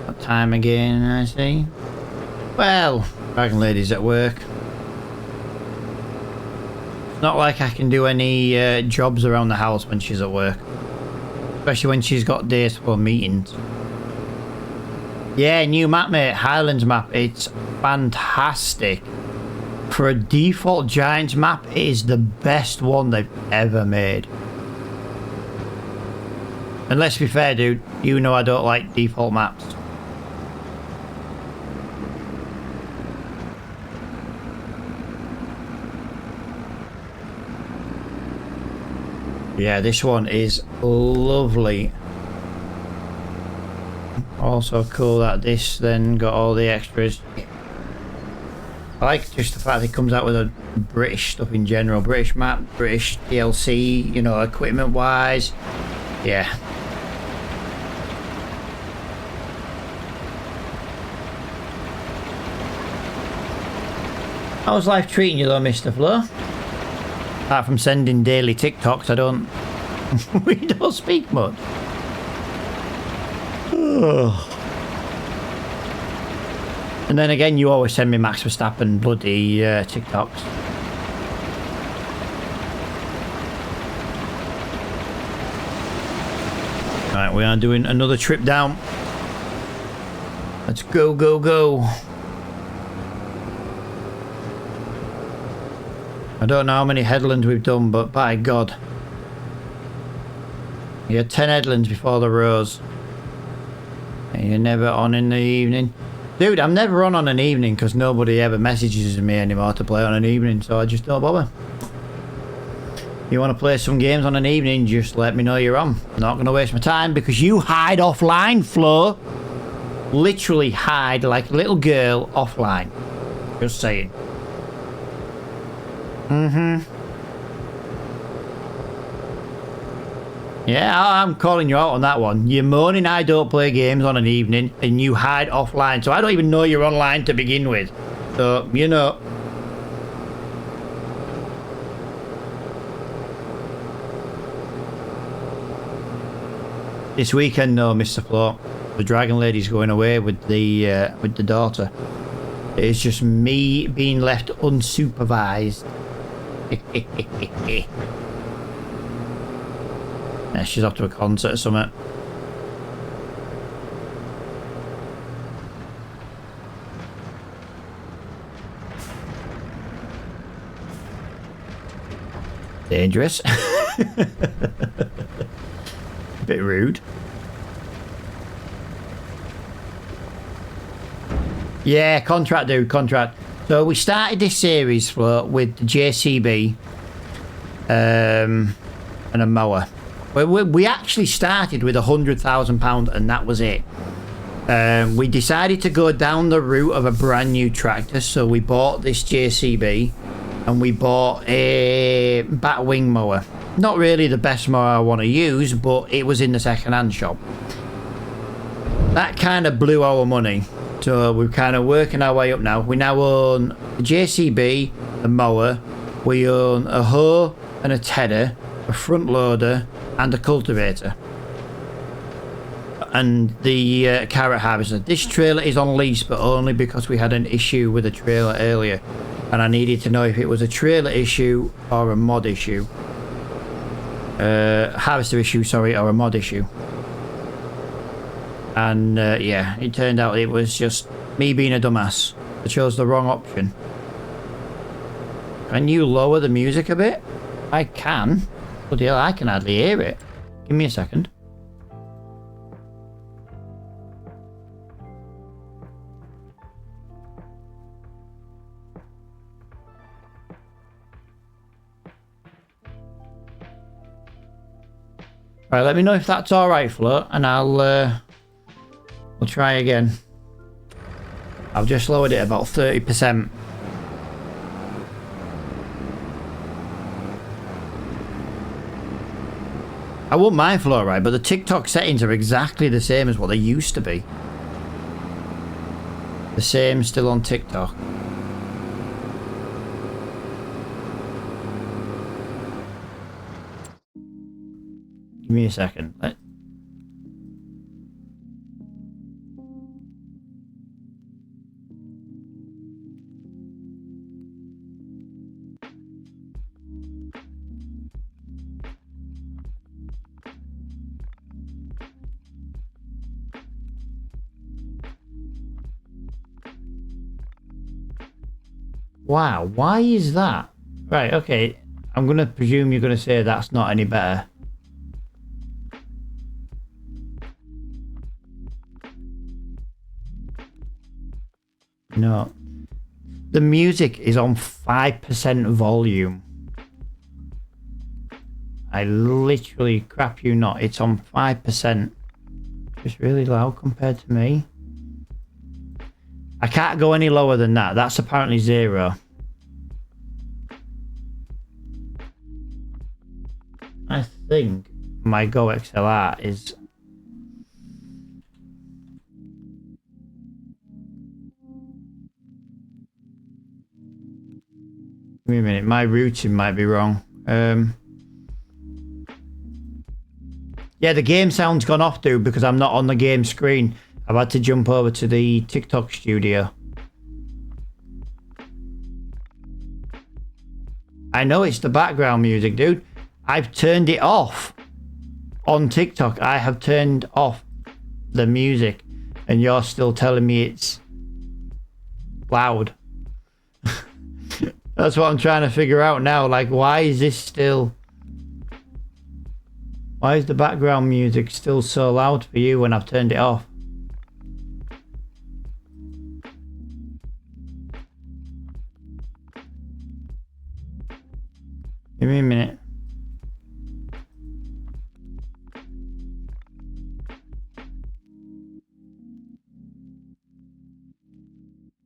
What time again, I see? Well, Dragon Lady's at work. It's not like I can do any jobs around the house when she's at work. Especially when she's got days for meetings. Yeah, new map, mate. Highlands map. It's fantastic. For a default Giants map, it is the best one they've ever made. And let's be fair, dude. You know I don't like default maps. Yeah, this one is lovely. Also cool that this then got all the extras. I like just the fact it comes out with a British stuff in general. British map, British DLC, you know, equipment wise. Yeah. How's life treating you though, Mr. Flo? Apart from sending daily TikToks, I don't... we don't speak much. And then again, you always send me Max Verstappen bloody TikToks. Right, we are doing another trip down. Let's go, go, go. I don't know how many headlands we've done, but by God. You had 10 headlands before the rose. You're never on in the evening. Dude, I'm never on an evening because nobody ever messages me anymore to play on an evening, so I just don't bother. You want to play some games on an evening, just let me know you're on. I'm not going to waste my time because you hide offline, Flo. Literally hide like a little girl offline. Just saying. Yeah, I'm calling you out on that one. You're moaning I don't play games on an evening and you hide offline, so I don't even know you're online to begin with. So, you know. This weekend, though, Mr. Flo, the Dragon Lady's going away with the daughter. It's just me being left unsupervised. Yeah, she's off to a concert or something. Dangerous. A bit rude. Yeah, contract, dude, contract. So we started this series with the JCB and a mower. We actually started with £100,000 and that was it. We decided to go down the route of a brand new tractor, so we bought this JCB and we bought a batwing mower. Not really the best mower I want to use, but it was in the second-hand shop. That kind of blew our money, so we're kind of working our way up now. We now own a JCB, a mower, we own a hoe and a tedder, a front loader and a cultivator. And the carrot harvester. This trailer is on lease, but only because we had an issue with a trailer earlier, and I needed to know if it was a trailer issue or a mod issue. Harvester issue, sorry, or a mod issue. And yeah, it turned out it was just me being a dumbass. I chose the wrong option. Can you lower the music a bit? I can. Bloody hell, I can hardly hear it. Give me a second. Right, let me know if that's alright, Flo, and we'll try again. I've just lowered it about 30%. I won't mind Flo, right, but the TikTok settings are exactly the same as what they used to be. The same still on TikTok. Give me a second. Wow, why is that? Right, okay. I'm going to presume you're going to say that's not any better. No. The music is on 5% volume. I literally, crap you not, it's on 5%. It's really loud compared to me. I can't go any lower than that. That's apparently 0. I think my Go XLR is... Give me a minute, my routing might be wrong. Yeah, the game sound's gone off, dude, because I'm not on the game screen. I've had to jump over to the TikTok studio. I know it's the background music, dude. I've turned it off. On TikTok, I have turned off the music, and you're still telling me it's loud. That's what I'm trying to figure out now. Like, why is this still... Why is the background music still so loud for you when I've turned it off? Give me a minute.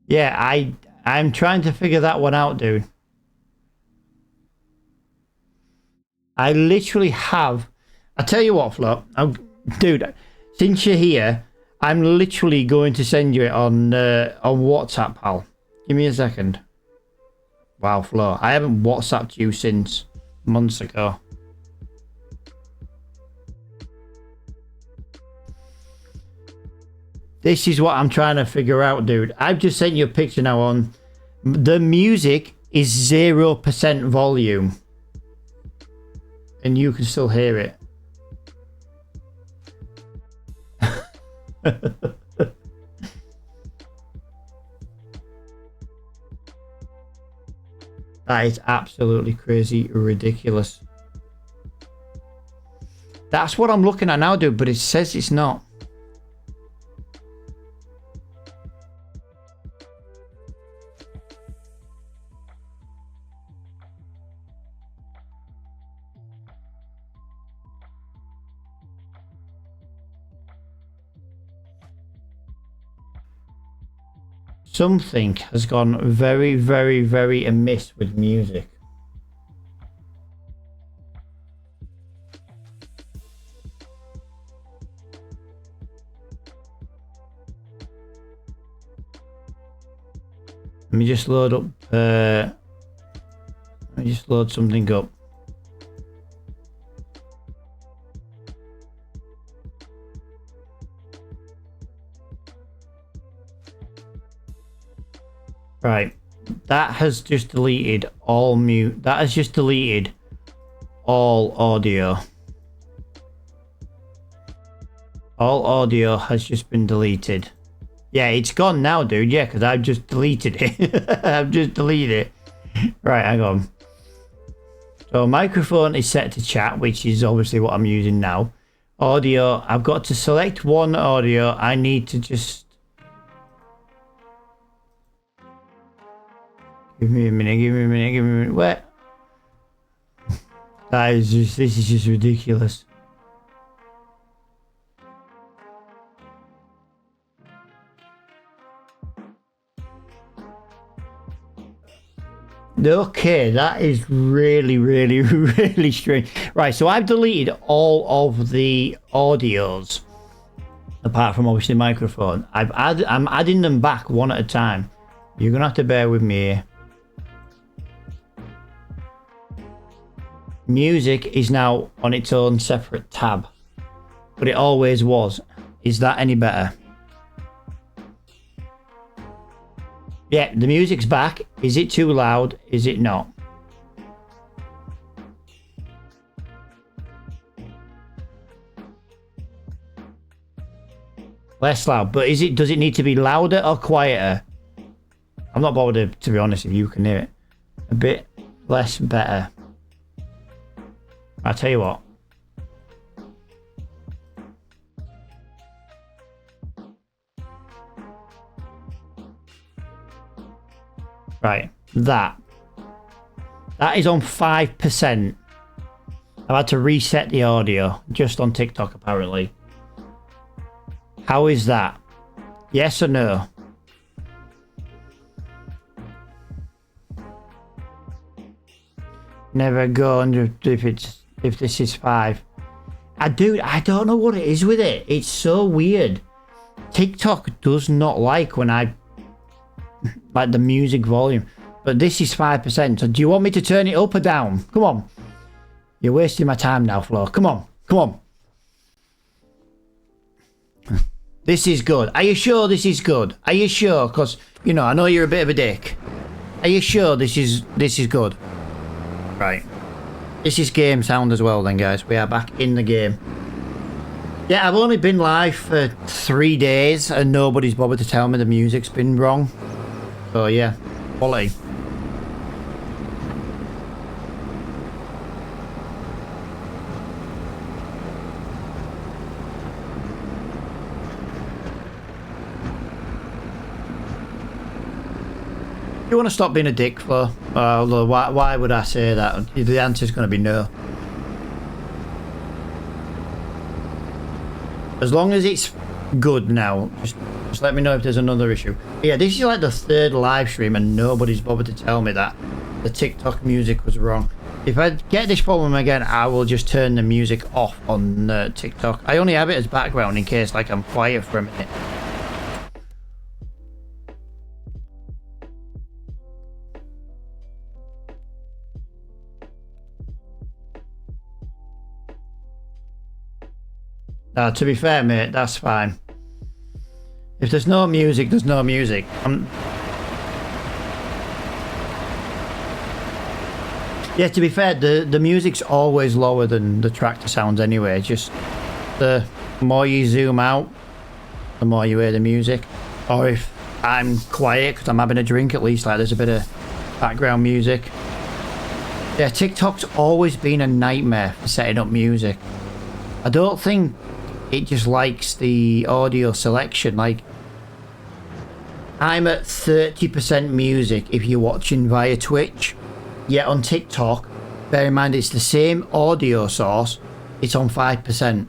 Yeah, I'm trying to figure that one out, dude. I literally have... I tell you what, Flo. Dude, since you're here, I'm literally going to send you it on WhatsApp, pal. Give me a second. Wow, Flo. I haven't WhatsApped you since months ago. This is what I'm trying to figure out, dude. I've just sent you a picture now on... The music is 0% volume. And you can still hear it. That is absolutely crazy, ridiculous. That's what I'm looking at now, dude, but it says it's not. Something has gone very, very, very amiss with music. Let me just load up, let me just load something up. Right, that has just deleted all mute. That has just deleted all audio. All audio has just been deleted. Yeah, it's gone now, dude. Yeah, because I've just deleted it. I've just deleted it. Right, hang on. So microphone is set to chat, which is obviously what I'm using now. Audio, I've got to select one audio. I need to just... Give me a minute. Where? This is just ridiculous. Okay, that is really, really, really strange. Right, so I've deleted all of the audios, apart from obviously microphone. I'm adding them back one at a time. You're gonna have to bear with me here. Music is now on its own separate tab, but it always was. Is that any better? Yeah, the music's back. Is it too loud? Is it not? Less loud, but does it need to be louder or quieter? I'm not bothered, to be honest, if you can hear it. A bit less better. I'll tell you what. Right, that is on 5%. I've had to reset the audio just on TikTok apparently. How is that? Yes or no? Never go under if this is 5. I don't know what it is with it. It's so weird. TikTok does not like when I like the music volume, but this is 5%. So do you want me to turn it up or down? Come on. You're wasting my time now, Flo. Come on. This is good. Are you sure this is good? Are you sure? Because, you know, I know you're a bit of a dick. Are you sure this is good? Right. This is game sound as well then, guys. We are back in the game. Yeah, I've only been live for 3 days and nobody's bothered to tell me the music's been wrong. So yeah, quality. You want to stop being a dick, Flo? Although, why would I say that? The answer's going to be no. As long as it's good now, just let me know if there's another issue. Yeah, this is like the 3rd live stream and nobody's bothered to tell me that the TikTok music was wrong. If I get this problem again, I will just turn the music off on TikTok. I only have it as background in case like I'm quiet for a minute. To be fair, mate, that's fine. If there's no music, there's no music. Yeah, to be fair, the music's always lower than the tractor sounds anyway. Just the more you zoom out, the more you hear the music. Or if I'm quiet because I'm having a drink, at least like there's a bit of background music. Yeah, TikTok's always been a nightmare for setting up music. I don't think it just likes the audio selection. Like, I'm at 30% music if you're watching via Twitch. Yet on TikTok, bear in mind it's the same audio source, it's on 5%.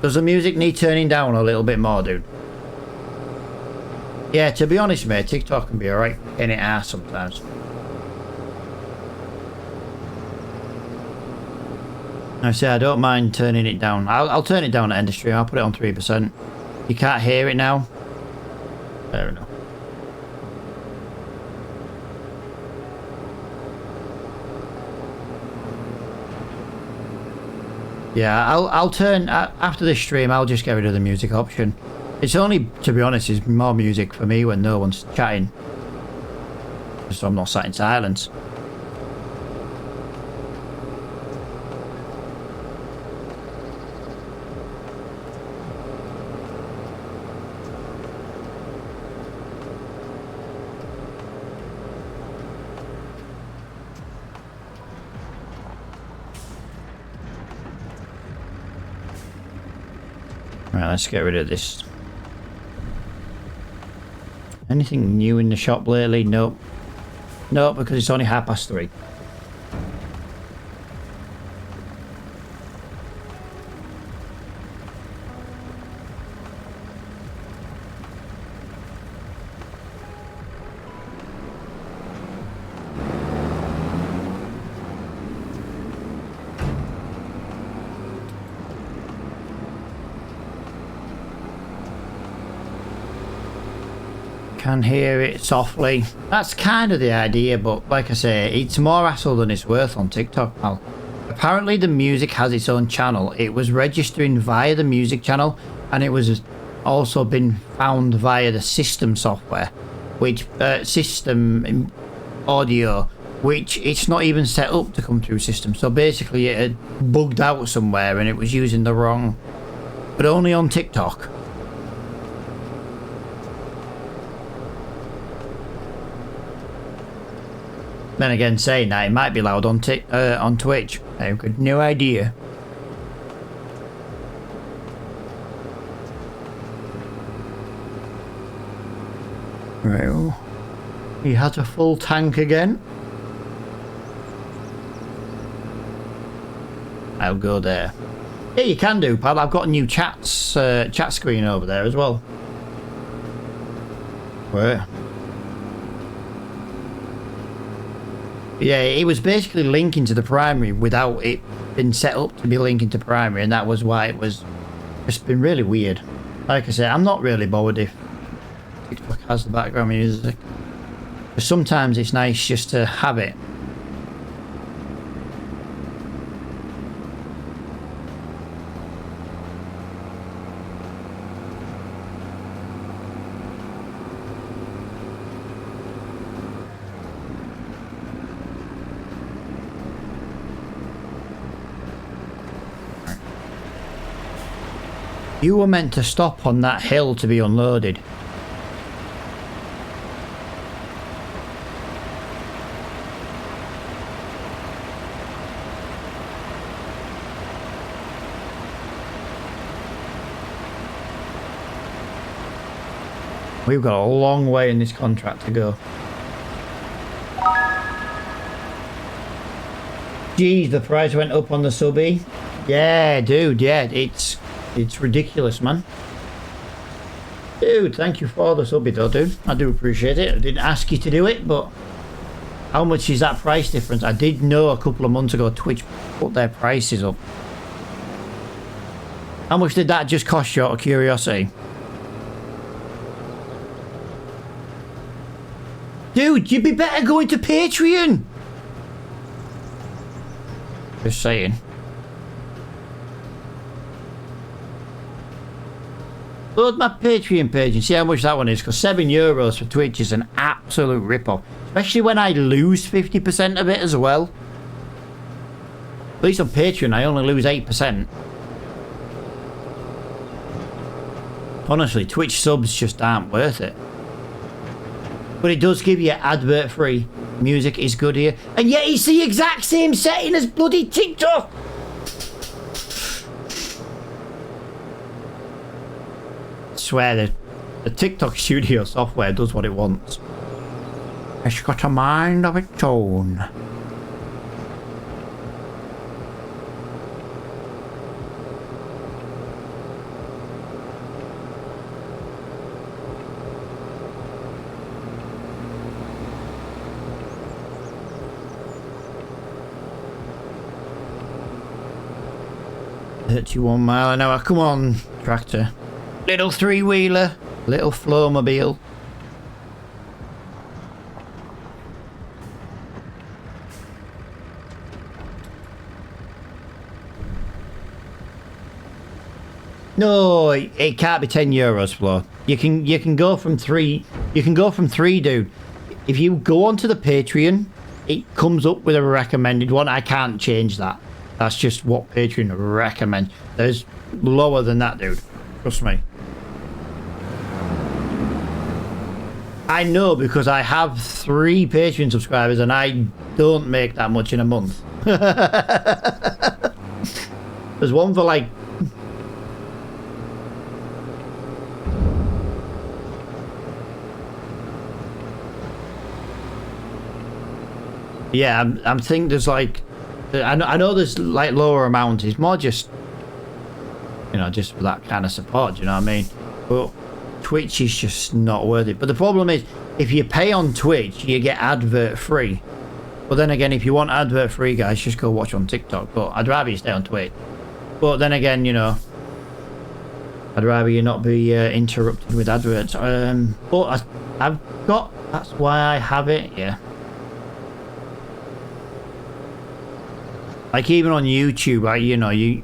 Does the music need turning down a little bit more, dude? Yeah, to be honest, mate, TikTok can be alright in it ass sometimes. I say I don't mind turning it down. I'll turn it down at end of stream. I'll put it on 3%. You can't hear it now. Fair enough. Yeah, I'll turn after this stream. I'll just get rid of the music option. It's only, to be honest, is more music for me when no one's chatting, so I'm not sat in silence. Right, let's get rid of this. Anything new in the shop lately? Nope. Nope, because it's only 3:30. Can hear it softly. That's kind of the idea, but like I say, it's more hassle than it's worth on TikTok, pal. Apparently the music has its own channel. It was registering via the music channel, and it was also been found via the system software, which system audio, which it's not even set up to come through system. So basically it had bugged out somewhere and it was using the wrong, but only on TikTok. Then again, saying that, it might be loud on Twitch. I've got no idea. Right, oh. He has a full tank again. I'll go there. Yeah, you can do, pal. I've got a new chat screen over there as well. Where? Yeah, it was basically linking to the primary without it being set up to be linking to primary, and that was why it was just been really weird. Like I said, I'm not really bothered if TikTok has the background music, but sometimes it's nice just to have it. You were meant to stop on that hill to be unloaded. We've got a long way in this contract to go. Geez, the price went up on the subby. Yeah, dude, yeah, it's ridiculous, man. Dude, thank you for the subby though, dude. I do appreciate it. I didn't ask you to do it, but how much is that price difference? I did know a couple of months ago Twitch put their prices up. How much did that just cost you out of curiosity? Dude, you'd be better going to Patreon. Just saying. Load my Patreon page and see how much that one is, because €7 for Twitch is an absolute rip-off. Especially when I lose 50% of it as well. At least on Patreon I only lose 8%. Honestly, Twitch subs just aren't worth it. But it does give you advert-free. Music is good here. And yet it's the exact same setting as bloody TikTok! I swear the TikTok studio software does what it wants. It's got a mind of its own. 31 mile an hour. Come on, tractor. Little three-wheeler. Little flowmobile. No, it can't be €10, Flo. You can go from 3. You can go from 3, dude. If you go onto the Patreon, it comes up with a recommended one. I can't change that. That's just what Patreon recommends. There's lower than that, dude. Trust me. I know because I have 3 Patreon subscribers and I don't make that much in a month. There's one for like... Yeah, I'm thinking there's like... I know there's like lower amounts. It's more just... You know, just for that kind of support, do you know what I mean? But Twitch is just not worth it. But the problem is, if you pay on Twitch, you get advert free. But then again, if you want advert free, guys, just go watch on TikTok. But I'd rather you stay on Twitch. But then again, you know, I'd rather you not be interrupted with adverts. But I've got... That's why I have it, yeah. Like even on YouTube, like, you know, you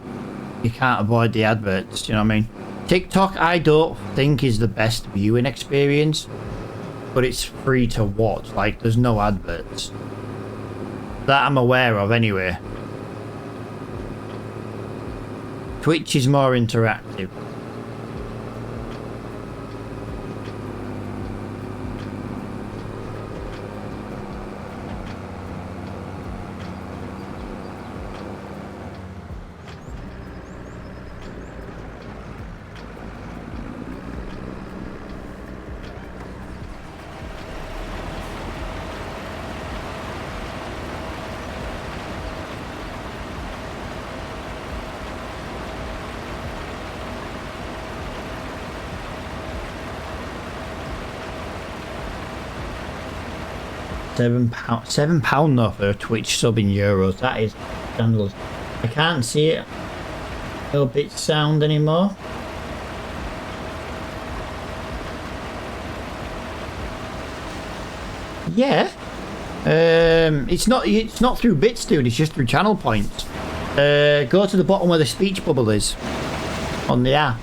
can't avoid the adverts, you know what I mean? TikTok, I don't think is the best viewing experience, but it's free to watch. Like, there's no adverts. That I'm aware of anyway. Twitch is more interactive. £7 though for a Twitch sub in euros. That is scandalous. I can't see it. No bit sound anymore. Yeah. It's not through bits, dude. It's just through channel points. Go to the bottom where the speech bubble is on the app.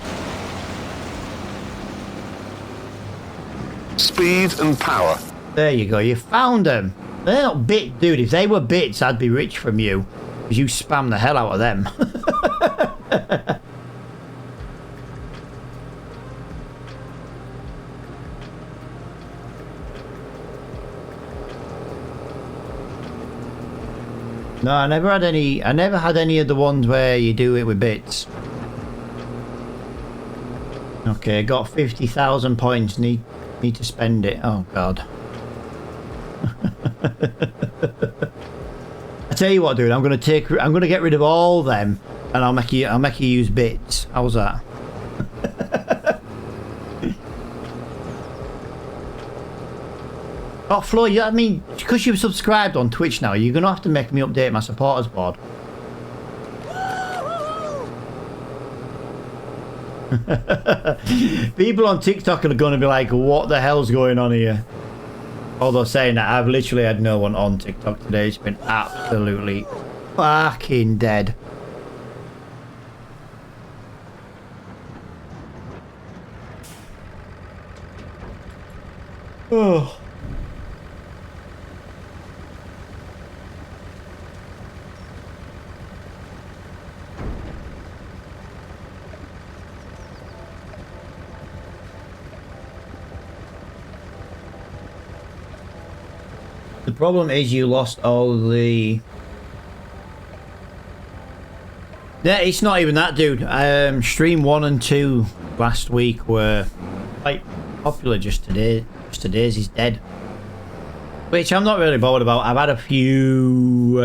Speed and power. There you go, you found them. They're not bit, dude. If they were bits, I'd be rich from you. Because you spam the hell out of them. No, I never had any of the ones where you do it with bits. Okay, got 50,000 points. Need to spend it. Oh god. I tell you what, dude, I'm gonna get rid of all them, and I'll make you use bits. How's that? Oh, Flo, I mean, because you've subscribed on Twitch now, you're gonna have to make me update my supporters board. People on TikTok are gonna be like, "What the hell's going on here?" Although saying that, I've literally had no one on TikTok today. It's been absolutely fucking dead. Oh. The problem is you lost all the... Yeah, it's not even that, dude. Stream 1 and 2 last week were quite popular just today. Just today's is dead. Which I'm not really bothered about. I've had a few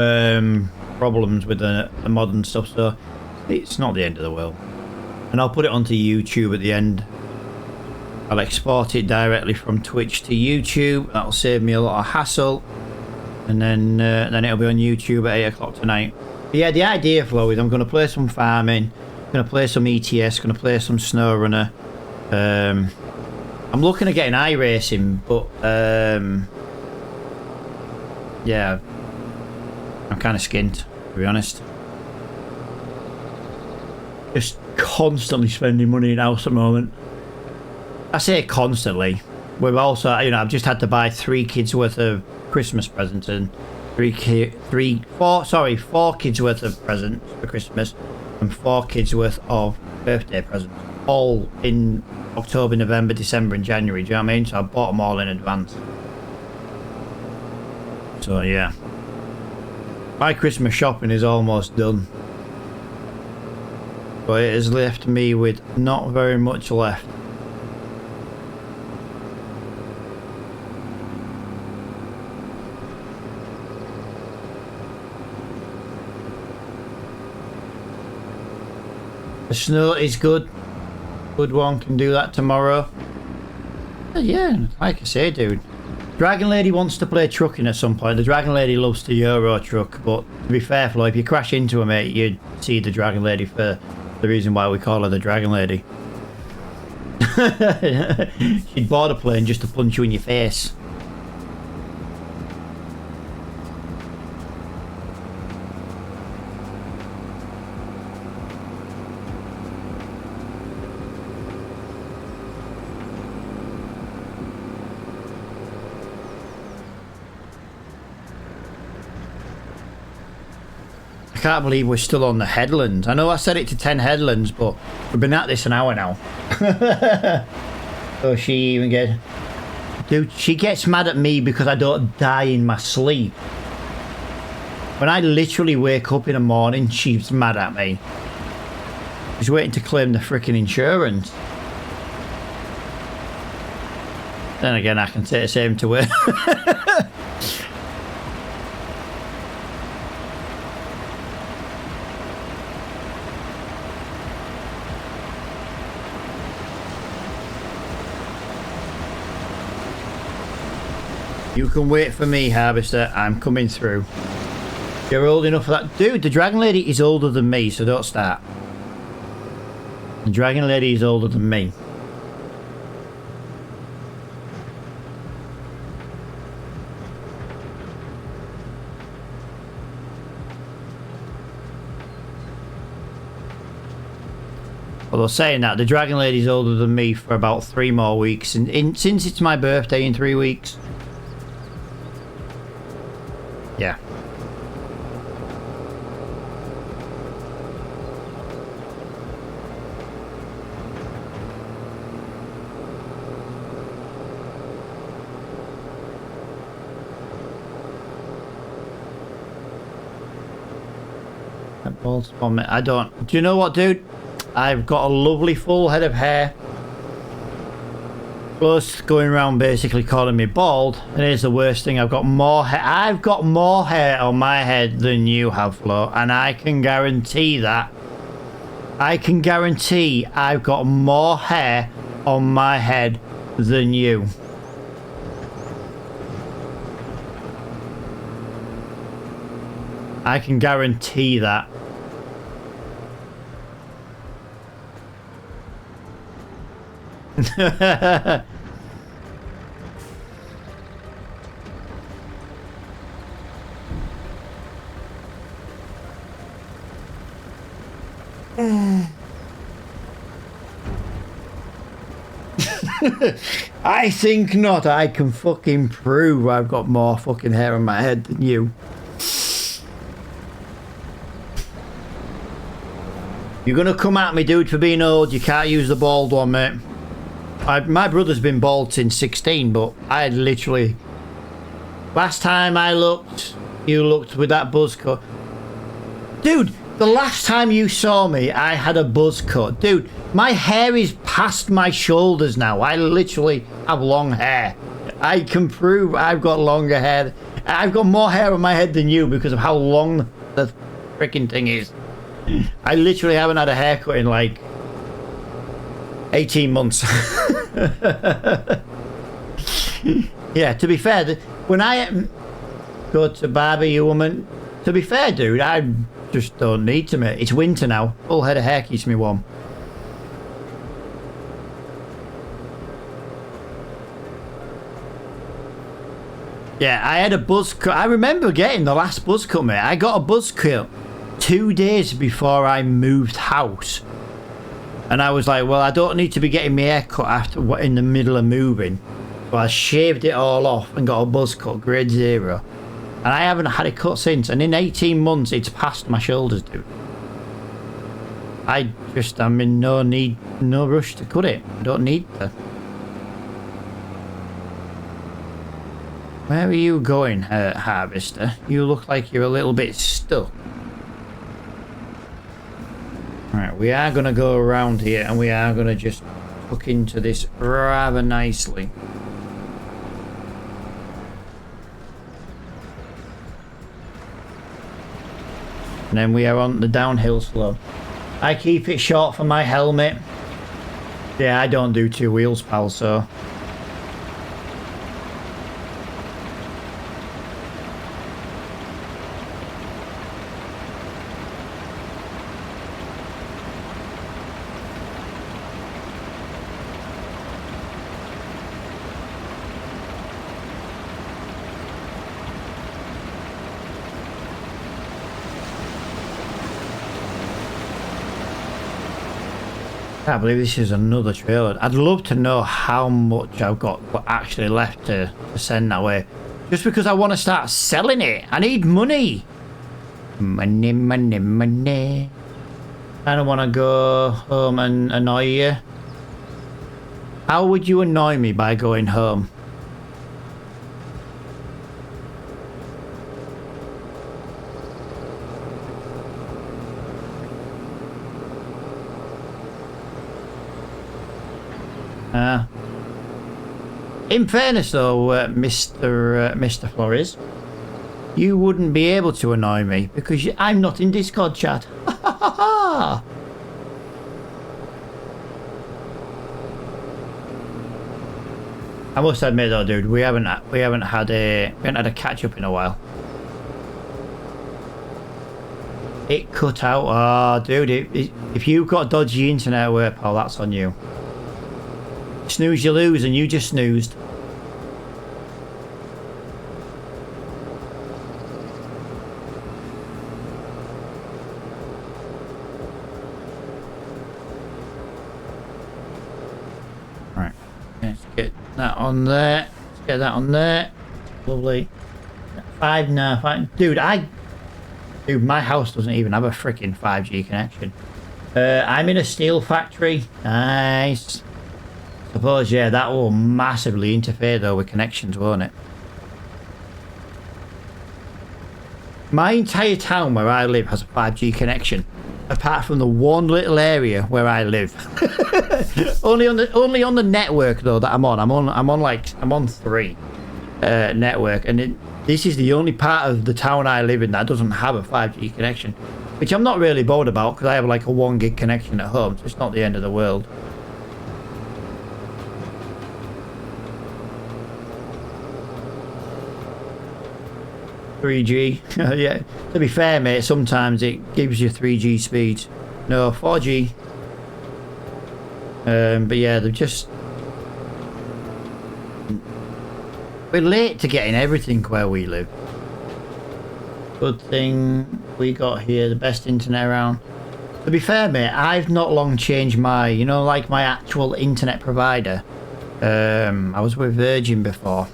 problems with the mod and stuff, so it's not the end of the world. And I'll put it onto YouTube at the end. I'll export it directly from Twitch to YouTube. That'll save me a lot of hassle. And then it'll be on YouTube at 8 o'clock tonight. Yeah, the idea, Flo, is I'm going to play some farming, going to play some ETS, going to play some snow runner. I'm looking at getting iRacing, but yeah, I'm kind of skint, to be honest. Just constantly spending money in house at the moment. I say constantly. We've also, you know, I've just had to buy 3 kids worth of Christmas presents and 4 kids worth of presents for Christmas and 4 kids worth of birthday presents, all in October, November, December and January. Do you know what I mean? So I bought them all in advance. So yeah, my Christmas shopping is almost done, but it has left me with not very much left. The snow is good. Good one, can do that tomorrow. But yeah, like I say, dude. Dragon Lady wants to play trucking at some point. The Dragon Lady loves to Euro truck, but to be fair, Flo, if you crash into her, mate, you'd see the Dragon Lady for the reason why we call her the Dragon Lady. She'd board a plane just to punch you in your face. I can't believe we're still on the headlands. I know I said it to 10 headlands, but we've been at this an hour now. So she even gets... Dude, she gets mad at me because I don't die in my sleep. When I literally wake up in the morning, she's mad at me. She's waiting to claim the freaking insurance. Then again, I can say the same to her. You can wait for me, Harvester. I'm coming through. You're old enough for that. Dude, the Dragon Lady is older than me, so don't start. The Dragon Lady is older than me. Although saying that, the Dragon Lady is older than me for about 3 more weeks. And since it's my birthday in 3 weeks... Yeah. That bald spot, mate. I don't. Do you know what, dude? I've got a lovely full head of hair. Plus going around basically calling me bald, and here's the worst thing: I've got more hair. I've got more hair on my head than you have, Flo, and I can guarantee that. I can guarantee I've got more hair on my head than you. I can guarantee that. I think not. I can fucking prove I've got more fucking hair on my head than you. You're gonna come at me, dude, for being old. You can't use the bald one, mate. My brother's been bald since 16, but I literally... Last time I looked, you looked with that buzz cut. Dude, the last time you saw me, I had a buzz cut. Dude, my hair is past my shoulders now. I literally have long hair. I can prove I've got longer hair. I've got more hair on my head than you because of how long the freaking thing is. I literally haven't had a haircut in like 18 months. Yeah, to be fair, when I go to barber you woman, to be fair, dude, I'm just don't need to, mate. It's winter now. Full head of hair keeps me warm. Yeah, I had a buzz cut. I remember getting the last buzz cut, mate. I got a buzz cut 2 days before I moved house. And I was like, well, I don't need to be getting my hair cut after in the middle of moving. So I shaved it all off and got a buzz cut, grade 0. And I haven't had it cut since. And in 18 months, it's past my shoulders, dude. I'm in no rush to cut it. I don't need to. Where are you going, Harvester? You look like you're a little bit stuck. Right, we are going to go around here and we are going to just hook into this rather nicely. And then we are on the downhill slope. I keep it short for my helmet. Yeah, I don't do 2 wheels, pal, so... I can't believe this is another trailer. I'd love to know how much I've got actually left to send that way. Just because I want to start selling it. I need money. Money, money, money. I don't want to go home and annoy you. How would you annoy me by going home? In fairness though, Mr. Flores, you wouldn't be able to annoy me because I'm not in Discord chat. I must admit though, dude, we haven't had a catch up in a while. It cut out. Oh, dude, if you've got dodgy internet work, pal, that's on you. Snooze you lose, and you just snoozed. Right, let's get that on there. Let's get that on there. Lovely. 5 now. 5. Dude, my house doesn't even have a freaking 5G connection. I'm in a steel factory. Nice. Suppose, yeah, that will massively interfere though with connections, won't it? My entire town where I live has a 5G connection, apart from the one little area where I live. only on the network though that I'm on. I'm on 3 network, and this is the only part of the town I live in that doesn't have a 5G connection, which I'm not really bothered about because I have like a 1 gig connection at home, so it's not the end of the world. .3G. Yeah, to be fair, mate, sometimes it gives you 3G speeds. No, 4G. But yeah, we're late to getting everything where we live. Good thing we got here the best internet around. To be fair, mate, I've not long changed my, like my actual internet provider. I was with Virgin before.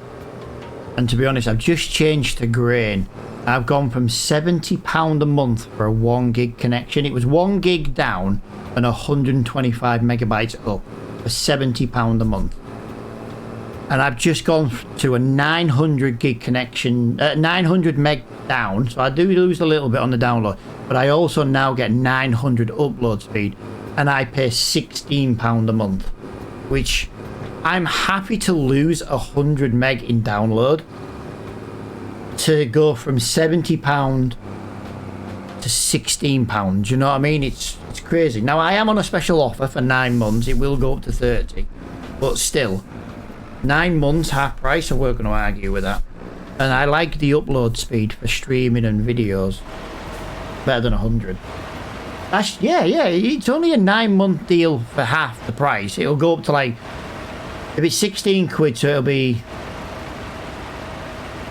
And to be honest, I've just changed to Grain. I've gone from £70 a month for a 1 gig connection. It was 1 gig down and 125 megabytes up for £70 a month. And I've just gone to a 900 gig connection, 900 meg down. So I do lose a little bit on the download, but I also now get 900 upload speed, and I pay £16 a month, which I'm happy to lose 100 meg in download to go from £70 to £16. You know what I mean? It's crazy. Now I am on a special offer for 9 months. It will go up to 30, but still, 9 months half price. So we're going to argue with that. And I like the upload speed for streaming and videos. Better than 100. That's, yeah, it's only a 9-month deal for half the price. It'll go up to like, if it's 16 quid, so it'll be,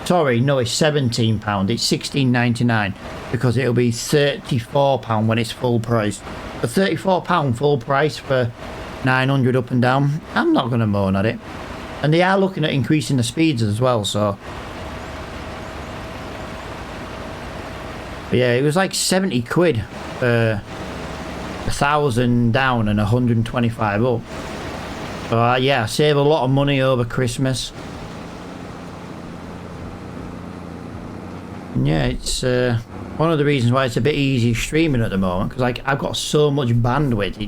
sorry, no, it's £17. It's £16.99 because it'll be £34 when it's full price. The £34 full price for 900 up and down, I'm not going to moan at it. And they are looking at increasing the speeds as well, so. But yeah, it was like 70 quid for 1,000 down and 125 up. So yeah, I save a lot of money over Christmas. And yeah, it's one of the reasons why it's a bit easy streaming at the moment, because like I've got so much bandwidth,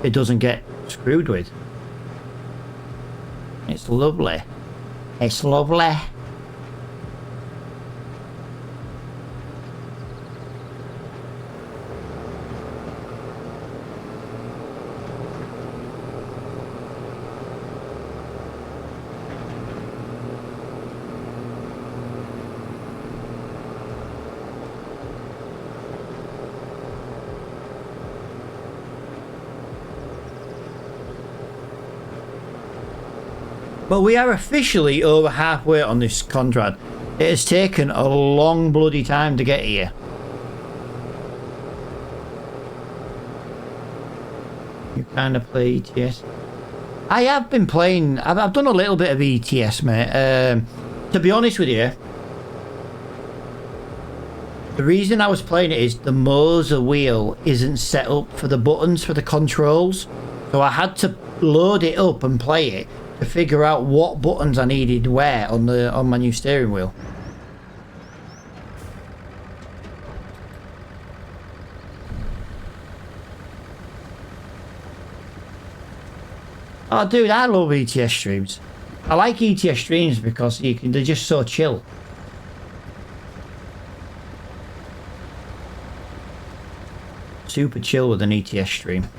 it doesn't get screwed with. It's lovely. It's lovely. But we are officially over halfway on this contract. It has taken a long bloody time to get here. You kind of play ETS? I have been playing, I've done a little bit of ETS, mate. To be honest with you, the reason I was playing it is the Moser wheel isn't set up for the buttons for the controls. So I had to load it up and play it to figure out what buttons I needed where on my new steering wheel. Oh dude, I love ETS streams. I like ETS streams because they're just so chill. Super chill with an ETS stream.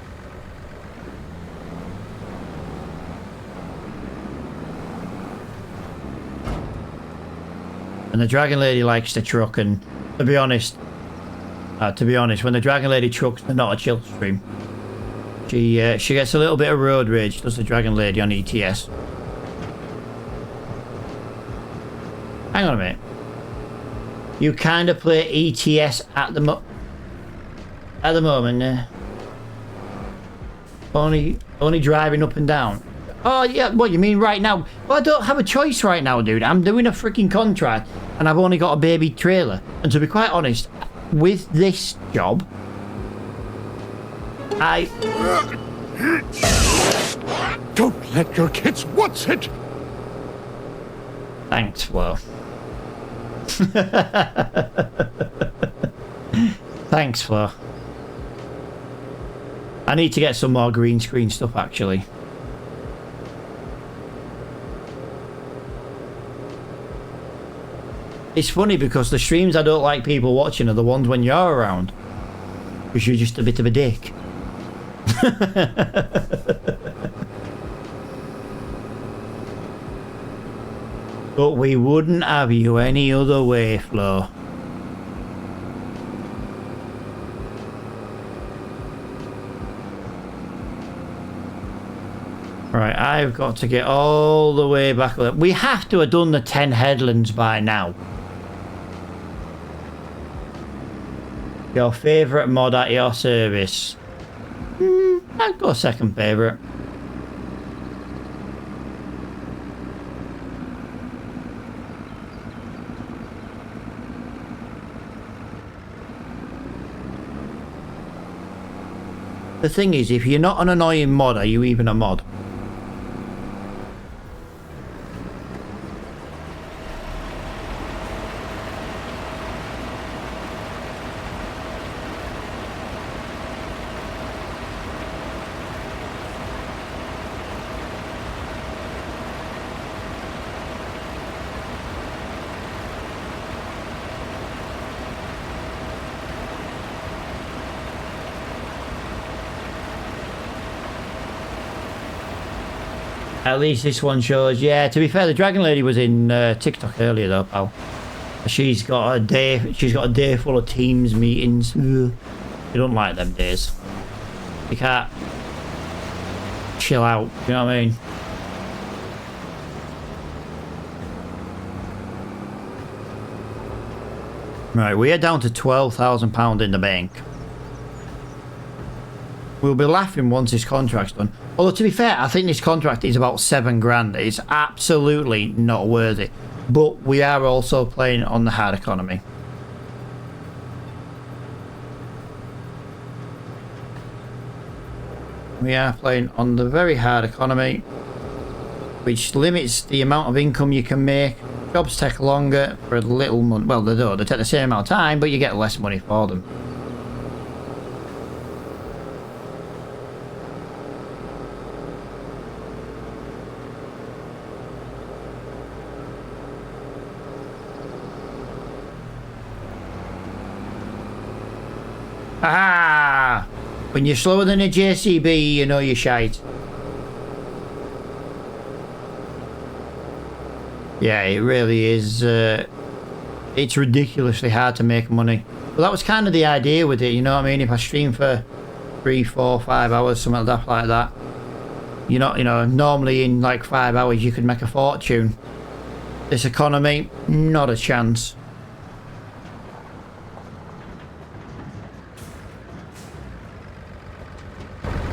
And the Dragon Lady likes the truck, and to be honest, when the Dragon Lady trucks, they're not a chill stream. She gets a little bit of road rage, does the Dragon Lady on ETS. Hang on a minute. You kind of play ETS at the moment, only driving up and down. Oh yeah, what you mean right now? Well, I don't have a choice right now, dude. I'm doing a freaking contract and I've only got a baby trailer. And to be quite honest, with this job, Don't let your kids watch it! Thanks, Flo. Thanks, Flo. I need to get some more green screen stuff, actually. It's funny because the streams I don't like people watching are the ones when you're around. Because you're just a bit of a dick. But we wouldn't have you any other way, Flo. Right, I've got to get all the way back. We have to have done the 10 headlands by now. Your favourite mod at your service? I'd go second favourite. The thing is, if you're not an annoying mod, are you even a mod? At least this one shows. Yeah, to be fair, the Dragon Lady was in TikTok earlier though, pal. She's got a day. She's got a day full of Teams meetings. Ugh. You don't like them days. You can't chill out. You know what I mean? Right, we are down to £12,000 in the bank. We'll be laughing once this contract's done. Although, to be fair, I think this contract is about 7 grand. It's absolutely not worth it. But we are also playing on the hard economy. We are playing on the very hard economy, which limits the amount of income you can make. Jobs take longer for a little money. Well, they do. They take the same amount of time, but you get less money for them. Aha! When you're slower than a JCB, you know you're shite. Yeah, it really is. It's ridiculously hard to make money. But that was kind of the idea with it, you know what I mean? If I stream for 3, 4, 5 hours, something like that. You know, normally in like 5 hours you could make a fortune. This economy, not a chance.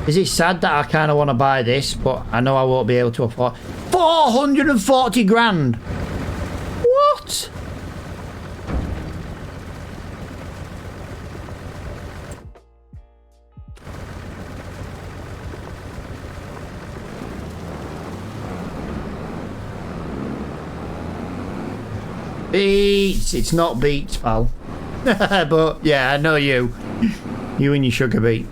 Is it sad that I kind of want to buy this, but I know I won't be able to afford 440 grand? What? Beats. It's not beats, pal. But yeah, I know you. You and your sugar beet.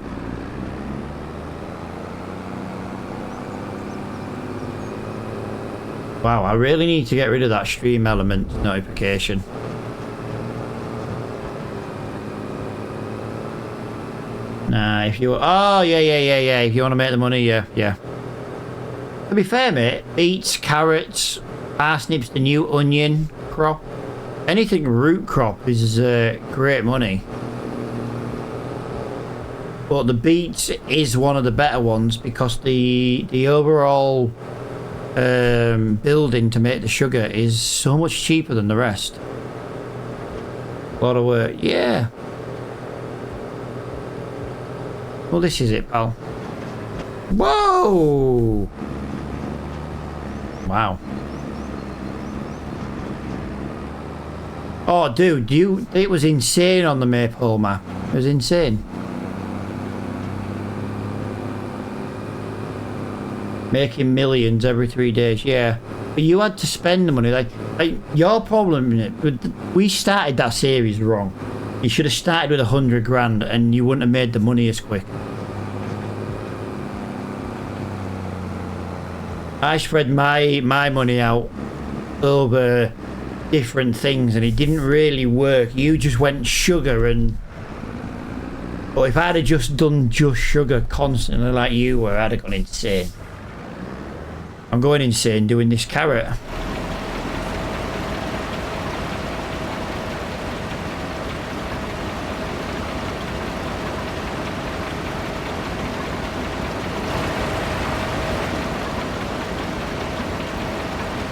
Wow, I really need to get rid of that stream element notification. Nah, if you... Oh, yeah. If you want to make the money, yeah. To be fair, mate, beets, carrots, parsnips, the new onion crop. Anything root crop is great money. But the beets is one of the better ones because the overall... building to make the sugar is so much cheaper than the rest. A lot of work, yeah. Well, this is it, pal. Whoa! Wow. Oh, dude, it was insane on the Maypole map. It was insane. Making millions every 3 days, yeah. But you had to spend the money. Like your problem, we started that series wrong. You should have started with 100 grand and you wouldn't have made the money as quick. I spread my money out over different things and it didn't really work. You just went sugar and... But if I'd have just done just sugar constantly like you were, I'd have gone insane. I'm going insane doing this carrot.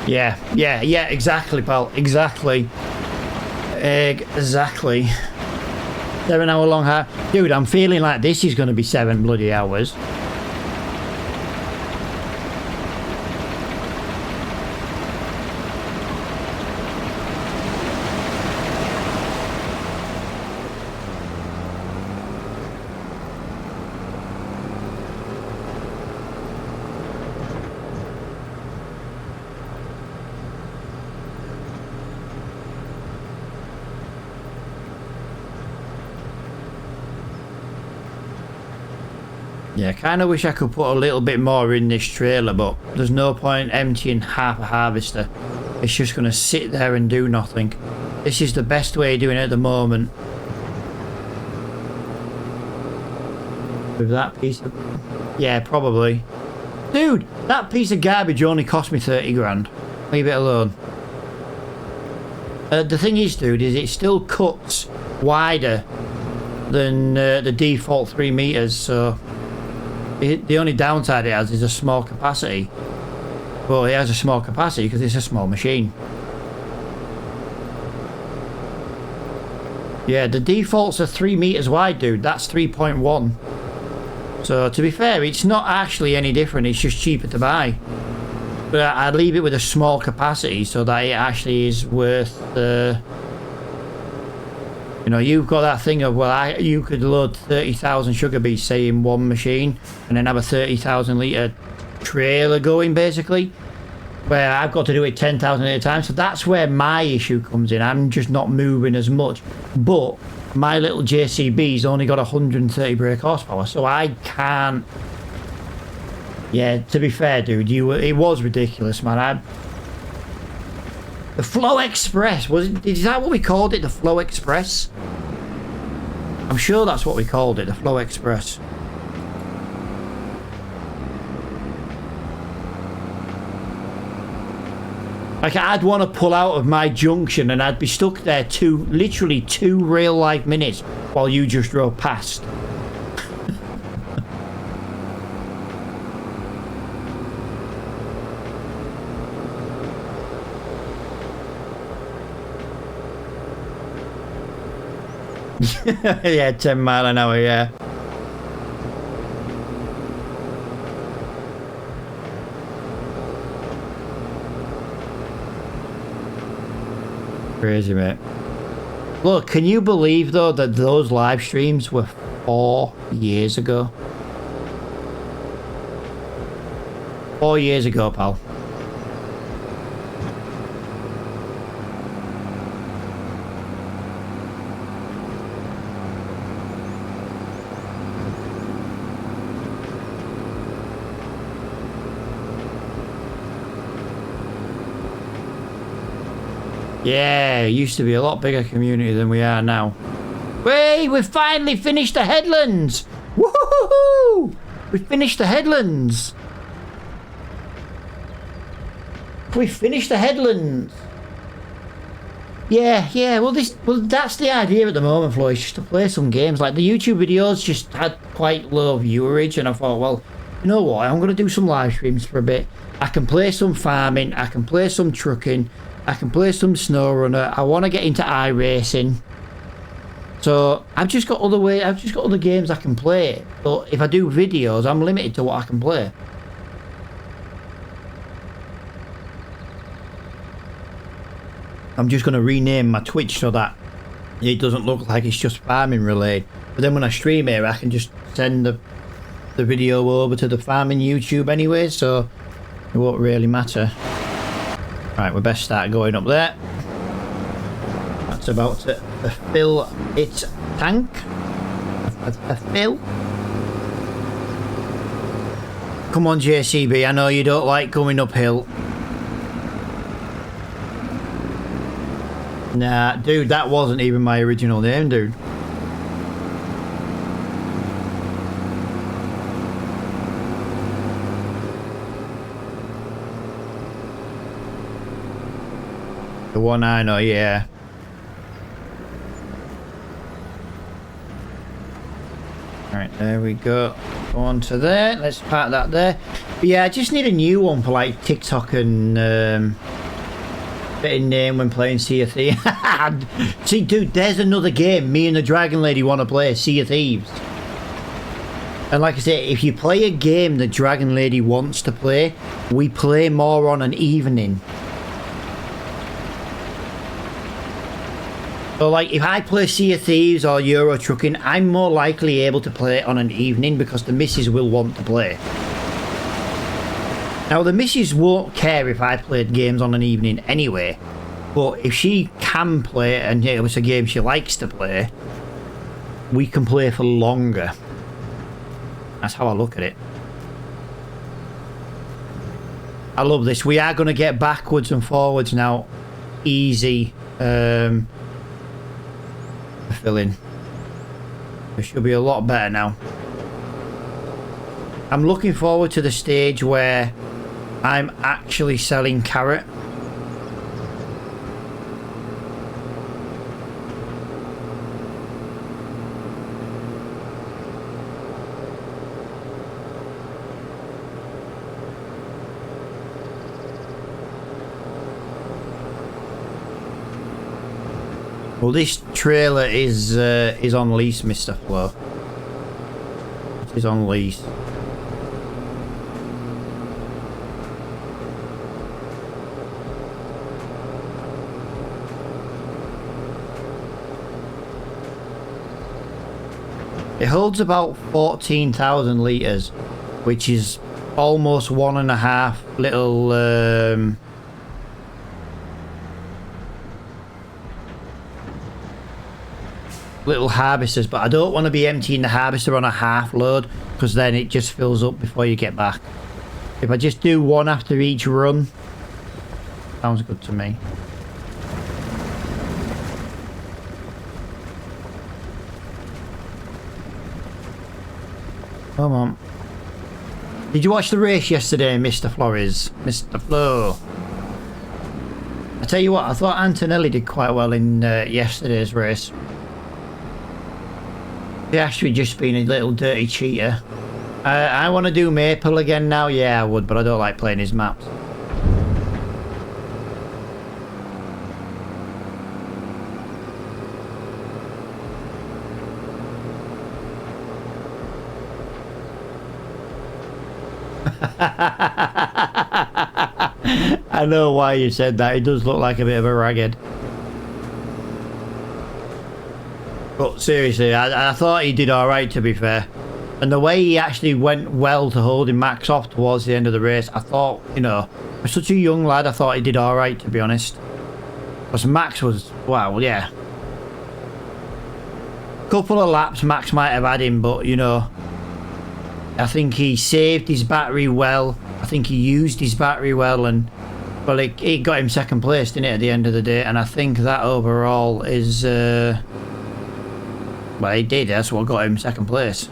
Yeah, exactly, pal. Exactly. 7 hour long hard. Dude, I'm feeling like this is going to be 7 bloody hours. Yeah, I kind of wish I could put a little bit more in this trailer, but there's no point emptying half a harvester. It's just going to sit there and do nothing. This is the best way of doing it at the moment. With that piece of... Yeah, probably. Dude, that piece of garbage only cost me 30 grand. Leave it alone. The thing is, dude, is it still cuts wider than the default 3 meters, so the only downside it has is a small capacity. Well, it has a small capacity because it's a small machine. Yeah, the defaults are 3 meters wide, dude. That's 3.1. So to be fair, it's not actually any different. It's just cheaper to buy. But I'd leave it with a small capacity so that it actually is worth the... You know, you've got that thing of, well, you could load 30,000 sugar beets, say, in one machine, and then have a 30,000 litre trailer going, basically. Where I've got to do it 10,000 at a time. So that's where my issue comes in. I'm just not moving as much. But my little JCB's only got 130 brake horsepower, so I can't... Yeah, to be fair, dude, it was ridiculous, man. The Flow Express, is that what we called it? The Flow Express? I'm sure that's what we called it, the Flow Express. Like, I'd want to pull out of my junction and I'd be stuck there literally 2 real life minutes while you just drove past. Yeah, 10 mile an hour, yeah. Crazy, mate. Look, can you believe, though, that those live streams were 4 years ago? 4 years ago, pal. Yeah, it used to be a lot bigger community than we are now. Wait, we've finally finished the headlands! Woohoo! We finished the headlands! We finished the headlands! Yeah, well that's the idea at the moment, Flo, is just to play some games. Like, the YouTube videos just had quite low viewerage, and I thought, well, you know what, I'm gonna do some live streams for a bit. I can play some farming, I can play some trucking, I can play some SnowRunner. I want to get into iRacing. So I've just got other games I can play. But if I do videos, I'm limited to what I can play. I'm just going to rename my Twitch so that it doesn't look like it's just farming related. But then when I stream here, I can just send the video over to the farming YouTube anyway, so it won't really matter. Right, we best start going up there. That's about to fill its tank. A fill. Come on, JCB, I know you don't like going uphill. Nah, dude, that wasn't even my original name, dude. The one I know, yeah. Right, there we go. Go on to there. Let's park that there. But yeah, I just need a new one for like TikTok and fitting name when playing Sea of Thieves. See, dude, there's another game me and the Dragon Lady want to play, Sea of Thieves. And like I say, if you play a game the Dragon Lady wants to play, we play more on an evening. So like, if I play Sea of Thieves or Euro Trucking, I'm more likely able to play it on an evening because the missus will want to play. Now, the missus won't care if I played games on an evening anyway, but if she can play it and it was a game she likes to play, we can play for longer. That's how I look at it. I love this. We are going to get backwards and forwards now. Easy. Filling. It should be a lot better now. I'm looking forward to the stage where I'm actually selling carrot. Well, this trailer is on lease, Mr. Flo. It is on lease. It holds about 14,000 litres, which is almost 1.5 little harvesters, but I don't want to be emptying the harvester on a half load because then it just fills up before you get back. If I just do one after each run, sounds good to me. Come on. Did you watch the race yesterday, Mr. Flores? Mr. Flo? I tell you what, I thought Antonelli did quite well in yesterday's race. Piastri just being a little dirty cheater. I want to do Maple again now. Yeah, I would, but I don't like playing his maps. I know why you said that. It does look like a bit of a ragged. But seriously, I thought he did alright, to be fair. And the way he actually went well to holding Max off towards the end of the race, I thought, you know, for such a young lad, I thought he did alright, to be honest. Because Max was, wow, yeah. Couple of laps Max might have had him, but, you know, I think he saved his battery well. I think he used his battery well, and well, it got him second place, didn't it, at the end of the day? And I think that overall is, well, he did. That's what got him second place.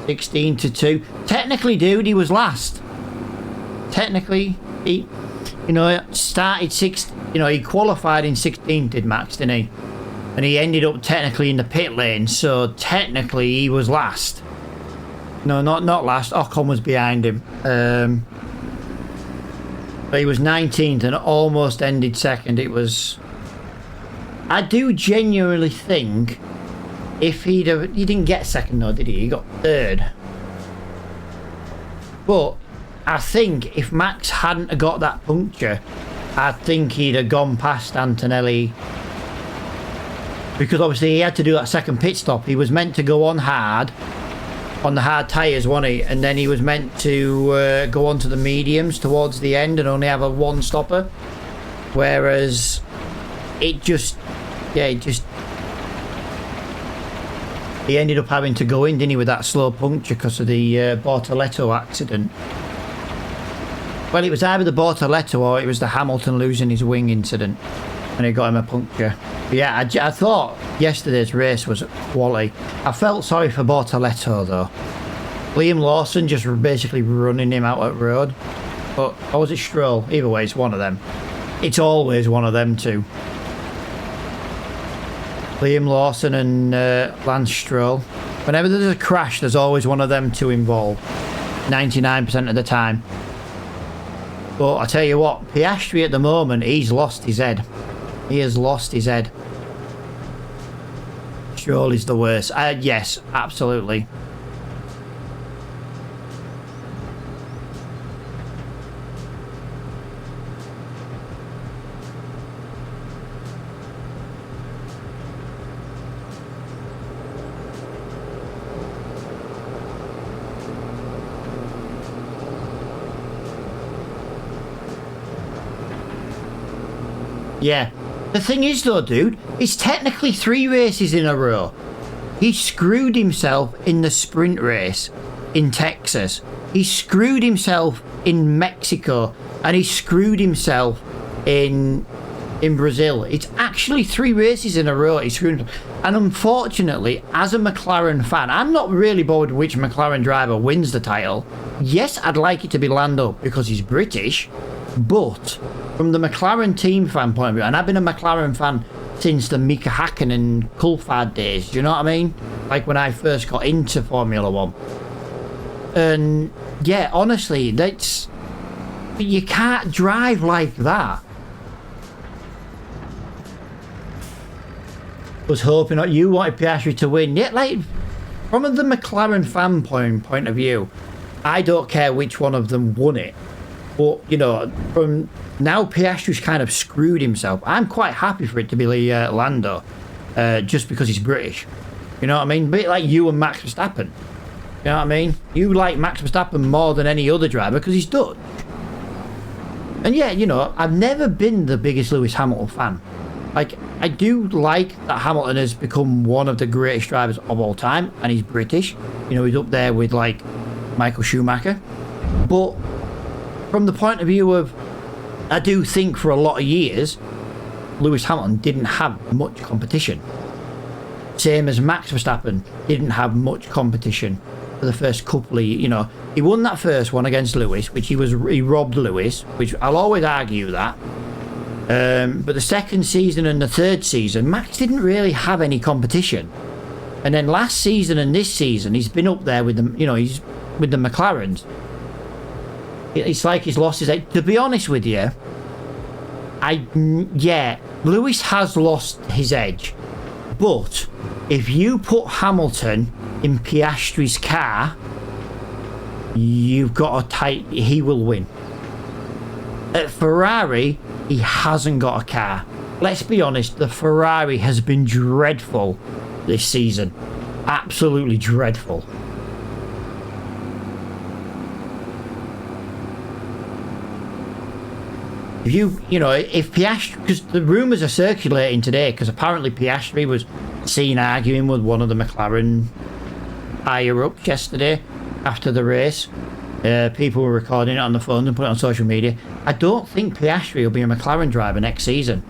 16-2. Technically, dude, he was last. Technically, he, you know, started sixth. You know, he qualified in 16th, did Max, didn't he? And he ended up technically in the pit lane. So technically, he was last. No, not last. Ocon was behind him. But he was 19th and almost ended second. It was... I do genuinely think if he didn't get second though, did he? He got third. But I think if Max hadn't got that puncture, I think he'd have gone past Antonelli. Because obviously he had to do that second pit stop. He was meant to go on hard, on the hard tyres, wasn't he? And then he was meant to go on to the mediums towards the end and only have a one stopper. Whereas it just, yeah, he ended up having to go in, didn't he, with that slow puncture because of the Bortoletto accident. Well, it was either the Bortoletto or it was the Hamilton losing his wing incident, and it got him a puncture. But yeah, I thought yesterday's race was quality. I felt sorry for Bortoletto though. Liam Lawson just basically running him out at road. But, or was it Stroll? Either way, it's one of them. It's always one of them two. Liam Lawson and Lance Stroll. Whenever there's a crash, there's always one of them two involved. 99% of the time. But I tell you what, Piastri at the moment, he's lost his head. He has lost his head. Stroll is the worst. Yes, absolutely. Yeah. The thing is though, dude, it's technically 3 races in a row. He screwed himself in the sprint race in Texas. He screwed himself in Mexico. And he screwed himself in Brazil. It's actually 3 races in a row he screwed himself. And unfortunately, as a McLaren fan, I'm not really bothered which McLaren driver wins the title. Yes, I'd like it to be Lando because he's British. But from the McLaren team fan point of view, and I've been a McLaren fan since the Mika Hakkinen and Coulthard days, do you know what I mean? Like when I first got into Formula 1. And yeah, honestly, that's... You can't drive like that. was hoping that you wanted Piastri to win. Yet, like, from the McLaren fan point of view, I don't care which one of them won it. But, you know, from now Piastri's kind of screwed himself. I'm quite happy for it to be Lando, just because he's British. You know what I mean? A bit like you and Max Verstappen. You know what I mean? You like Max Verstappen more than any other driver because he's Dutch. And yeah, you know, I've never been the biggest Lewis Hamilton fan. Like, I do like that Hamilton has become one of the greatest drivers of all time, and he's British. You know, he's up there with, like, Michael Schumacher. But from the point of view of, I do think for a lot of years, Lewis Hamilton didn't have much competition. Same as Max Verstappen didn't have much competition for the first couple of, you know, he won that first one against Lewis, which he robbed Lewis, which I'll always argue that. But the second season and the third season, Max didn't really have any competition. And then last season and this season, he's been up there with them, you know, he's with the McLarens. It's like he's lost his edge. To be honest with you, Lewis has lost his edge. But if you put Hamilton in Piastri's car, you've got he will win. At Ferrari, he hasn't got a car. Let's be honest, the Ferrari has been dreadful this season. Absolutely dreadful. If Piastri, because the rumours are circulating today, because apparently Piastri was seen arguing with one of the McLaren higher ups yesterday after the race. People were recording it on the phone and put it on social media. I don't think Piastri will be a McLaren driver next season.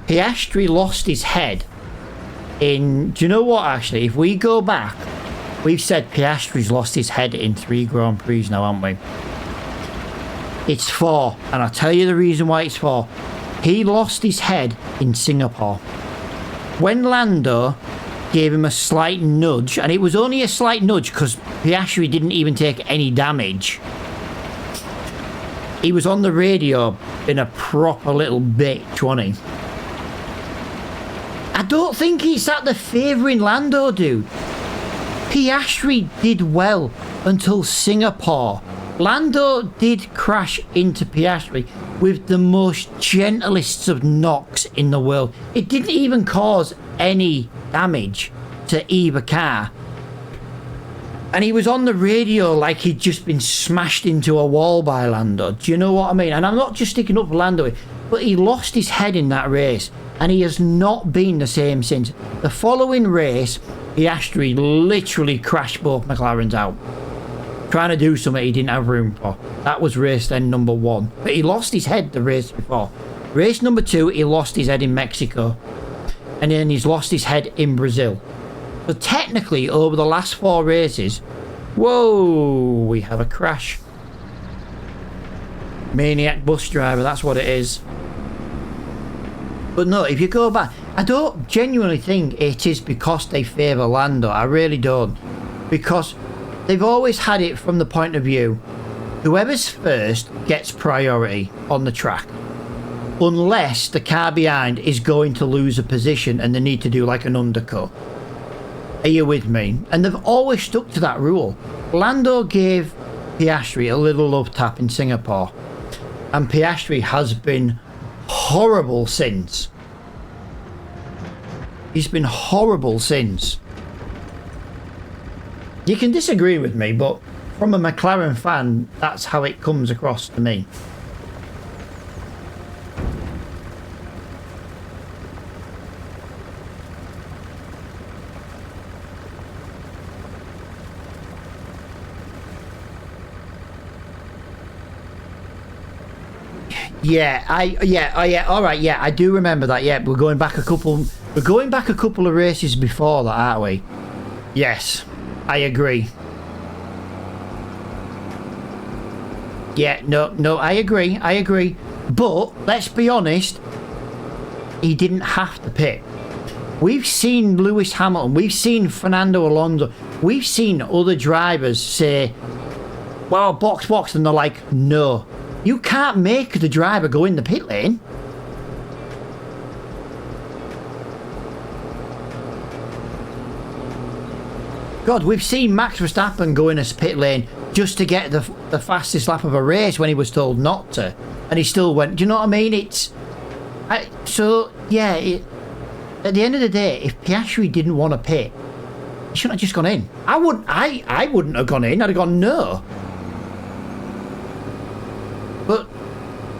Piastri lost his head in... Do you know what, actually? If we go back, we've said Piastri's lost his head in 3 Grand Prix now, haven't we? It's 4, and I'll tell you the reason why it's 4. He lost his head in Singapore. When Lando gave him a slight nudge, and it was only a slight nudge because Piastri didn't even take any damage. He was on the radio in a proper little bitch, wasn't he? I don't think it's that they're favouring Lando, dude. Piastri did well until Singapore. Lando did crash into Piastri with the most gentlest of knocks in the world. It didn't even cause any damage to either car. And he was on the radio like he'd just been smashed into a wall by Lando. Do you know what I mean? And I'm not just sticking up for Lando, but he lost his head in that race. And he has not been the same since. The following race, Piastri literally crashed both McLarens out. Trying to do something he didn't have room for. That was race then number 1. But he lost his head the race before. Race number 2, he lost his head in Mexico. And then he's lost his head in Brazil. So technically, over the last 4 races... Whoa! We have a crash. Maniac bus driver, that's what it is. But no, if you go back... I don't genuinely think it is because they favour Lando. I really don't. Because... they've always had it from the point of view, whoever's first gets priority on the track. Unless the car behind is going to lose a position and they need to do like an undercut. Are you with me? And they've always stuck to that rule. Lando gave Piastri a little love tap in Singapore. And Piastri has been horrible since. He's been horrible since. You can disagree with me, but from a McLaren fan, that's how it comes across to me. All right, I do remember that. Yeah, we're going back a couple of races before that, aren't we? Yes. I agree. Yeah, no, I agree. But, let's be honest, he didn't have to pit. We've seen Lewis Hamilton, we've seen Fernando Alonso, we've seen other drivers say, well, box, and they're like, no, You can't make the driver go in the pit lane. God, we've seen Max Verstappen go in a pit lane just to get the fastest lap of a race when he was told not to. And he still went, do you know what I mean? So, yeah, at the end of the day, if Piastri didn't want to pit, he shouldn't have just gone in. I wouldn't have gone in. I'd have gone no. But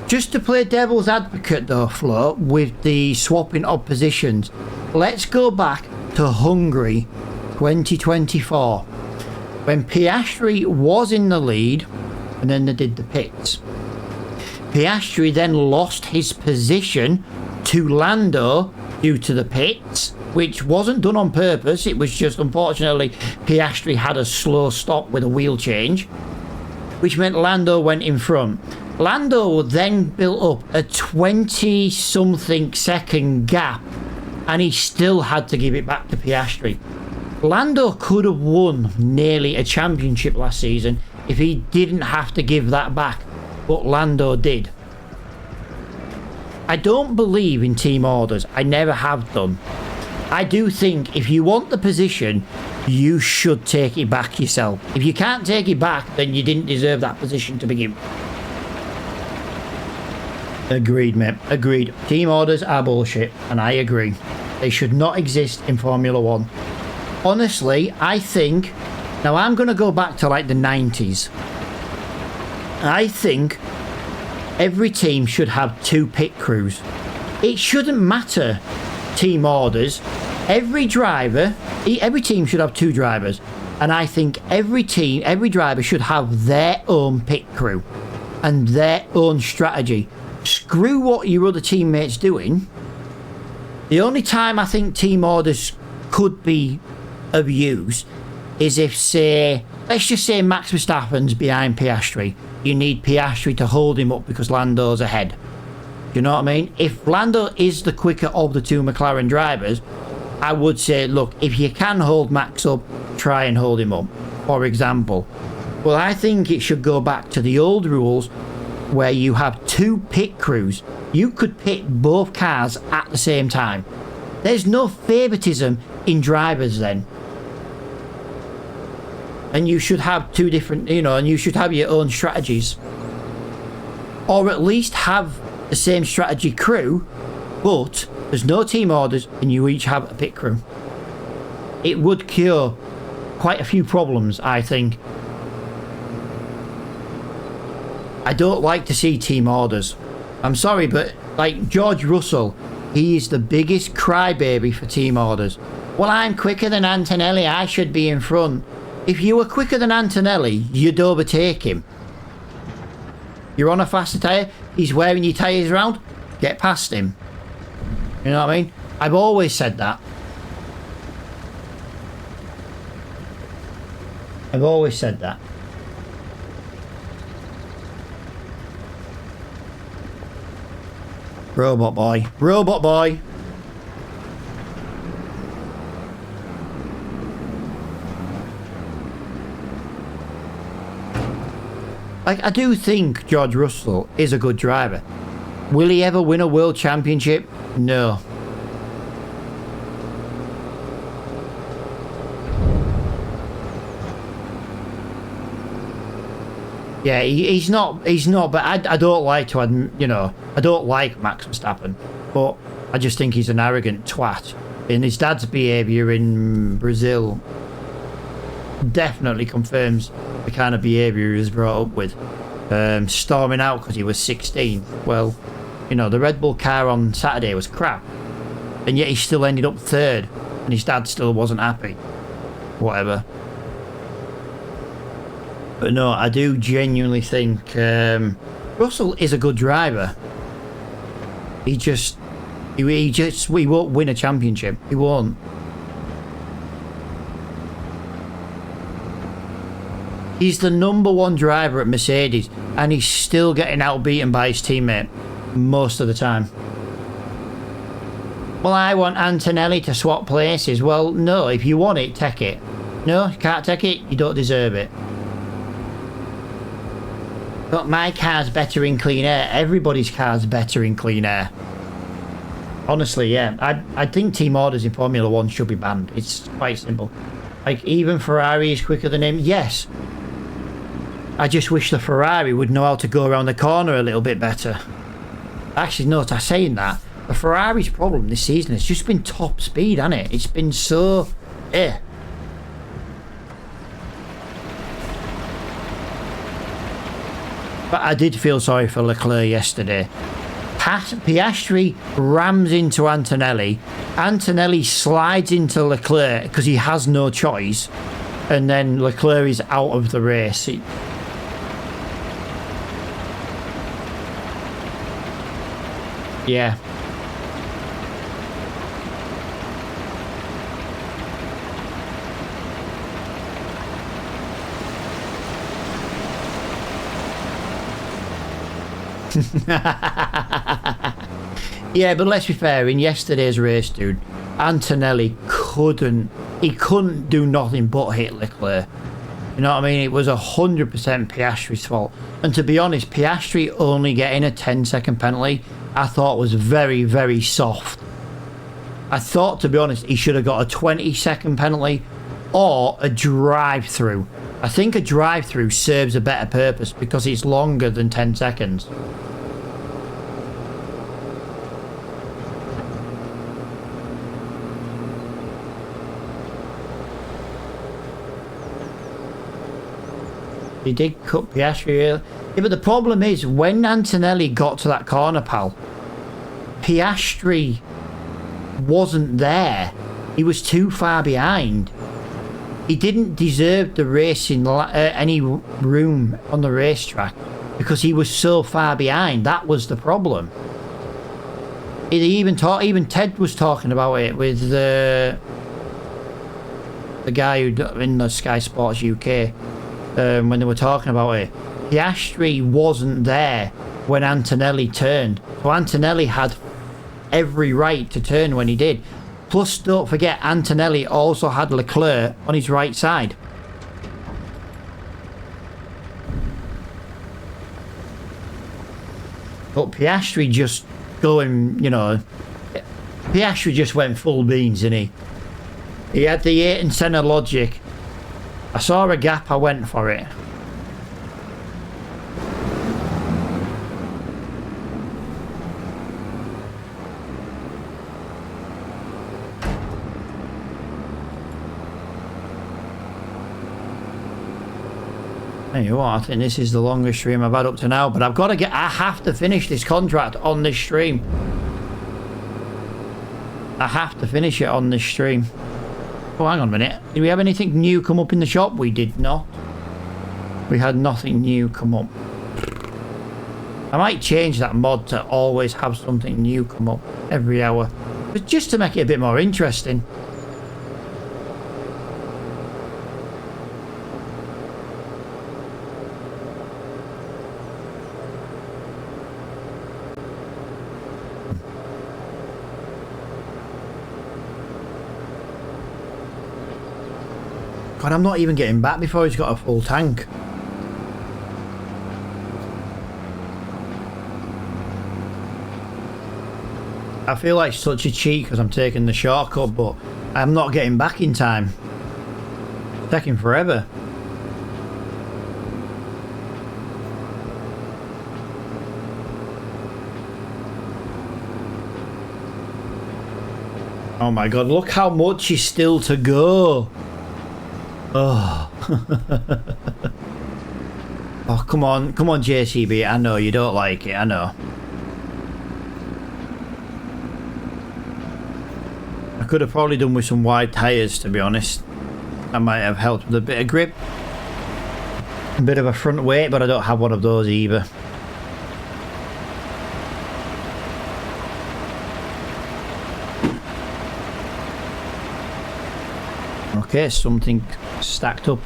just to play devil's advocate though, Flo, with the swapping of positions, let's go back to Hungary 2024 when Piastri was in the lead and then they did the pits. Piastri then lost his position to Lando due to the pits, which wasn't done on purpose. It was just, unfortunately, Piastri had a slow stop with a wheel change, which meant Lando went in front. Lando then built up a 20-something second gap, and he still had to give it back to Piastri. Lando could have won nearly a championship last season if he didn't have to give that back, but Lando did. I don't believe in team orders. I never have done. I do think if you want the position, you should take it back yourself. If you can't take it back, then you didn't deserve that position to begin with. Agreed, mate. Agreed. Team orders are bullshit, and I agree. They should not exist in Formula 1. Honestly, I think... Now, I'm going to go back to, like, the 90s. I think every team should have 2 pit crews. It shouldn't matter team orders. Every team should have 2 drivers. And I think every driver should have their own pit crew and their own strategy. Screw what your other teammates doing. The only time I think team orders could be of use is if, say, let's just say Max Verstappen's behind Piastri. You need Piastri to hold him up because Lando's ahead. Do you know what I mean? If Lando is the quicker of the 2 McLaren drivers, I would say, look, if you can hold Max up, try and hold him up, for example. Well, I think it should go back to the old rules where you have 2 pit crews. You could pit both cars at the same time. There's no favoritism in drivers then. And you should have 2 different, and you should have your own strategies. Or at least have the same strategy crew, but there's no team orders and you each have a pit crew. It would cure quite a few problems, I think. I don't like to see team orders. I'm sorry, but like George Russell, he is the biggest crybaby for team orders. Well, I'm quicker than Antonelli, I should be in front. If you were quicker than Antonelli, you'd overtake him. You're on a faster tyre, he's wearing your tyres around, get past him. You know what I mean? I've always said that. I've always said that. Robot boy. Robot boy. Like, I do think George Russell is a good driver. Will he ever win a world championship? No. Yeah, he's not, but I don't like to, I don't like Max Verstappen, but I just think he's an arrogant twat. And his dad's behaviour in Brazil definitely confirms the kind of behaviour he was brought up with. Storming out because he was 16. Well, the Red Bull car on Saturday was crap, and yet he still ended up 3rd, and his dad still wasn't happy. Whatever. But no, I do genuinely think Russell is a good driver. He won't win a championship. He won't. He's the #1 driver at Mercedes, and he's still getting outbeaten by his teammate most of the time. Well, I want Antonelli to swap places. Well, no, if you want it, take it. No, you can't take it, you don't deserve it. But my car's better in clean air. Everybody's car's better in clean air. Honestly, yeah. I think team orders in Formula 1 should be banned. It's quite simple. Like, even Ferrari is quicker than him. Yes. I just wish the Ferrari would know how to go around the corner a little bit better. Actually, no, I'm saying that. The Ferrari's problem this season has just been top speed, hasn't it? It's been so... But I did feel sorry for Leclerc yesterday. Piastri rams into Antonelli. Antonelli slides into Leclerc because he has no choice. And then Leclerc is out of the race. Yeah. Yeah, but let's be fair, in yesterday's race, dude, Antonelli couldn't do nothing but hit Leclerc. You know what I mean? It was 100% Piastri's fault. And to be honest, Piastri only getting a 10-second penalty, I thought was very, very soft. I thought, to be honest, he should have got a 20-second penalty or a drive-through. I think a drive-through serves a better purpose because it's longer than 10 seconds. He did cut Piastri early. Yeah, but the problem is, when Antonelli got to that corner, pal, Piastri wasn't there. He was too far behind. He didn't deserve the racing any room on the racetrack because he was so far behind. That was the problem. Even Ted was talking about it with the guy who in the Sky Sports UK when they were talking about it. Piastri wasn't there when Antonelli turned, so Antonelli had every right to turn when he did. Plus, don't forget, Antonelli also had Leclerc on his right side. But Piastri just going, you know... Piastri just went full beans, didn't he? He had the 8 and centre logic. I saw a gap, I went for it. Hey, what? I think this is the longest stream I've had up to now, but I have to finish this contract on this stream. I have to finish it on this stream. Oh, hang on a minute. Did we have anything new come up in the shop? We did not. We had nothing new come up. I might change that mod to always have something new come up every hour. But just to make it a bit more interesting. God, I'm not even getting back before he's got a full tank. I feel like such a cheat because I'm taking the shortcut, but I'm not getting back in time. It's taking forever. Oh my God, look how much is still to go. Oh. Oh, come on, JCB. I know you don't like it, I know. I could have probably done with some wide tyres, to be honest. That might have helped with a bit of grip. A bit of a front weight, but I don't have one of those either. Okay, something stacked up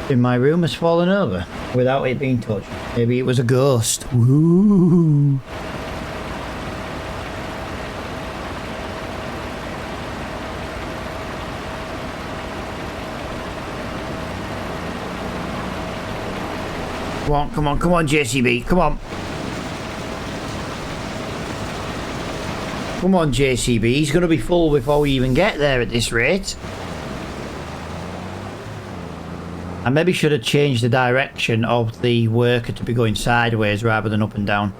in my room has fallen over without it being touched. Maybe it was a ghost. Woo! Come on, come on, come on, JCB. Come on. Come on, JCB. He's going to be full before we even get there at this rate. I maybe should have changed the direction of the worker to be going sideways rather than up and down.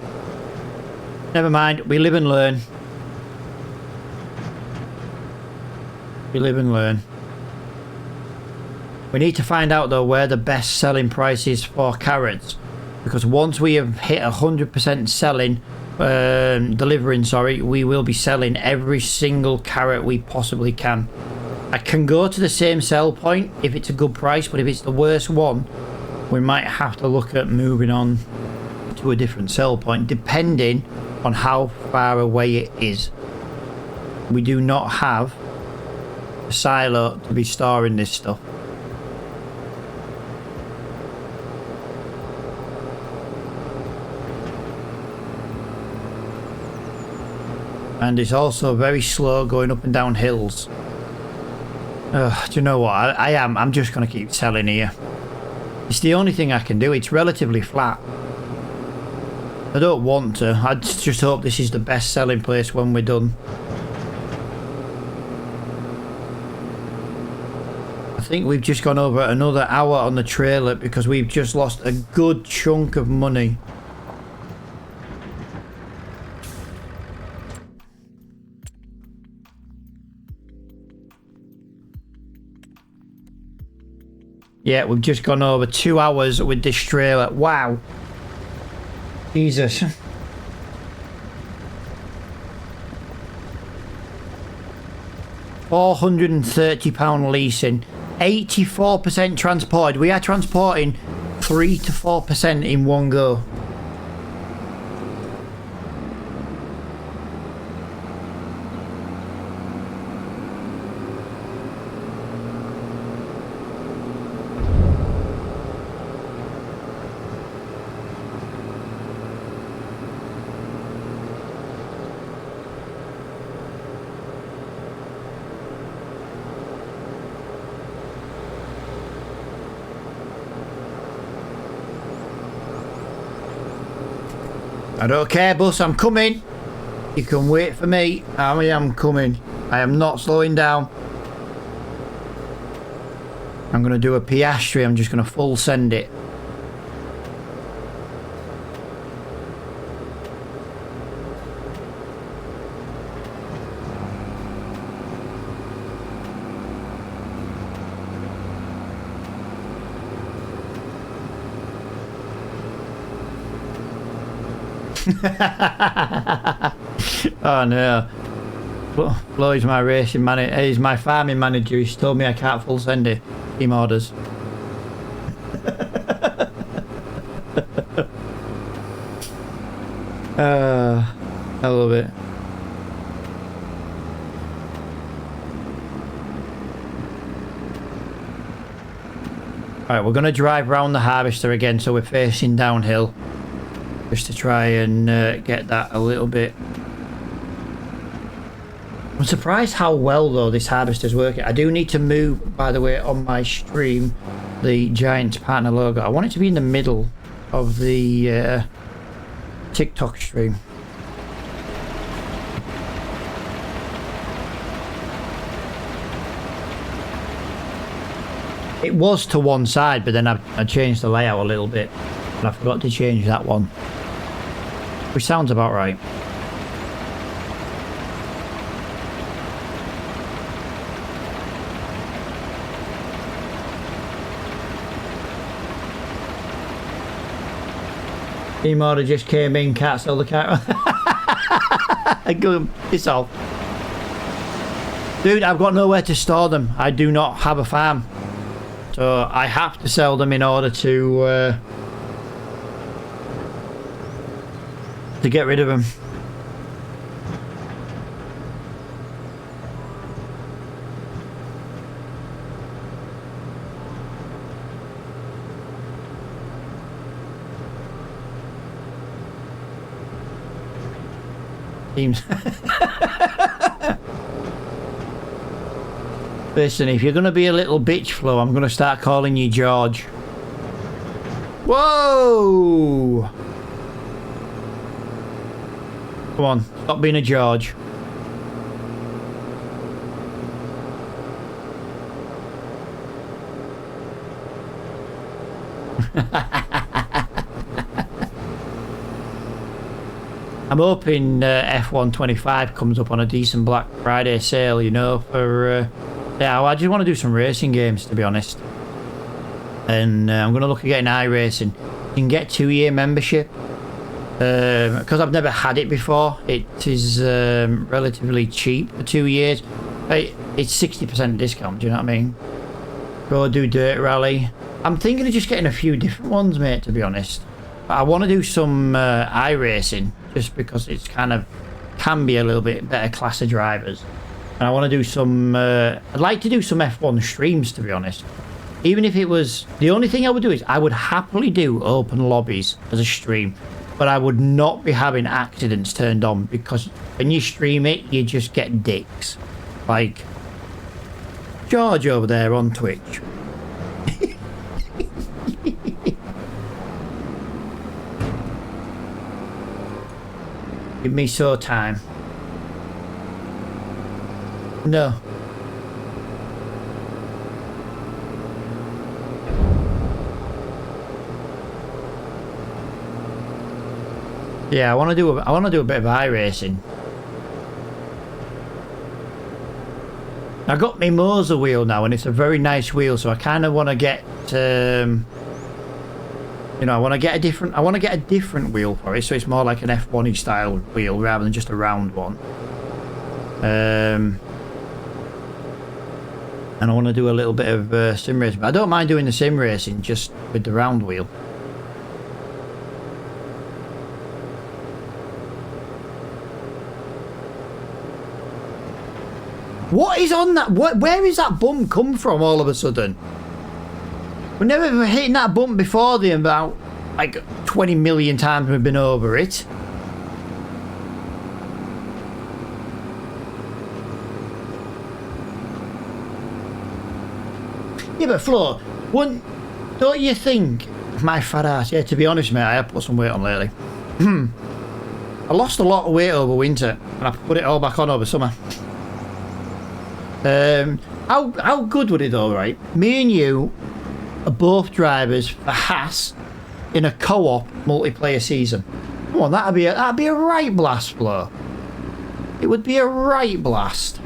Never mind. We live and learn. We live and learn. We need to find out though where the best selling price is for carrots, because once we have hit 100% selling, delivering, sorry, we will be selling every single carrot we possibly can. I can go to the same sell point if it's a good price, but if it's the worst one, we might have to look at moving on to a different sell point depending on how far away it is. We do not have a silo to be storing this stuff. And it's also very slow going up and down hills. Do you know what? I'm just going to keep selling here. It's the only thing I can do. It's relatively flat. I don't want to. I just hope this is the best selling place when we're done. I think we've just gone over another hour on the trailer because we've just lost a good chunk of money. Yeah, we've just gone over 2 hours with this trailer. Wow. Jesus. £430 leasing. 84% transported. We are transporting 3 to 4% in one go. I don't care, bus, I'm coming. You can wait for me. I am coming. I am not slowing down. I'm going to do a Piastri. I'm just going to full send it. Oh no. Floyd's my racing manager. He's my farming manager. He's told me I can't full send it. Team orders. I love it. Alright, we're going to drive around the harvester again so we're facing downhill. Just to try and get that a little bit. I'm surprised how well though this harvester's working. I do need to move, by the way, on my stream, the Giants partner logo. I want it to be in the middle of the TikTok stream. It was to one side, but then I changed the layout a little bit. And I forgot to change that one. Which sounds about right. Team order just came in, can't sell the car. Go piss off. Dude, I've got nowhere to store them. I do not have a farm. So I have to sell them in order to get rid of them. Teams. Listen, if you're going to be a little bitch, Flo, I'm going to start calling you George. Whoa! Come on, stop being a George. I'm hoping F125 comes up on a decent Black Friday sale, you know, for... yeah, I just want to do some racing games, to be honest. And I'm going to look at getting iRacing. You can get 2-year membership. Because I've never had it before, it is relatively cheap for 2 years. It's 60% discount, do you know what I mean? Go do Dirt Rally. I'm thinking of just getting a few different ones, mate, to be honest. But I want to do some iRacing, just because it's kind of can be a little bit better class of drivers. And I want to do some... I'd like to do some F1 streams, to be honest. Even if it was... The only thing I would do is I would happily do open lobbies as a stream. But I would not be having accidents turned on, because when you stream it, you just get dicks. Like George over there on Twitch. Give me so time. No. Yeah, I want to do a bit of iRacing. I got my Moser wheel now, and it's a very nice wheel, so I kind of want to get you know, I want to get a different wheel for it, so it's more like an F1-y style wheel rather than just a round one. And I want to do a little bit of sim racing, but I don't mind doing the sim racing just with the round wheel. What is on that? Where is that bump come from all of a sudden? We've never ever hitting that bump before, the about like 20 million times we've been over it. Yeah, but Flo, don't you think my fat ass? Yeah, to be honest, mate, I have put some weight on lately. I lost a lot of weight over winter, and I put it all back on over summer. How good would it though, right? Me and you are both drivers for Haas in a co-op multiplayer season. Come on, that'd be a right blast, Flo. It would be a right blast.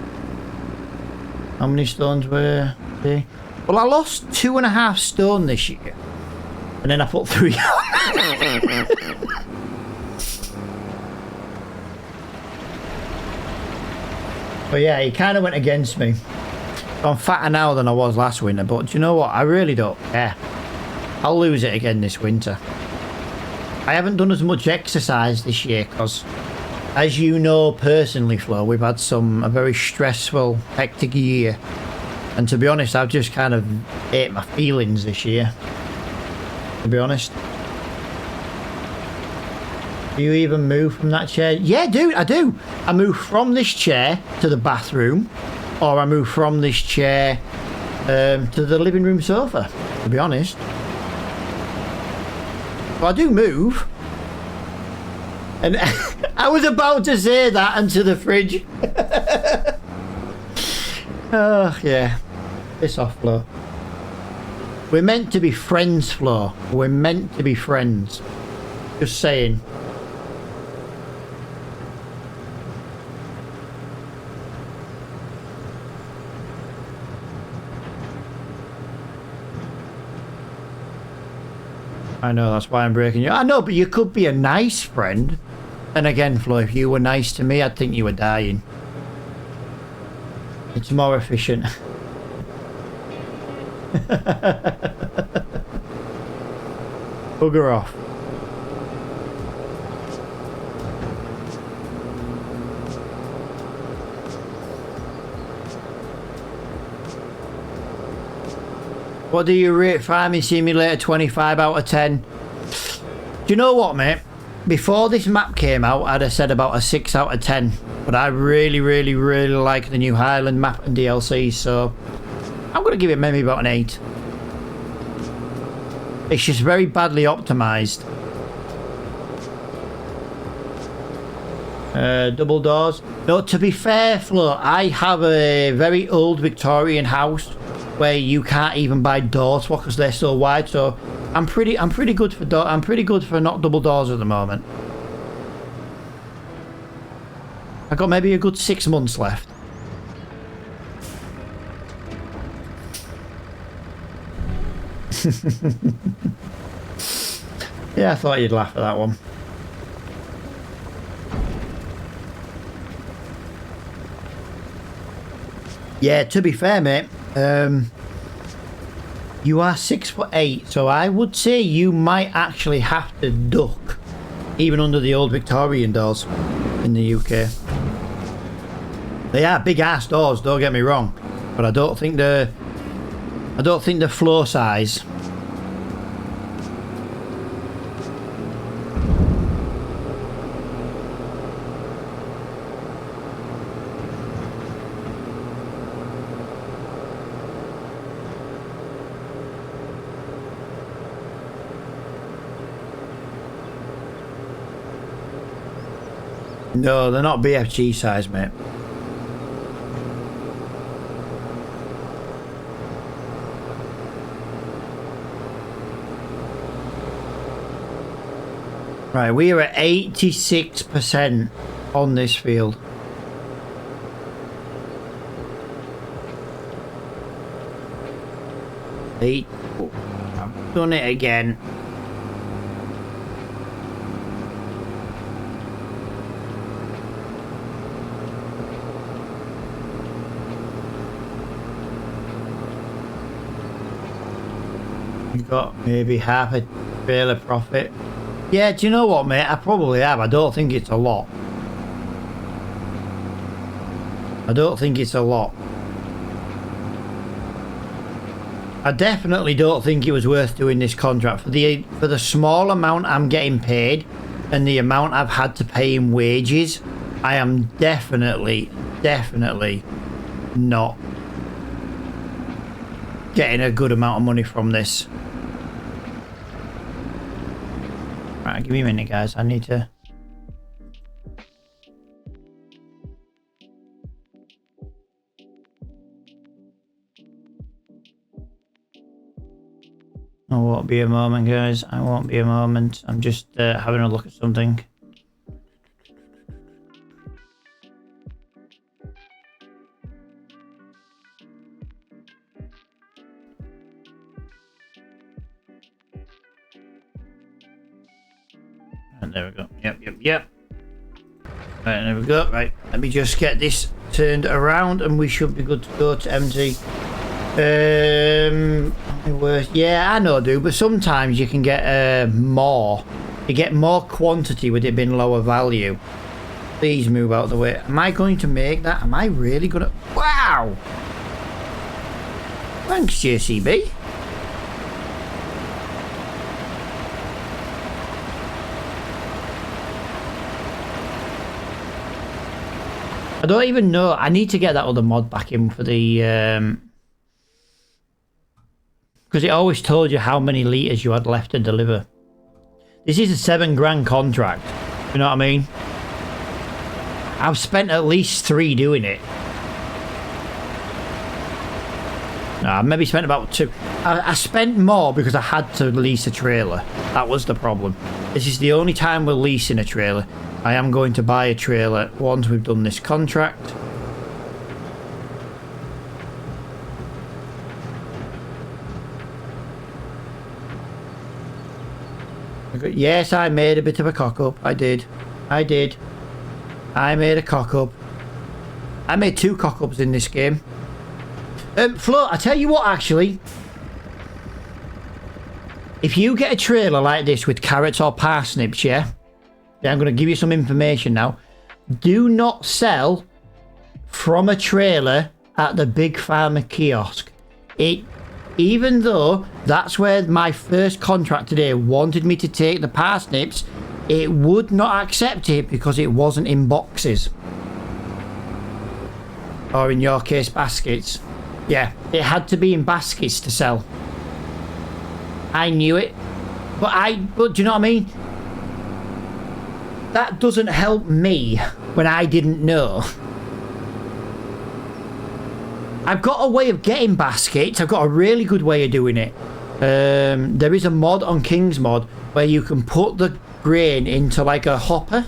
How many stones were there? Well, I lost 2.5 stone this year, and then I put 3 on. But yeah, he kind of went against me. I'm fatter now than I was last winter, but do you know what? I really don't care. I'll lose it again this winter. I haven't done as much exercise this year because, as you know personally, Flo, we've had a very stressful, hectic year. And to be honest, I've just kind of ate my feelings this year. To be honest. Do you even move from that chair? Yeah, dude, I do. I move from this chair to the bathroom, or I move from this chair to the living room sofa, to be honest. But I do move. And I was about to say that, and to the fridge. Oh, yeah. Piss off, Flo. We're meant to be friends, Flo. We're meant to be friends. Just saying. I know, that's why I'm breaking you. I know, but you could be a nice friend. And again, Flo, if you were nice to me, I'd think you were dying. It's more efficient. Bugger off. What do you rate Farming Simulator 25 out of 10? Do you know what, mate? Before this map came out, I'd have said about a 6 out of 10. But I really, really, really like the new Highland map and DLC, so I'm going to give it maybe about an 8. It's just very badly optimized. Double doors. No, to be fair, Flo, I have a very old Victorian house where you can't even buy door swap because they're so wide. So I'm pretty good for I'm pretty good for not double doors at the moment. I got maybe a good 6 months left. Yeah, I thought you'd laugh at that one. Yeah, to be fair, mate, you are 6'8", so I would say you might actually have to duck even under the old Victorian doors in the UK. They are big ass doors, don't get me wrong, but I don't think the floor size. No, they're not BFG size, mate. Right, we are at 86% on this field. Oh, I've done it again. You got maybe half a trailer profit. Yeah, do you know what, mate? I probably have. I don't think it's a lot. I don't think it's a lot. I definitely don't think it was worth doing this contract for the small amount I'm getting paid and the amount I've had to pay in wages. I am definitely not getting a good amount of money from this. Right, give me a minute, guys. I need to... I won't be a moment, guys. I won't be a moment. I'm just having a look at something. And there we go. Yep. Right, there we go. Right, let me just get this turned around and we should be good to go to empty. Yeah, I know, dude, but sometimes you can get more. You get more quantity with it being lower value. Please move out of the way. Am I going to make that? Am I really gonna... Wow! Thanks, JCB. I don't even know. I need to get that other mod back in for the... Because it always told you how many litres you had left to deliver. This is a $7 contract. You know what I mean? I've spent at least 3 doing it. No, I maybe spent about 2. I spent more because I had to lease a trailer. That was the problem. This is the only time we're leasing a trailer. I am going to buy a trailer once we've done this contract. Yes, I made a bit of a cock-up. I did. I made a cock-up. I made 2 cock-ups in this game. Flo, I tell you what, actually. If you get a trailer like this with carrots or parsnips, yeah? I'm going to give you some information now. Do not sell from a trailer at the Big Farmer kiosk. Even though that's where my first contract today wanted me to take the parsnips, it would not accept it because it wasn't in boxes. Or in your case, baskets. Yeah, it had to be in baskets to sell. I knew it. But do you know what I mean? That doesn't help me when I didn't know. I've got a way of getting baskets. I've got a really good way of doing it. There is a mod on King's Mod where you can put the grain into like a hopper,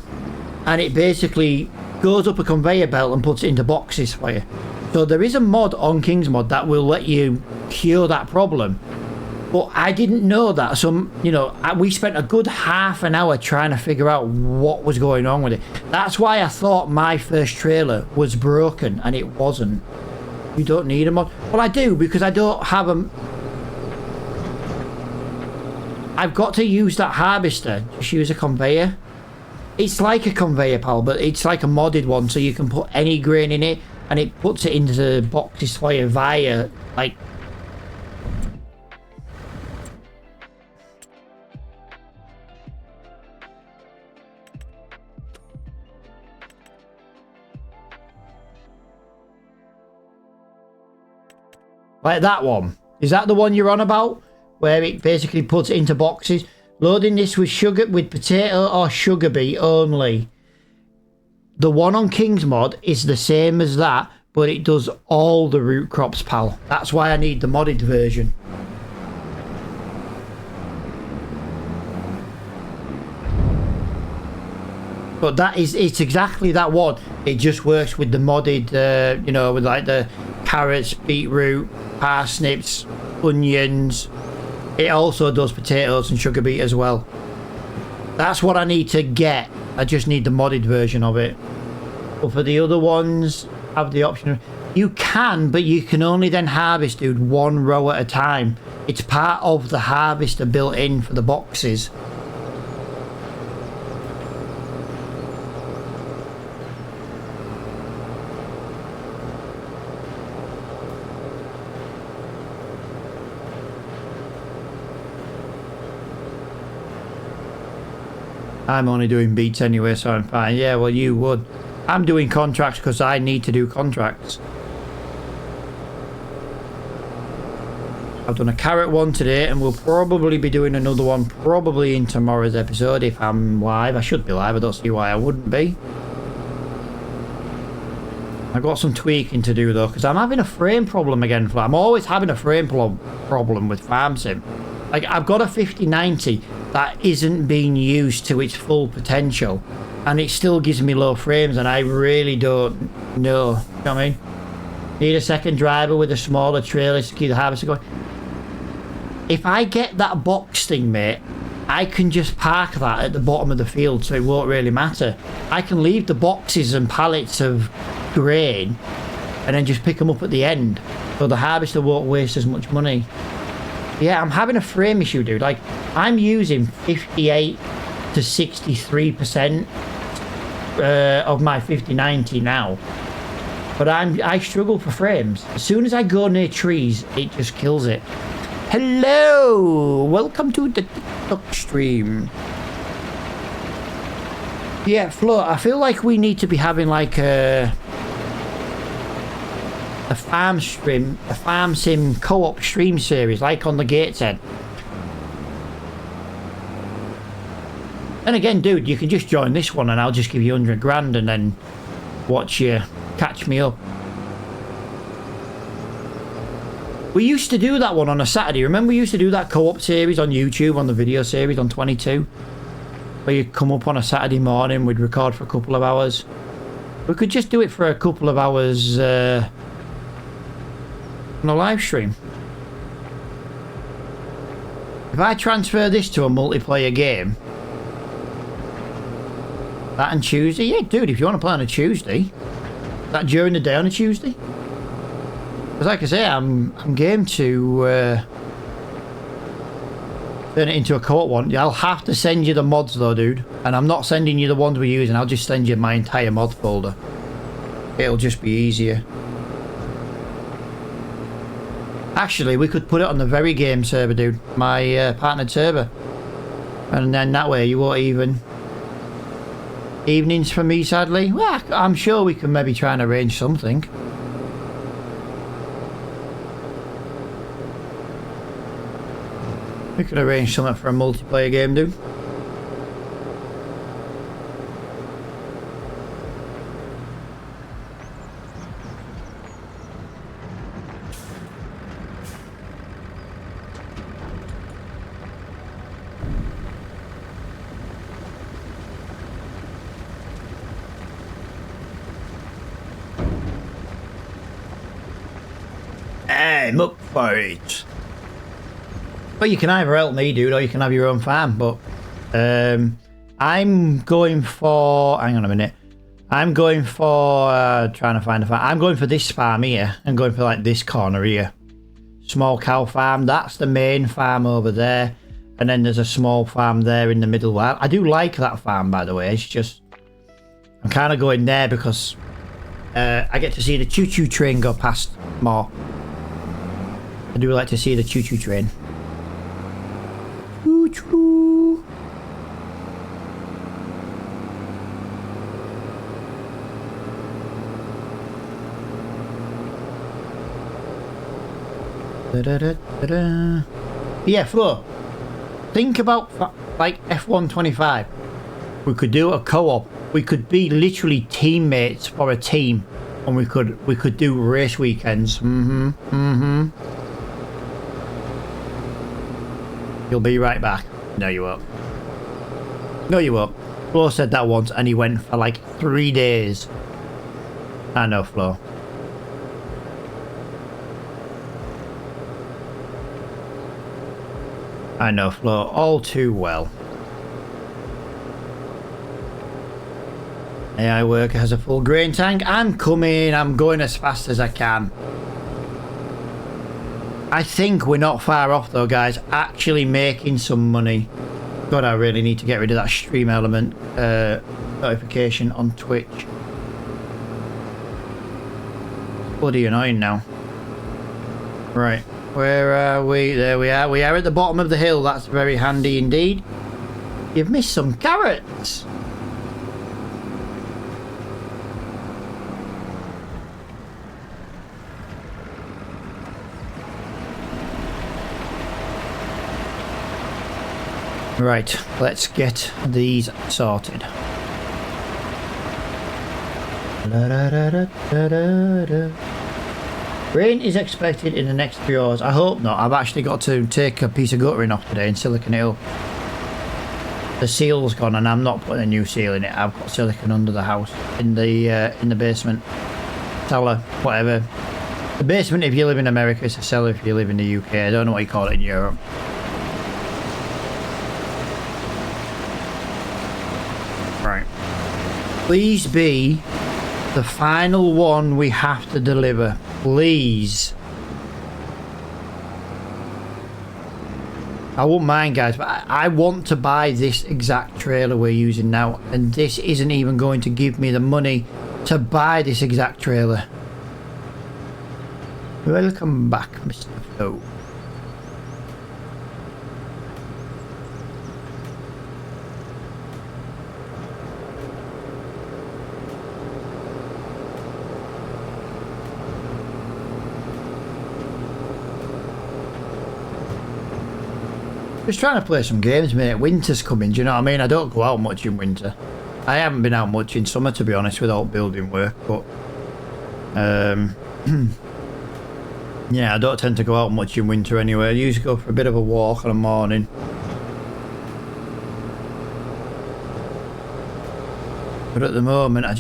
and it basically goes up a conveyor belt and puts it into boxes for you. So there is a mod on King's Mod that will let you cure that problem. But I didn't know that. So, you know, we spent a good half an hour trying to figure out what was going on with it. That's why I thought my first trailer was broken, and it wasn't. You don't need a mod. Well, I do, because I don't have a... I've got to use that harvester. Just use a conveyor. It's like a conveyor, pal, but it's like a modded one, so you can put any grain in it, and it puts it into boxes for you via, like... like that one. Is that the one you're on about? Where it basically puts it into boxes. Loading this with potato or sugar beet only. The one on King's Mod is the same as that, but it does all the root crops, pal. That's why I need the modded version. But it's exactly that one. It just works with the modded, you know, with like the carrots, beetroot, parsnips, onions. It also does potatoes and sugar beet as well. That's what I need to get. I just need the modded version of it. But for the other ones, have the option. You can, but you can only then harvest, dude, one row at a time. It's part of the harvester built in for the boxes. I'm only doing beats anyway, so I'm fine. Yeah, well, you would. I'm doing contracts because I need to do contracts. I've done a carrot one today, and we'll probably be doing another one probably in tomorrow's episode if I'm live. I should be live. I don't see why I wouldn't be. I've got some tweaking to do though, because I'm having a frame problem again. I'm always having a frame problem with Farm Sim. Like, I've got a 5090 that isn't being used to its full potential, and it still gives me low frames, and I really don't know. You know what I mean? Need a second driver with a smaller trailer to keep the harvester going. If I get that box thing, mate, I can just park that at the bottom of the field, so it won't really matter. I can leave the boxes and pallets of grain and then just pick them up at the end, so the harvester won't waste as much money. Yeah, I'm having a frame issue, dude. Like, I'm using 58 to 63% of my 5090 now, but I struggle for frames. As soon as I go near trees, it just kills it. Hello, welcome to the TikTok stream. Yeah, Flo, I feel like we need to be having like a farm sim co-op stream series, like on the Gateshead. And again, dude, you can just join this one and I'll just give you 100 grand and then watch you catch me up. We used to do that one on a Saturday. Remember we used to do that co-op series on YouTube, on the video series on 22? Where you'd come up on a Saturday morning, we'd record for a couple of hours. We could just do it for a couple of hours on a live stream. If I transfer this to a multiplayer game, that and Tuesday, yeah, dude, if you want to play on a Tuesday, that during the day on a Tuesday. Because like I say, I'm game to turn it into a co-op one. I'll have to send you the mods though, dude, and I'm not sending you the ones we're using. I'll just send you my entire mod folder. It'll just be easier. Actually, we could put it on the very game server, dude. My partnered server. And then that way you won't even... Evenings for me, sadly. Well, I'm sure we can maybe try and arrange something. We could arrange something for a multiplayer game, dude. Hey, muck fight. But you can either help me, dude, or you can have your own farm. But I'm going for... Hang on a minute. I'm going for... trying to find a farm. I'm going for this farm here. I'm going for, like, this corner here. Small cow farm. That's the main farm over there. And then there's a small farm there in the middle. I do like that farm, by the way. It's just... I'm kind of going there because I get to see the choo-choo train go past more. I do like to see the choo-choo train. Choo-choo. Da-da-da-da-da. Yeah, Flo. Think about like F125. We could do a co-op. We could be literally teammates for a team, and we could do race weekends. You'll be right back. No, you won't. No, you won't. Flo said that once, and he went for like 3 days. I know, Flo. I know, Flo, all too well. AI worker has a full grain tank. I'm coming. I'm going as fast as I can. I think we're not far off though, guys. Actually making some money. God, I really need to get rid of that stream element notification on Twitch. Bloody annoying now. Right, where are we? There we are. We are at the bottom of the hill. That's very handy indeed. You've missed some carrots. Right, let's get these sorted. Rain is expected in the next 3 hours. I hope not. I've actually got to take a piece of guttering off today and silicon it up. The seal's gone and I'm not putting a new seal in it. I've got silicon under the house, in the basement. Cellar, whatever. The basement if you live in America, it's a cellar if you live in the UK. I don't know what you call it in Europe. Right. Please be the final one we have to deliver. Please. I won't mind, guys, but I want to buy this exact trailer we're using now, and this isn't even going to give me the money to buy this exact trailer. Welcome back, Mr. Flo. Just trying to play some games, mate. Winter's coming, do you know what I mean? I don't go out much in winter. I haven't been out much in summer, to be honest, without building work, but yeah, I don't tend to go out much in winter anyway. I usually go for a bit of a walk in the morning. But at the moment, I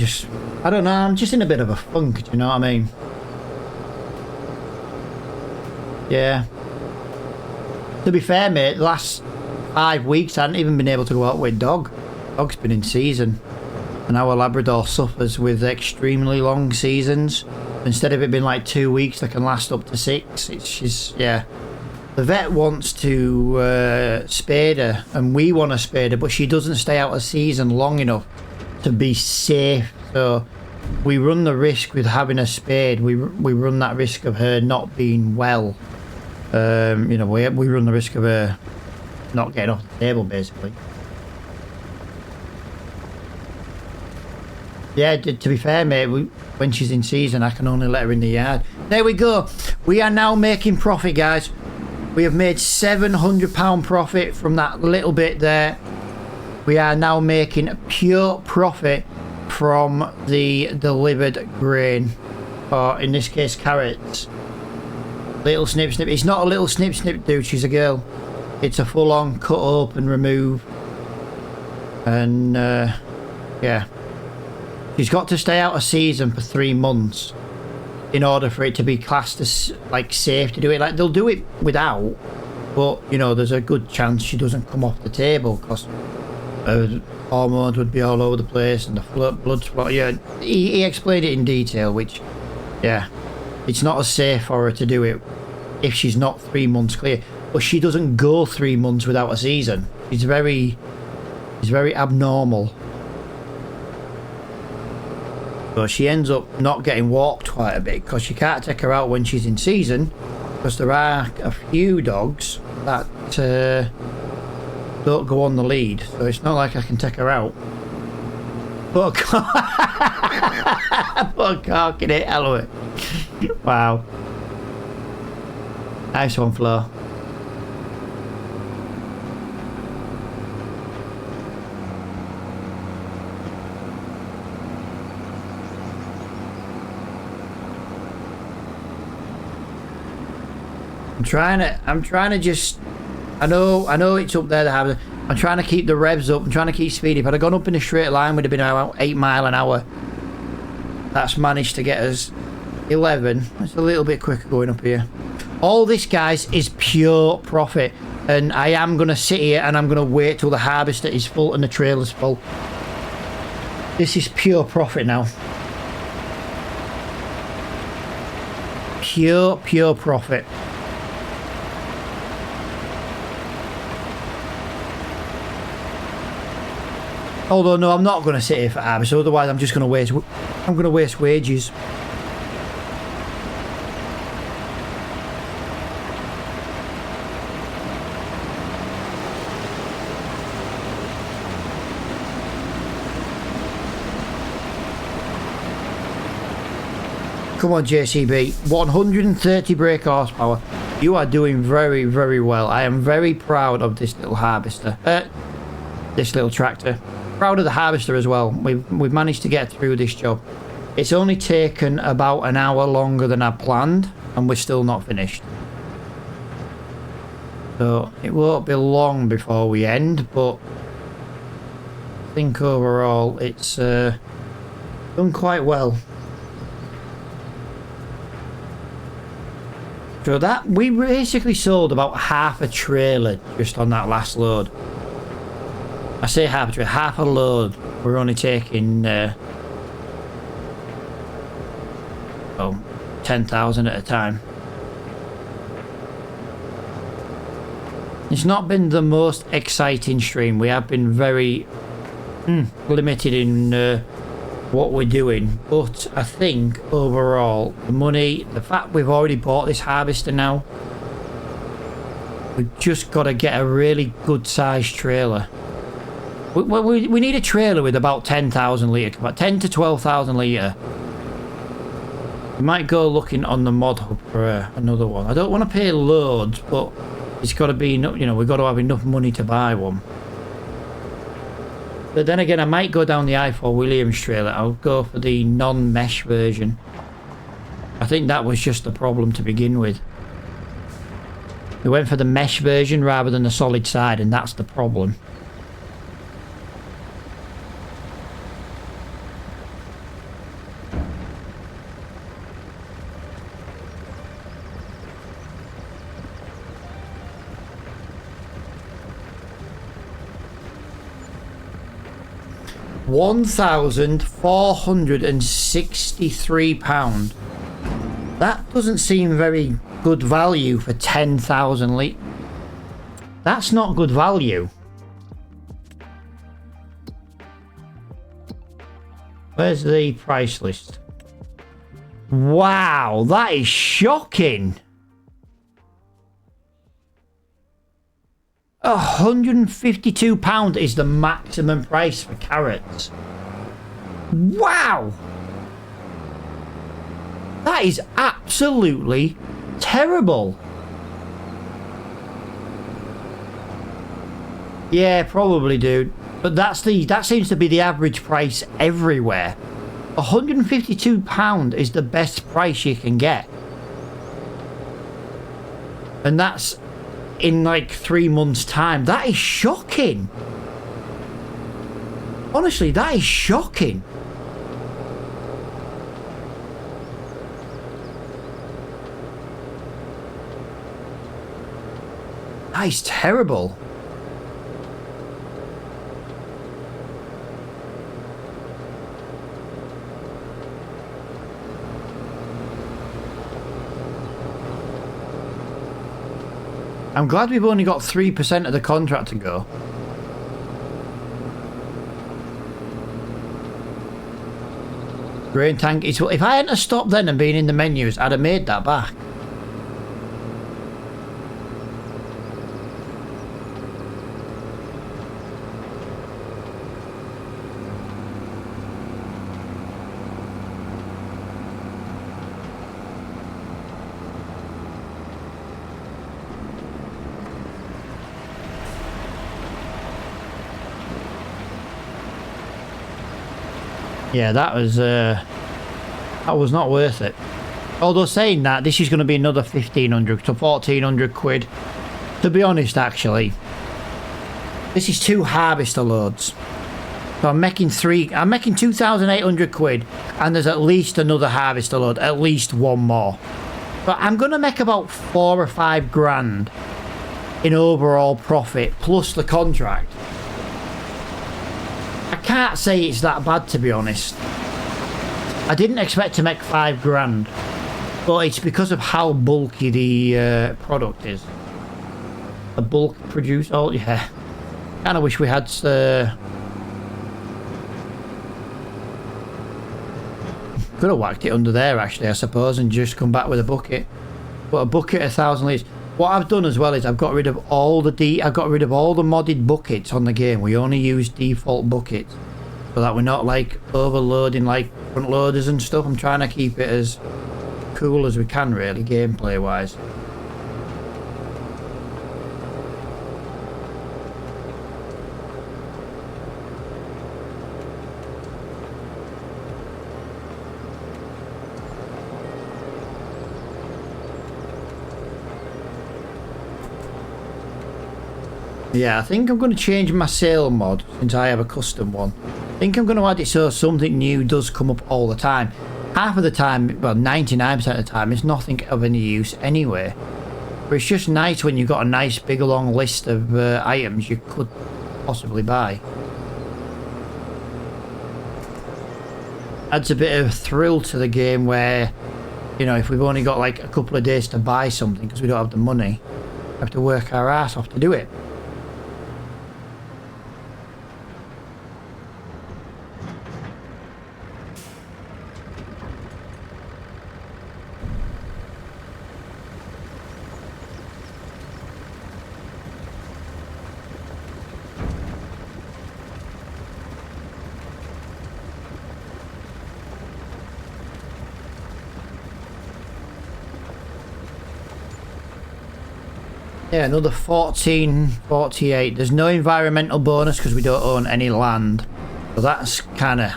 don't know, I'm just in a bit of a funk, do you know what I mean? Yeah. To be fair, mate, the last 5 weeks I hadn't even been able to go out with dog. Dog's been in season. And our Labrador suffers with extremely long seasons. Instead of it being like 2 weeks, they can last up to 6. It's just, yeah. The vet wants to spade her, and we want to spade her, but she doesn't stay out of season long enough to be safe. So we run the risk with having a spade. We run that risk of her not being well. You know, we run the risk of her not getting off the table, basically. Yeah, to be fair, mate, when she's in season, I can only let her in the yard. There we go. We are now making profit, guys. We have made £700 profit from that little bit there. We are now making a pure profit from the delivered grain, or in this case carrots. Little snip snip. It's not a little snip snip dude, she's a girl. It's a full on cut up and remove. And yeah, she's got to stay out of season for 3 months in order for it to be classed as like safe to do it. Like they'll do it without, but you know there's a good chance she doesn't come off the table because hormones would be all over the place and the blood spot. Yeah, he explained it in detail, which yeah, it's not as safe for her to do it if she's not 3 months clear. But she doesn't go 3 months without a season. She's very abnormal. So she ends up not getting walked quite a bit because you can't take her out when she's in season, because there are a few dogs that don't go on the lead, so it's not like I can take her out. Put a cork in it, hello. Wow. Nice one, Flo. I'm trying to just, I know it's up there, I'm trying to keep the revs up, I'm trying to keep speed. If I'd have gone up in a straight line, would have been about 8 miles an hour. That's managed to get us 11. It's a little bit quicker going up here. All this, guys, is pure profit, and I am going to sit here and I'm going to wait till the harvester is full and the trailer's full. This is pure profit now. Pure profit. Although no, I'm not going to sit here for harvest, otherwise I'm just going to waste wages. Come on, JCB, 130 brake horsepower. You are doing very, very well. I am very proud of this little harvester. This little tractor. Proud of the harvester as well. We've managed to get through this job. It's only taken about an hour longer than I planned, and we're still not finished. So it won't be long before we end, but I think overall it's done quite well. So that we basically sold about half a trailer just on that last load. I say half a trailer, half a load. We're only taking 10,000 at a time. It's not been the most exciting stream. We have been very limited in what we're doing, but I think overall the money, the fact we've already bought this harvester now, we've just got to get a really good sized trailer. We need a trailer with about 10,000 litre, about 10 to 12,000 litre. We might go looking on the mod hub for another one. I don't want to pay loads, but it's got to be, you know, we've got to have enough money to buy one. But then again, I might go down the I4 Williams trailer. I'll go for the non-mesh version. I think that was just the problem to begin with. We went for the mesh version rather than the solid side, and that's the problem. £1,463. That doesn't seem very good value for 10,000 litres. That's not good value. Where's the price list? Wow, that is shocking. £152 is the maximum price for carrots. Wow! That is absolutely terrible. Yeah, probably, dude. But that seems to be the average price everywhere. £152 is the best price you can get. And that's in like 3 months' time. That is shocking. Honestly, that is shocking. That is terrible. I'm glad we've only got 3% of the contract to go. Grain tank is... If I hadn't stopped then and been in the menus, I'd have made that back. Yeah, that was not worth it. Although saying that, this is going to be another 1,500 to 1,400 quid. To be honest, actually, this is 2 harvester loads. So I'm making 2,800 quid, and there's at least another harvester load, at least one more. But I'm going to make about 4 or 5 grand in overall profit, plus the contract. I can't say it's that bad, to be honest. I didn't expect to make 5 grand, but it's because of how bulky the product is. A bulk produce. Oh yeah, kind of wish we had. Could have whacked it under there actually, I suppose, and just come back with a bucket. But a bucket 1,000 litres. What I've done as well is I've got rid of all the modded buckets on the game. We only use default buckets so that we're not like overloading like front loaders and stuff. I'm trying to keep it as cool as we can, really, gameplay wise. Yeah, I think I'm going to change my sail mod since I have a custom one. I think I'm going to add it so something new does come up all the time. Half of the time, well 99% of the time, it's nothing of any use anyway. But it's just nice when you've got a nice big long list of items you could possibly buy. Adds a bit of thrill to the game where, you know, if we've only got like a couple of days to buy something because we don't have the money, we have to work our ass off to do it. Yeah, another 1448. There's no environmental bonus because we don't own any land. So that's kind of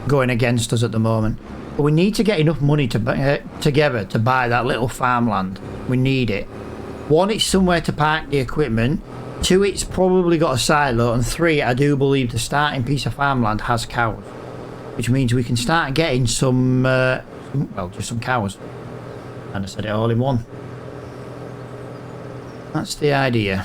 going against us at the moment. But we need to get enough money to together to buy that little farmland. We need it. 1, it's somewhere to park the equipment. 2, it's probably got a silo. And 3, I do believe the starting piece of farmland has cows. Which means we can start getting some well, just some cows. And I said it all in one. That's the idea.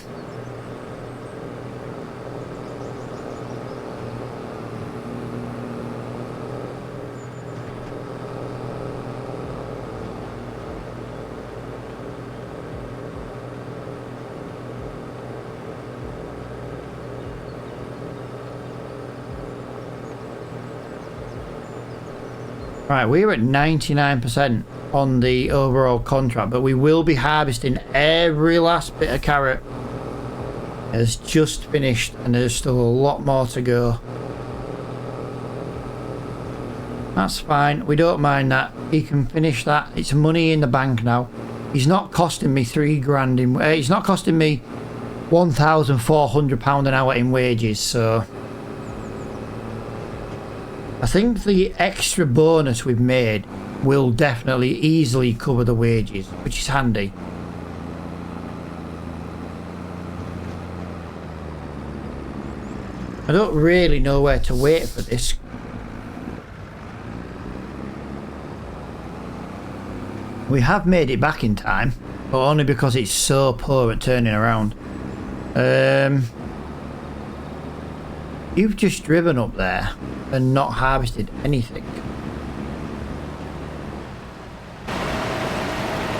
Right, we're at 99% on the overall contract, but we will be harvesting every last bit of carrot. It's just finished and there's still a lot more to go. That's fine, we don't mind that. He can finish that. It's money in the bank now. He's not costing me 3 grand in... He's not costing me £1,400 an hour in wages, so I think the extra bonus we've made will definitely easily cover the wages, which is handy. I don't really know where to wait for this. We have made it back in time, but only because it's so poor at turning around. You've just driven up there and not harvested anything.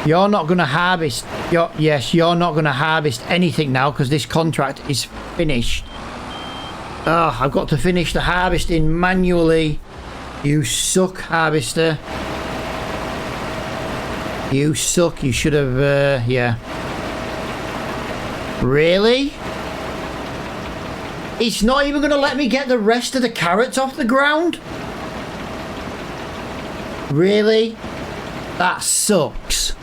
You're not going to harvest. You're not going to harvest anything now because this contract is finished. Oh, I've got to finish the harvesting manually. You suck, harvester. You suck. You should have, yeah. Really? It's not even going to let me get the rest of the carrots off the ground? Really? That sucks.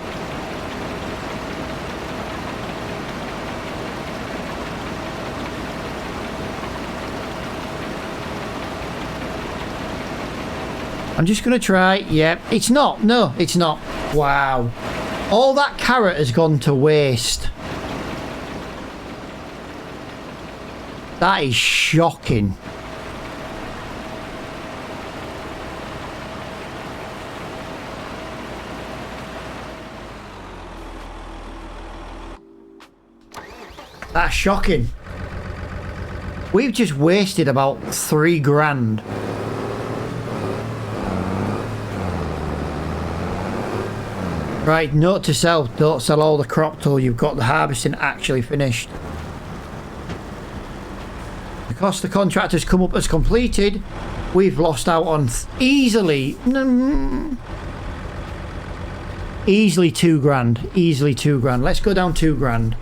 I'm just going to try. Yep. It's not. No, it's not. Wow. All that carrot has gone to waste. That is shocking. That's shocking. We've just wasted about 3 grand. Right, note to self, don't sell all the crop till you've got the harvesting actually finished. Because the contract has come up as completed, we've lost out on easily 2 grand. Easily 2 grand. Let's go down 2 grand.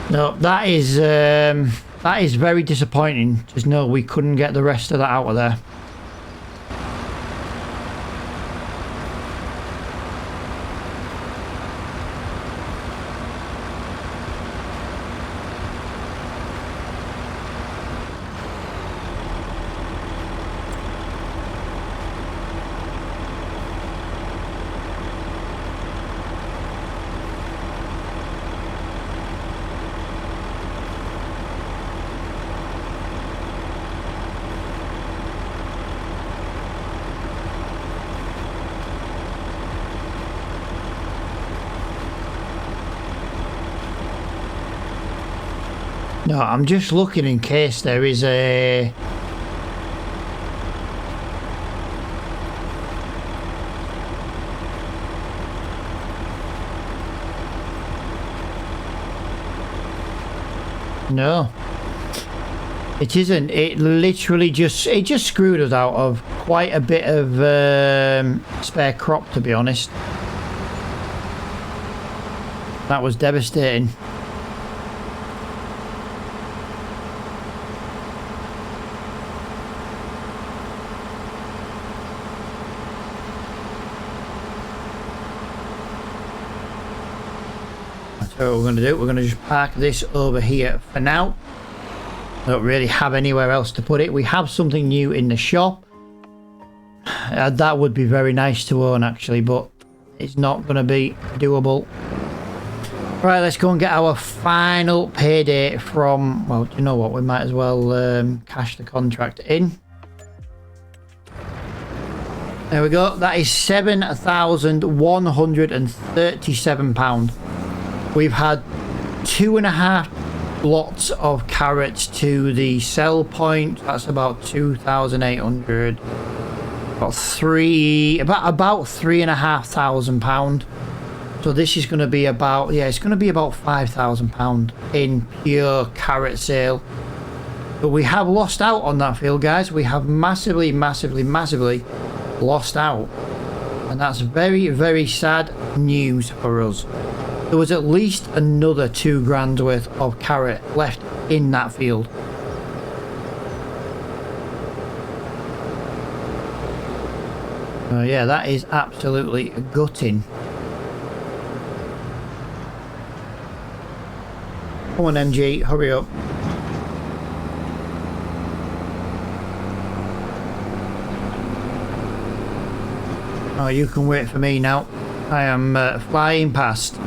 No, that is very disappointing. Just know we couldn't get the rest of that out of there. No, I'm just looking in case there is a... No. It isn't. It literally just screwed us out of quite a bit of spare crop, to be honest. That was devastating. So what we're going to do, we're going to just park this over here for now. Don't really have anywhere else to put it. We have something new in the shop. That would be very nice to own actually, but it's not going to be doable. Right, let's go and get our final payday from... Well, do you know what? We might as well cash the contract in. There we go. That is £7,137. We've had 2.5 lots of carrots to the sell point. That's about 2,800. About £3,500. So this is going to be about, yeah, it's going to be about £5,000 in pure carrot sale. But we have lost out on that field, guys. We have massively lost out. And that's very, very sad news for us. There was at least another 2 grand worth of carrot left in that field. Oh yeah, that is absolutely gutting. Come on, MG, hurry up. Oh, you can wait for me now. I am flying past.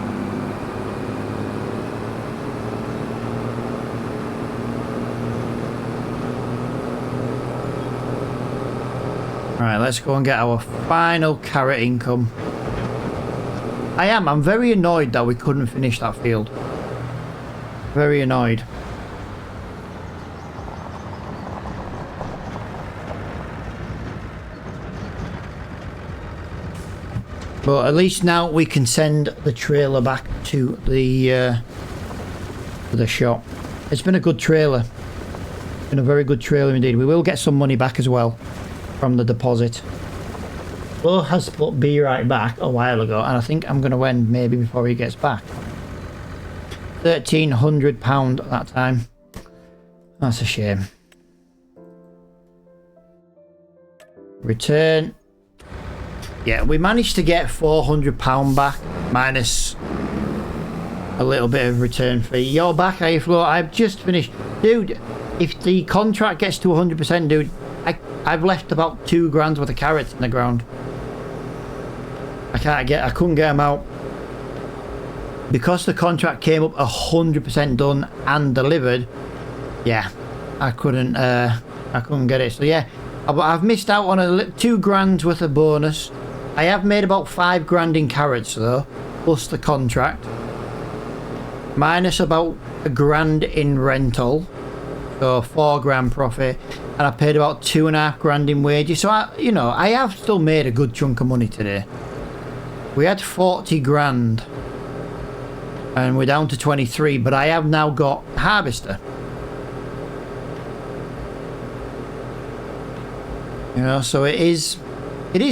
Alright, let's go and get our final carrot income. I'm very annoyed that we couldn't finish that field. Very annoyed. But at least now we can send the trailer back to the shop. It's been a good trailer. Been a very good trailer indeed. We will get some money back as well from the deposit. Flo has put B right back a while ago, and I think I'm going to end maybe before he gets back. £1,300 that time. That's a shame. Return. Yeah, we managed to get £400 back minus a little bit of return fee. You're back, are you, Flo? I've just finished. Dude, if the contract gets to 100%, dude, I've left about 2 grand worth of carrots in the ground. I couldn't get them out. Because the contract came up 100% done and delivered, yeah, I couldn't get it. So yeah, I've missed out on 2 grand worth of bonus. I have made about 5 grand in carrots though, plus the contract. Minus about a grand in rental. So 4 grand profit. And I paid about 2.5 grand in wages. So I have still made a good chunk of money today. We had 40 grand. And we're down to 23, but I have now got harvester. So it is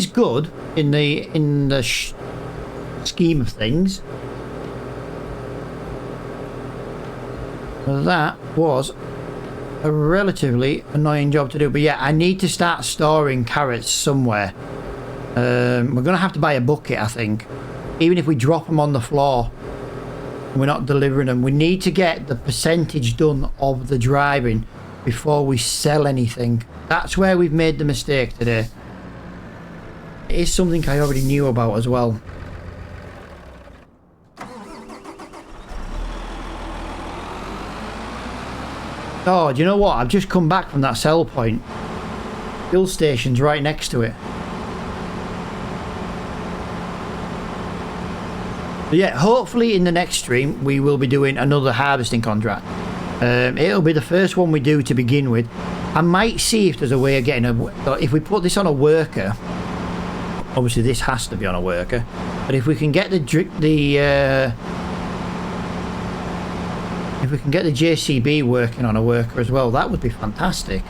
good in the scheme of things. That was a relatively annoying job to do, but yeah, I need to start storing carrots somewhere. We're gonna have to buy a bucket, I think. Even if we drop them on the floor, we're not delivering them. We need to get the percentage done of the driving before we sell anything. That's where we've made the mistake today. It is something I already knew about as well. Oh, do you know what? I've just come back from that sell point. Fuel station's right next to it. But yeah, hopefully in the next stream we will be doing another harvesting contract. It'll be the first one we do to begin with. I might see if there's a way of getting if we put this on a worker. Obviously this has to be on a worker, but if we can get the JCB working on a worker as well, that would be fantastic.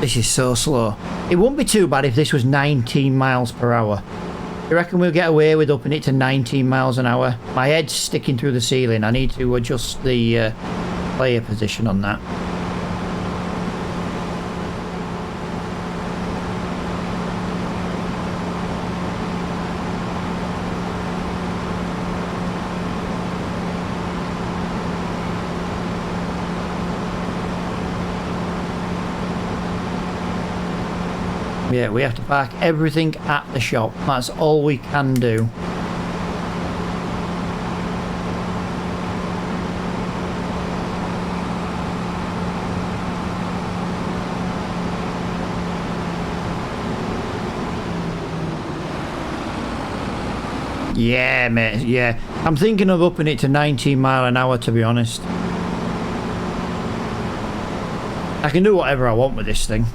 This is so slow. It wouldn't be too bad if this was 19 miles per hour. You reckon we'll get away with upping it to 19 miles an hour? My head's sticking through the ceiling. I need to adjust the player position on that. Yeah, we have to park everything at the shop. That's all we can do. Yeah, mate, yeah. I'm thinking of upping it to 19 mile an hour, to be honest. I can do whatever I want with this thing.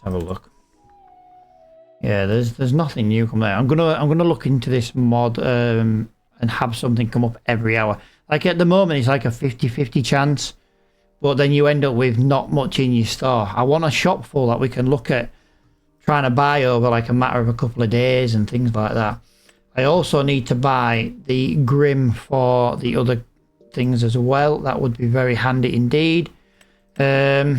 Have a look. Yeah, there's nothing new come there. I'm gonna look into this mod and have something come up every hour. Like at the moment it's like a 50-50 chance, but then you end up with not much in your store. I want a shop full that we can look at trying to buy over like a matter of a couple of days and things like that. I also need to buy the Grim for the other things as well. That would be very handy indeed. So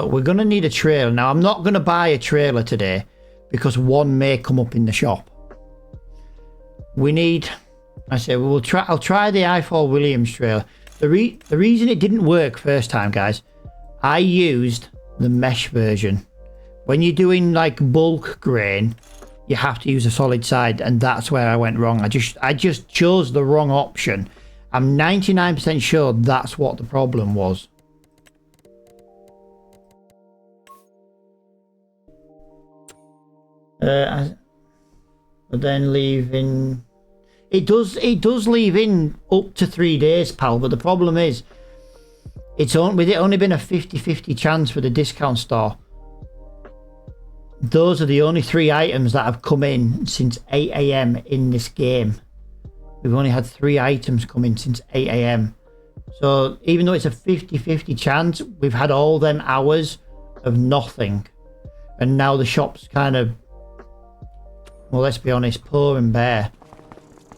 we're going to need a trailer. Now, I'm not going to buy a trailer today because one may come up in the shop. We need... I say I'll try the I4 Williams trailer. The reason it didn't work first time, guys, I used the mesh version. When you're doing like bulk grain, you have to use a solid side, and that's where I went wrong. I just chose the wrong option. I'm 99% sure that's what the problem was. But then leaving, it does leave in up to 3 days, pal. But the problem is, with it only been a 50-50 chance for the discount store. Those are the only 3 items that have come in since 8 AM in this game. We've only had 3 items come in since 8 AM. So even though it's a 50-50 chance, we've had all them hours of nothing, and now the shop's kind of, well, let's be honest, poor and bare.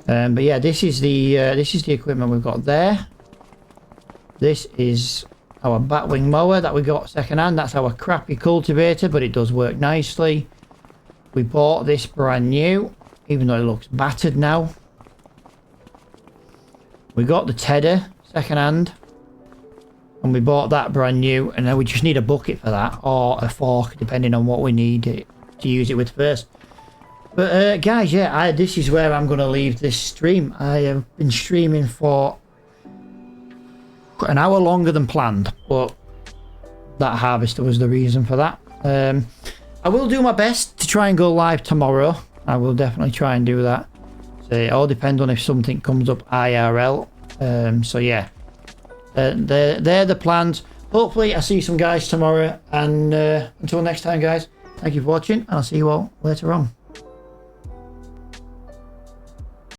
But yeah, this is the equipment we've got there. This is our batwing mower that we got second hand. That's our crappy cultivator, but it does work nicely. We bought this brand new, even though it looks battered now. We got the tedder second hand, and we bought that brand new, and then we just need a bucket for that, or a fork, depending on what we need to use it with first. But guys, yeah, this is where I'm going to leave this stream. I have been streaming for an hour longer than planned, but that harvester was the reason for that. I will do my best to try and go live tomorrow. I will definitely try and do that. So it all depends on if something comes up IRL. So yeah, they're the plans. Hopefully I see some guys tomorrow, and until next time, guys, thank you for watching, and I'll see you all later on.